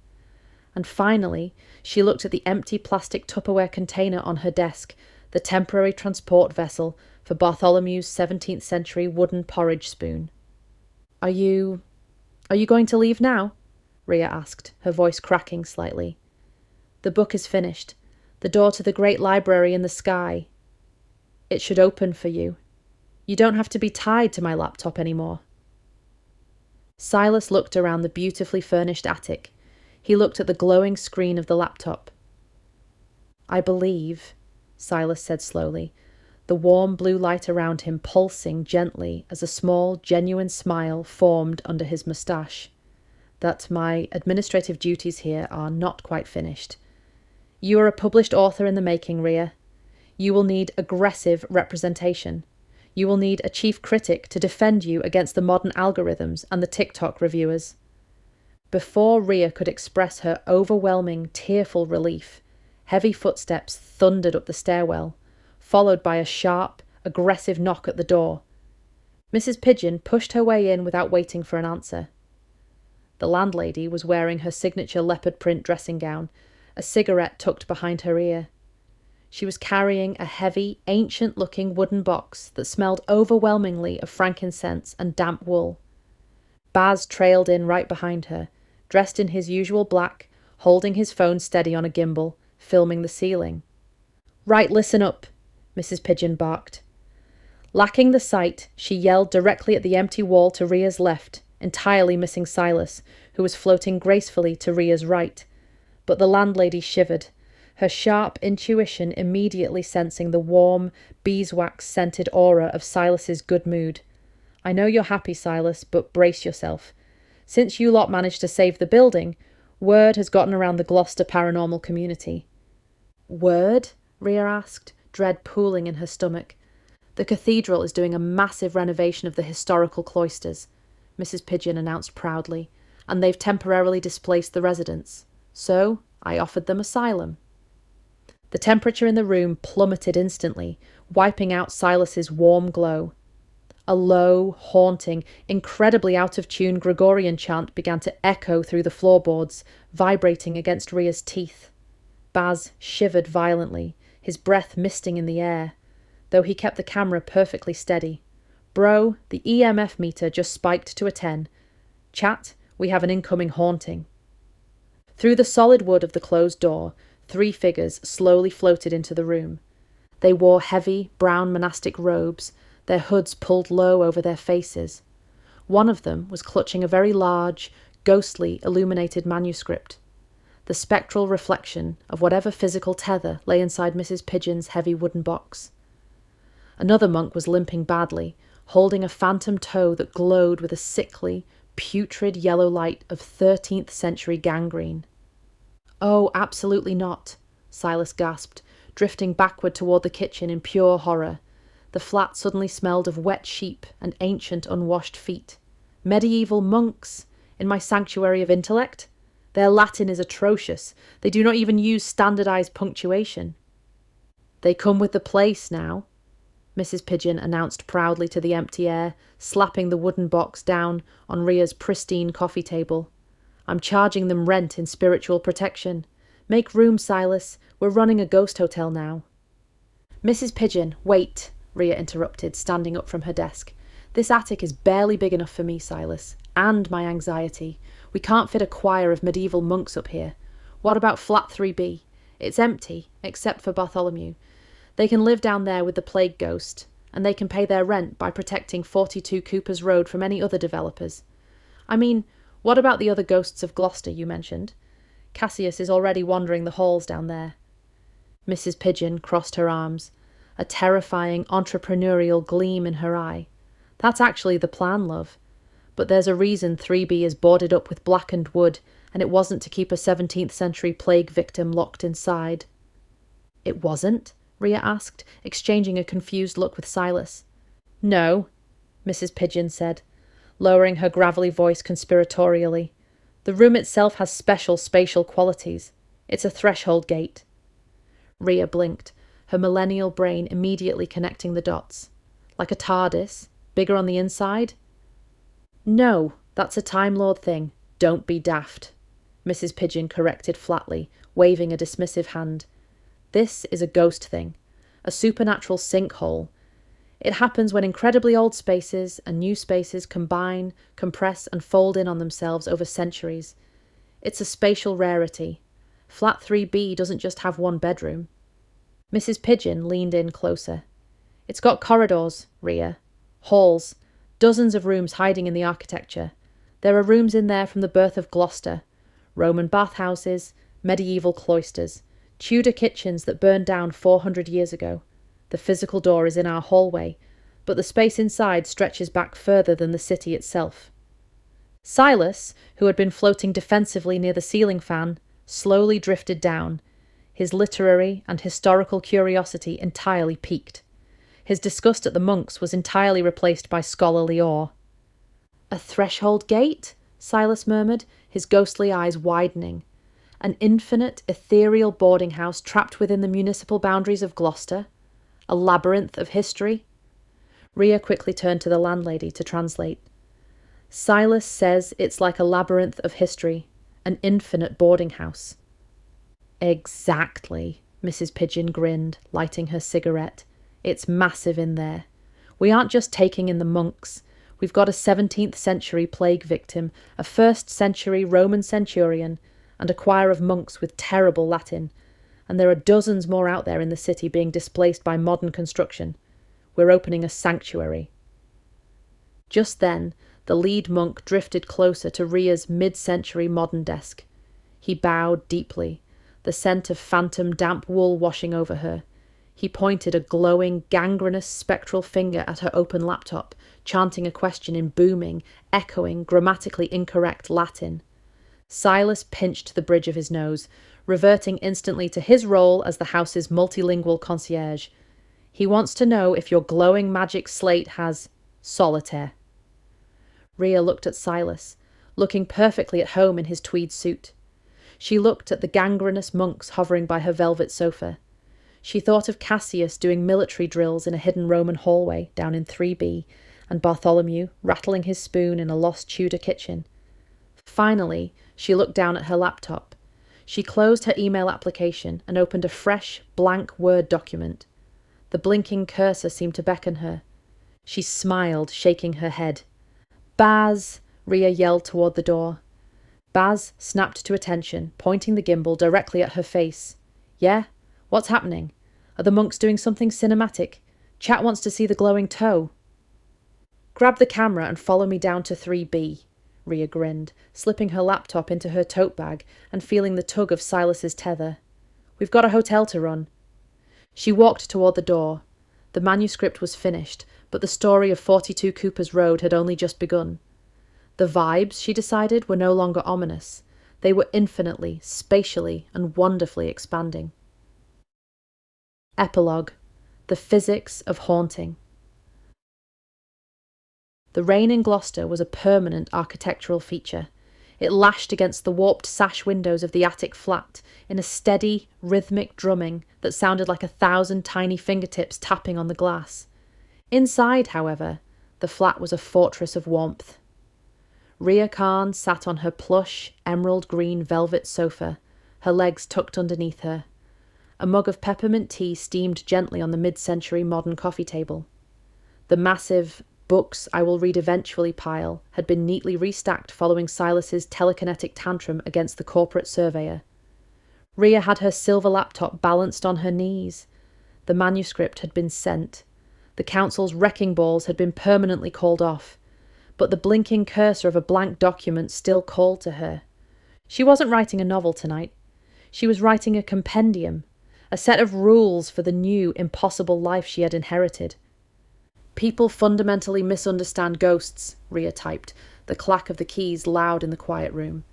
And finally, she looked at the empty plastic Tupperware container on her desk, the temporary transport vessel for Bartholomew's 17th century wooden porridge spoon. Are you going to leave now?" Rhea asked, her voice cracking slightly. "The book is finished. The door to the great library in the sky. It should open for you. You don't have to be tied to my laptop anymore." Silas looked around the beautifully furnished attic. He looked at the glowing screen of the laptop. "I believe," Silas said slowly, the warm blue light around him pulsing gently as a small, genuine smile formed under his moustache, "that my administrative duties here are not quite finished. You are a published author in the making, Rhea. You will need aggressive representation. You will need a chief critic to defend you against the modern algorithms and the TikTok reviewers." Before Rhea could express her overwhelming, tearful relief, heavy footsteps thundered up the stairwell, followed by a sharp, aggressive knock at the door. Mrs. Pigeon pushed her way in without waiting for an answer. The landlady was wearing her signature leopard print dressing gown, a cigarette tucked behind her ear. She was carrying a heavy, ancient-looking wooden box that smelled overwhelmingly of frankincense and damp wool. Baz trailed in right behind her, dressed in his usual black, holding his phone steady on a gimbal, filming the ceiling. "Right, listen up," Mrs. Pigeon barked. Lacking the sight, she yelled directly at the empty wall to Rhea's left, entirely missing Silas, who was floating gracefully to Rhea's right. But the landlady shivered, her sharp intuition immediately sensing the warm, beeswax-scented aura of Silas's good mood. "I know you're happy, Silas, but brace yourself. Since you lot managed to save the building, word has gotten around the Gloucester paranormal community." "Word?" Rhea asked, dread pooling in her stomach. "The cathedral is doing a massive renovation of the historical cloisters," Mrs. Pigeon announced proudly, "and they've temporarily displaced the residents. So I offered them asylum." The temperature in the room plummeted instantly, wiping out Silas's warm glow. A low, haunting, incredibly out-of-tune Gregorian chant began to echo through the floorboards, vibrating against Rhea's teeth. Baz shivered violently, his breath misting in the air, though he kept the camera perfectly steady. "Bro, the EMF meter just spiked to a 10. Chat, we have an incoming haunting." Through the solid wood of the closed door, 3 figures slowly floated into the room. They wore heavy, brown monastic robes, their hoods pulled low over their faces. One of them was clutching a very large, ghostly, illuminated manuscript, the spectral reflection of whatever physical tether lay inside Mrs. Pigeon's heavy wooden box. Another monk was limping badly, holding a phantom toe that glowed with a sickly, putrid yellow light of 13th century gangrene. "Oh, absolutely not," Silas gasped, drifting backward toward the kitchen in pure horror. The flat suddenly smelled of wet sheep and ancient unwashed feet. Medieval monks! In my sanctuary of intellect? Their Latin is atrocious. They do not even use standardized punctuation. "They come with the place now," Mrs. Pigeon announced proudly to the empty air, slapping the wooden box down on Ria's pristine coffee table. "I'm charging them rent in spiritual protection. Make room, Silas. We're running a ghost hotel now." "Mrs. Pigeon, wait," Ria interrupted, standing up from her desk. "This attic is barely big enough for me, Silas, and my anxiety. We can't fit a choir of medieval monks up here. What about flat 3B? It's empty, except for Bartholomew. They can live down there with the plague ghost, and they can pay their rent by protecting 42 Cooper's Road from any other developers. I mean, what about the other ghosts of Gloucester you mentioned? Cassius is already wandering the halls down there." Mrs. Pigeon crossed her arms, a terrifying entrepreneurial gleam in her eye. "That's actually the plan, love. But there's a reason 3B is boarded up with blackened wood, and it wasn't to keep a 17th century plague victim locked inside." "It wasn't?" Ria asked, exchanging a confused look with Silas. "No," Mrs. Pigeon said, lowering her gravelly voice conspiratorially. "The room itself has special spatial qualities. It's a threshold gate." Ria blinked, her millennial brain immediately connecting the dots. "Like a TARDIS? Bigger on the inside?" "No, that's a Time Lord thing. Don't be daft," Mrs. Pigeon corrected flatly, waving a dismissive hand. "This is a ghost thing, a supernatural sinkhole. It happens when incredibly old spaces and new spaces combine, compress, and fold in on themselves over centuries. It's a spatial rarity. Flat 3B doesn't just have one bedroom." Mrs. Pigeon leaned in closer. "It's got corridors, Ria. Halls. Dozens of rooms hiding in the architecture. There are rooms in there from the birth of Gloucester. Roman bathhouses, medieval cloisters, Tudor kitchens that burned down 400 years ago. The physical door is in our hallway, but the space inside stretches back further than the city itself." Silas, who had been floating defensively near the ceiling fan, slowly drifted down, his literary and historical curiosity entirely piqued. His disgust at the monks was entirely replaced by scholarly awe. "A threshold gate?" Silas murmured, his ghostly eyes widening. "An infinite, ethereal boarding house trapped within the municipal boundaries of Gloucester? A labyrinth of history?" Ria quickly turned to the landlady to translate. "Silas says it's like a labyrinth of history, an infinite boarding house." "Exactly," Mrs. Pigeon grinned, lighting her cigarette. "It's massive in there. We aren't just taking in the monks. We've got a 17th century plague victim, a 1st century Roman Centurion, and a choir of monks with terrible Latin. And there are dozens more out there in the city being displaced by modern construction. We're opening a sanctuary." Just then, the lead monk drifted closer to Ria's mid-century modern desk. He bowed deeply, the scent of phantom damp wool washing over her. He pointed a glowing, gangrenous spectral finger at her open laptop, chanting a question in booming, echoing, grammatically incorrect Latin. Silas pinched the bridge of his nose, reverting instantly to his role as the house's multilingual concierge. "He wants to know if your glowing magic slate has solitaire." Ria looked at Silas, looking perfectly at home in his tweed suit. She looked at the gangrenous monks hovering by her velvet sofa. She thought of Cassius doing military drills in a hidden Roman hallway down in 3B, and Bartholomew rattling his spoon in a lost Tudor kitchen. Finally, she looked down at her laptop. She closed her email application and opened a fresh, blank Word document. The blinking cursor seemed to beckon her. She smiled, shaking her head. "Baz!" Ria yelled toward the door. Baz snapped to attention, pointing the gimbal directly at her face. "Yeah? What's happening? Are the monks doing something cinematic? Chat wants to see the glowing toe." "Grab the camera and follow me down to 3B, Ria grinned, slipping her laptop into her tote bag and feeling the tug of Silas's tether. "We've got a hotel to run." She walked toward the door. The manuscript was finished, but the story of 42 Cooper's Road had only just begun. The vibes, she decided, were no longer ominous. They were infinitely, spatially, and wonderfully expanding. Epilogue. The physics of haunting. The rain in Gloucester was a permanent architectural feature. It lashed against the warped sash windows of the attic flat in a steady, rhythmic drumming that sounded like 1,000 tiny fingertips tapping on the glass. Inside, however, the flat was a fortress of warmth. Ria Khan sat on her plush, emerald-green velvet sofa, her legs tucked underneath her. A mug of peppermint tea steamed gently on the mid-century modern coffee table. The massive "books I will read eventually" pile had been neatly restacked following Silas's telekinetic tantrum against the corporate surveyor. Ria had her silver laptop balanced on her knees. The manuscript had been sent. The council's wrecking balls had been permanently called off, but the blinking cursor of a blank document still called to her. She wasn't writing a novel tonight. She was writing a compendium, a set of rules for the new, impossible life she had inherited. "People fundamentally misunderstand ghosts," Ria typed, the clack of the keys loud in the quiet room.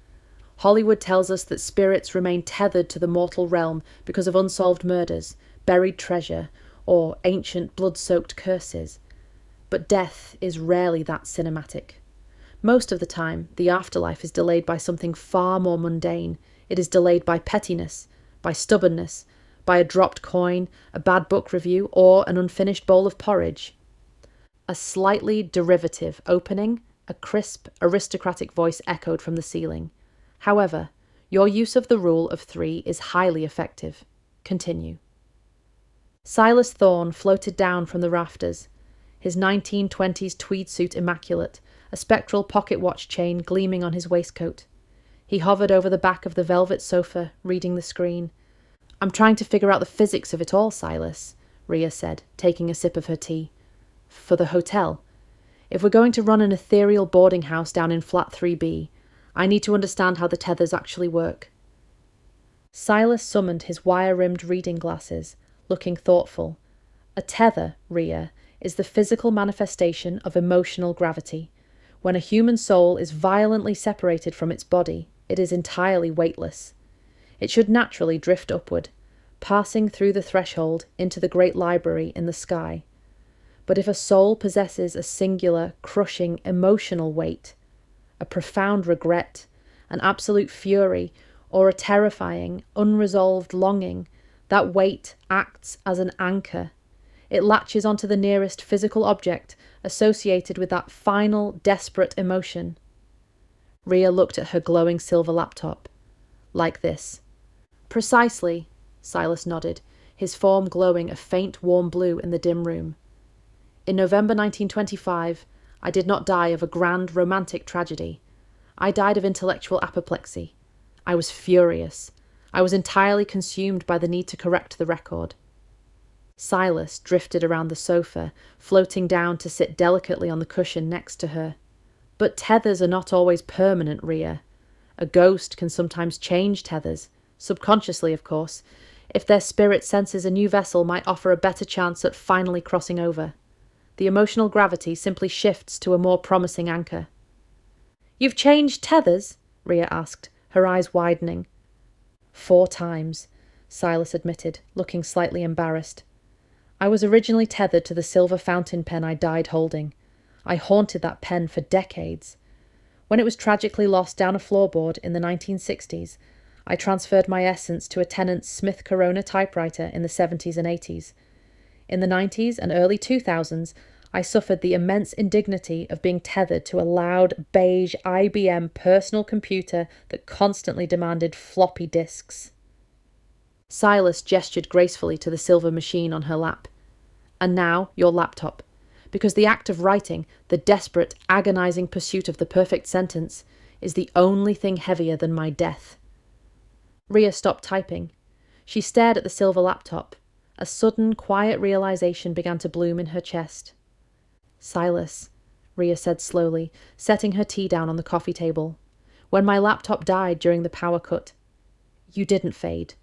"Hollywood tells us that spirits remain tethered to the mortal realm because of unsolved murders, buried treasure, or ancient blood-soaked curses. But death is rarely that cinematic. Most of the time, the afterlife is delayed by something far more mundane. It is delayed by pettiness, by stubbornness, by a dropped coin, a bad book review, or an unfinished bowl of porridge." A slightly derivative opening, a crisp, aristocratic voice echoed from the ceiling. "However, your use of the rule of 3 is highly effective. Continue." Silas Thorne floated down from the rafters, his 1920s tweed suit immaculate, a spectral pocket watch chain gleaming on his waistcoat. He hovered over the back of the velvet sofa, reading the screen. "I'm trying to figure out the physics of it all, Silas," Ria said, taking a sip of her tea. "For the hotel. If we're going to run an ethereal boarding house down in flat 3B, I need to understand how the tethers actually work." Silas summoned his wire-rimmed reading glasses, looking thoughtful. "A tether, Ria, is the physical manifestation of emotional gravity. When a human soul is violently separated from its body, it is entirely weightless. It should naturally drift upward, passing through the threshold into the great library in the sky. But if a soul possesses a singular, crushing, emotional weight, a profound regret, an absolute fury, or a terrifying, unresolved longing, that weight acts as an anchor. It latches onto the nearest physical object associated with that final, desperate emotion." Ria looked at her glowing silver laptop. "Like this." "Precisely," Silas nodded, his form glowing a faint, warm blue in the dim room. "In November 1925, I did not die of a grand, romantic tragedy. I died of intellectual apoplexy. I was furious. I was entirely consumed by the need to correct the record." Silas drifted around the sofa, floating down to sit delicately on the cushion next to her. "But tethers are not always permanent, Ria. A ghost can sometimes change tethers, subconsciously, of course, if their spirit senses a new vessel might offer a better chance at finally crossing over. The emotional gravity simply shifts to a more promising anchor." "You've changed tethers?" Ria asked, her eyes widening. 4 times, Silas admitted, looking slightly embarrassed. "I was originally tethered to the silver fountain pen I died holding. I haunted that pen for decades. When it was tragically lost down a floorboard in the 1960s, I transferred my essence to a tenant's Smith Corona typewriter in the 70s and 80s. In the 90s and early 2000s, I suffered the immense indignity of being tethered to a loud, beige IBM personal computer that constantly demanded floppy disks." Silas gestured gracefully to the silver machine on her lap. "And now, your laptop. Because the act of writing, the desperate, agonizing pursuit of the perfect sentence, is the only thing heavier than my death." Ria stopped typing. She stared at the silver laptop. A sudden, quiet realization began to bloom in her chest. "Silas," Ria said slowly, setting her tea down on the coffee table. "When my laptop died during the power cut, you didn't fade.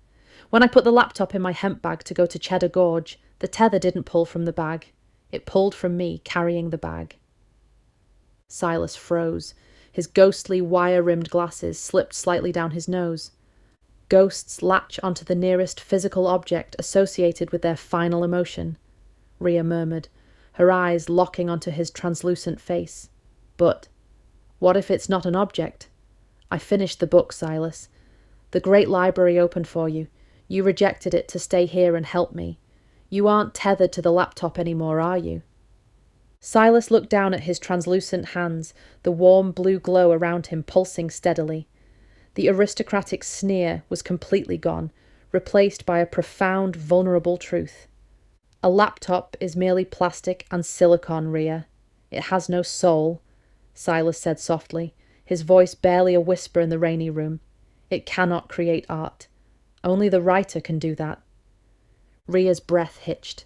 When I put the laptop in my hemp bag to go to Cheddar Gorge, the tether didn't pull from the bag. It pulled from me carrying the bag." Silas froze. His ghostly wire-rimmed glasses slipped slightly down his nose. Ghosts latch onto the nearest physical object associated with their final emotion, Rhea murmured, her eyes locking onto his translucent face. But what if it's not an object? I finished the book, Silas. The great library opened for you. You rejected it to stay here and help me. You aren't tethered to the laptop anymore, are you? Silas looked down at his translucent hands, the warm blue glow around him pulsing steadily. The aristocratic sneer was completely gone, replaced by a profound, vulnerable truth. A laptop is merely plastic and silicon, Rhea. It has no soul, Silas said softly, his voice barely a whisper in the rainy room. It cannot create art. Only the writer can do that. Rhea's breath hitched.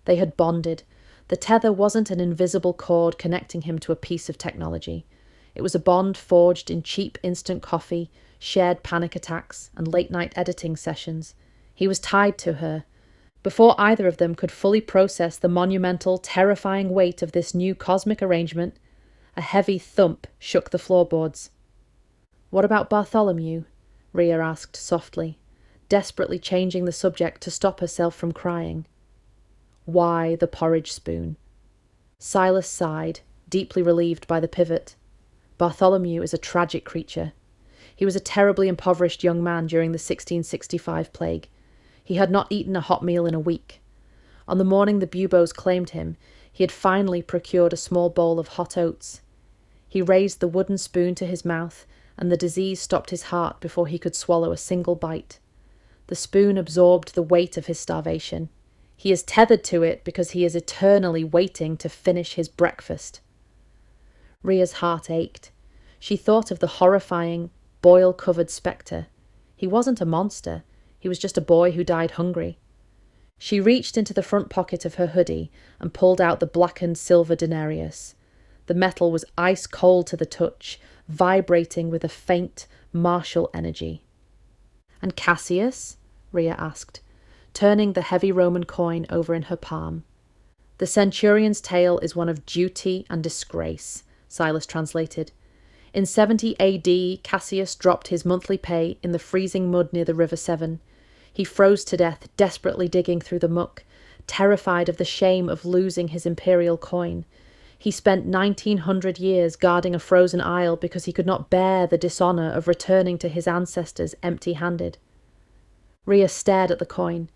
They had bonded. The tether wasn't an invisible cord connecting him to a piece of technology. It was a bond forged in cheap instant coffee, shared panic attacks, and late-night editing sessions. He was tied to her. Before either of them could fully process the monumental, terrifying weight of this new cosmic arrangement, a heavy thump shook the floorboards. "What about Bartholomew?" Rhea asked softly, desperately changing the subject to stop herself from crying. "Why the porridge spoon?" Silas sighed, deeply relieved by the pivot. Bartholomew is a tragic creature. He was a terribly impoverished young man during the 1665 plague. He had not eaten a hot meal in a week. On the morning the buboes claimed him, he had finally procured a small bowl of hot oats. He raised the wooden spoon to his mouth, and the disease stopped his heart before he could swallow a single bite. The spoon absorbed the weight of his starvation. He is tethered to it because he is eternally waiting to finish his breakfast. Rhea's heart ached. She thought of the horrifying, boil-covered spectre. He wasn't a monster. He was just a boy who died hungry. She reached into the front pocket of her hoodie and pulled out the blackened silver denarius. The metal was ice-cold to the touch, vibrating with a faint, martial energy. "And Cassius?" Rhea asked, turning the heavy Roman coin over in her palm. "The Centurion's tale is one of duty and disgrace," Silas translated. In 70 AD, Cassius dropped his monthly pay in the freezing mud near the River Severn. He froze to death, desperately digging through the muck, terrified of the shame of losing his imperial coin. He spent 1900 years guarding a frozen isle because he could not bear the dishonour of returning to his ancestors empty-handed. Rhea stared at the coin.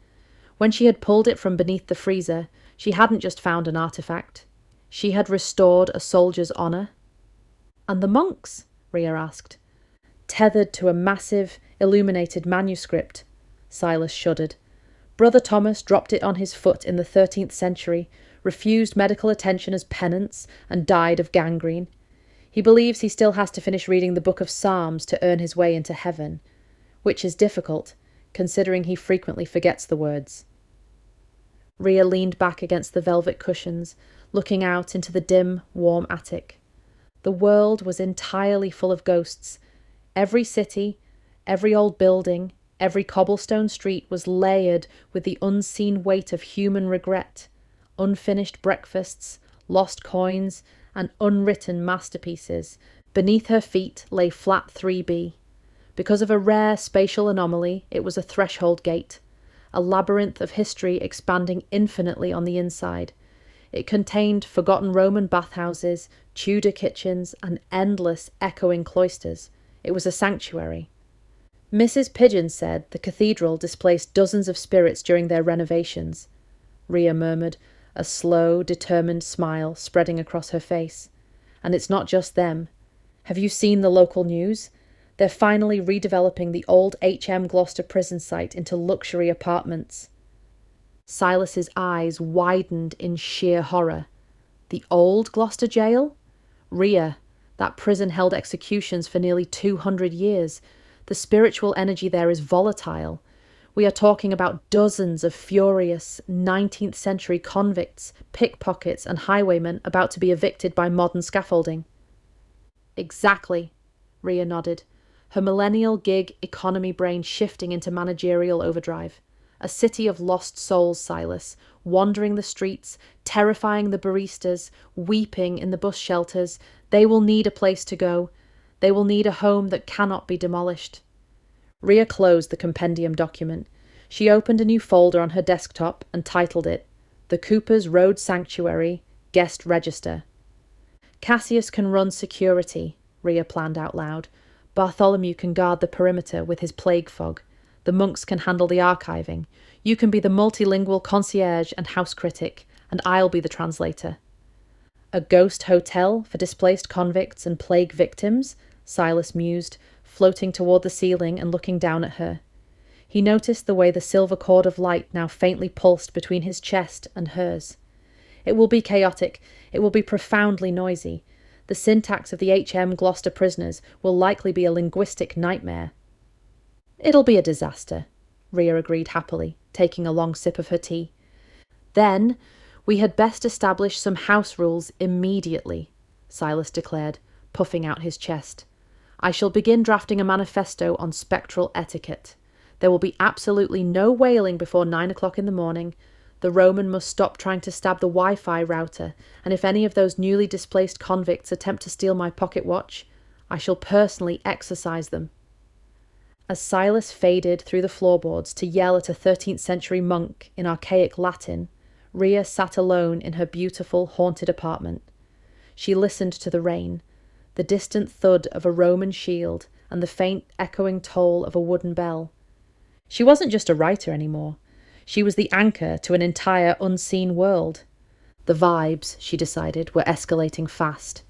When she had pulled it from beneath the freezer, she hadn't just found an artefact. She had restored a soldier's honour. "And the monks?" Rhea asked. "Tethered to a massive, illuminated manuscript," Silas shuddered. "Brother Thomas dropped it on his foot in the 13th century, refused medical attention as penance, and died of gangrene. He believes he still has to finish reading the Book of Psalms to earn his way into heaven, which is difficult, considering he frequently forgets the words." Rhea leaned back against the velvet cushions, looking out into the dim, warm attic. The world was entirely full of ghosts. Every city, every old building, every cobblestone street was layered with the unseen weight of human regret, unfinished breakfasts, lost coins, and unwritten masterpieces. Beneath her feet lay flat 3B. Because of a rare spatial anomaly, it was a threshold gate, a labyrinth of history expanding infinitely on the inside. It contained forgotten Roman bathhouses, Tudor kitchens, and endless echoing cloisters. It was a sanctuary. Mrs. Pigeon said the cathedral displaced dozens of spirits during their renovations, Rhea murmured, a slow, determined smile spreading across her face. "And it's not just them. Have you seen the local news? They're finally redeveloping the old HM Gloucester prison site into luxury apartments." Silas's eyes widened in sheer horror. "The old Gloucester jail? Rhea, that prison held executions for nearly 200 years. The spiritual energy there is volatile. We are talking about dozens of furious 19th century convicts, pickpockets, and highwaymen about to be evicted by modern scaffolding." "Exactly," Rhea nodded, her millennial gig economy brain shifting into managerial overdrive. "A city of lost souls, Silas, wandering the streets, terrifying the baristas, weeping in the bus shelters. They will need a place to go. They will need a home that cannot be demolished. Rhea closed the compendium document. She opened a new folder on her desktop and titled it, The Cooper's Road Sanctuary, Guest Register. Cassius can run security, Rhea planned out loud. Bartholomew can guard the perimeter with his plague fog. The monks can handle the archiving. You can be the multilingual concierge and house critic, and I'll be the translator. A ghost hotel for displaced convicts and plague victims, Silas mused, floating toward the ceiling and looking down at her. He noticed the way the silver cord of light now faintly pulsed between his chest and hers. It will be chaotic. It will be profoundly noisy. The syntax of the H.M. Gloucester prisoners will likely be a linguistic nightmare. It'll be a disaster, Rhea agreed happily, taking a long sip of her tea. Then, we had best establish some house rules immediately, Silas declared, puffing out his chest. I shall begin drafting a manifesto on spectral etiquette. There will be absolutely no wailing before 9 o'clock in the morning. The Roman must stop trying to stab the Wi-Fi router, and if any of those newly displaced convicts attempt to steal my pocket watch, I shall personally exorcise them. As Silas faded through the floorboards to yell at a 13th century monk in archaic Latin, Rhea sat alone in her beautiful, haunted apartment. She listened to the rain, the distant thud of a Roman shield and the faint echoing toll of a wooden bell. She wasn't just a writer anymore. She was the anchor to an entire unseen world. The vibes, she decided, were escalating fast.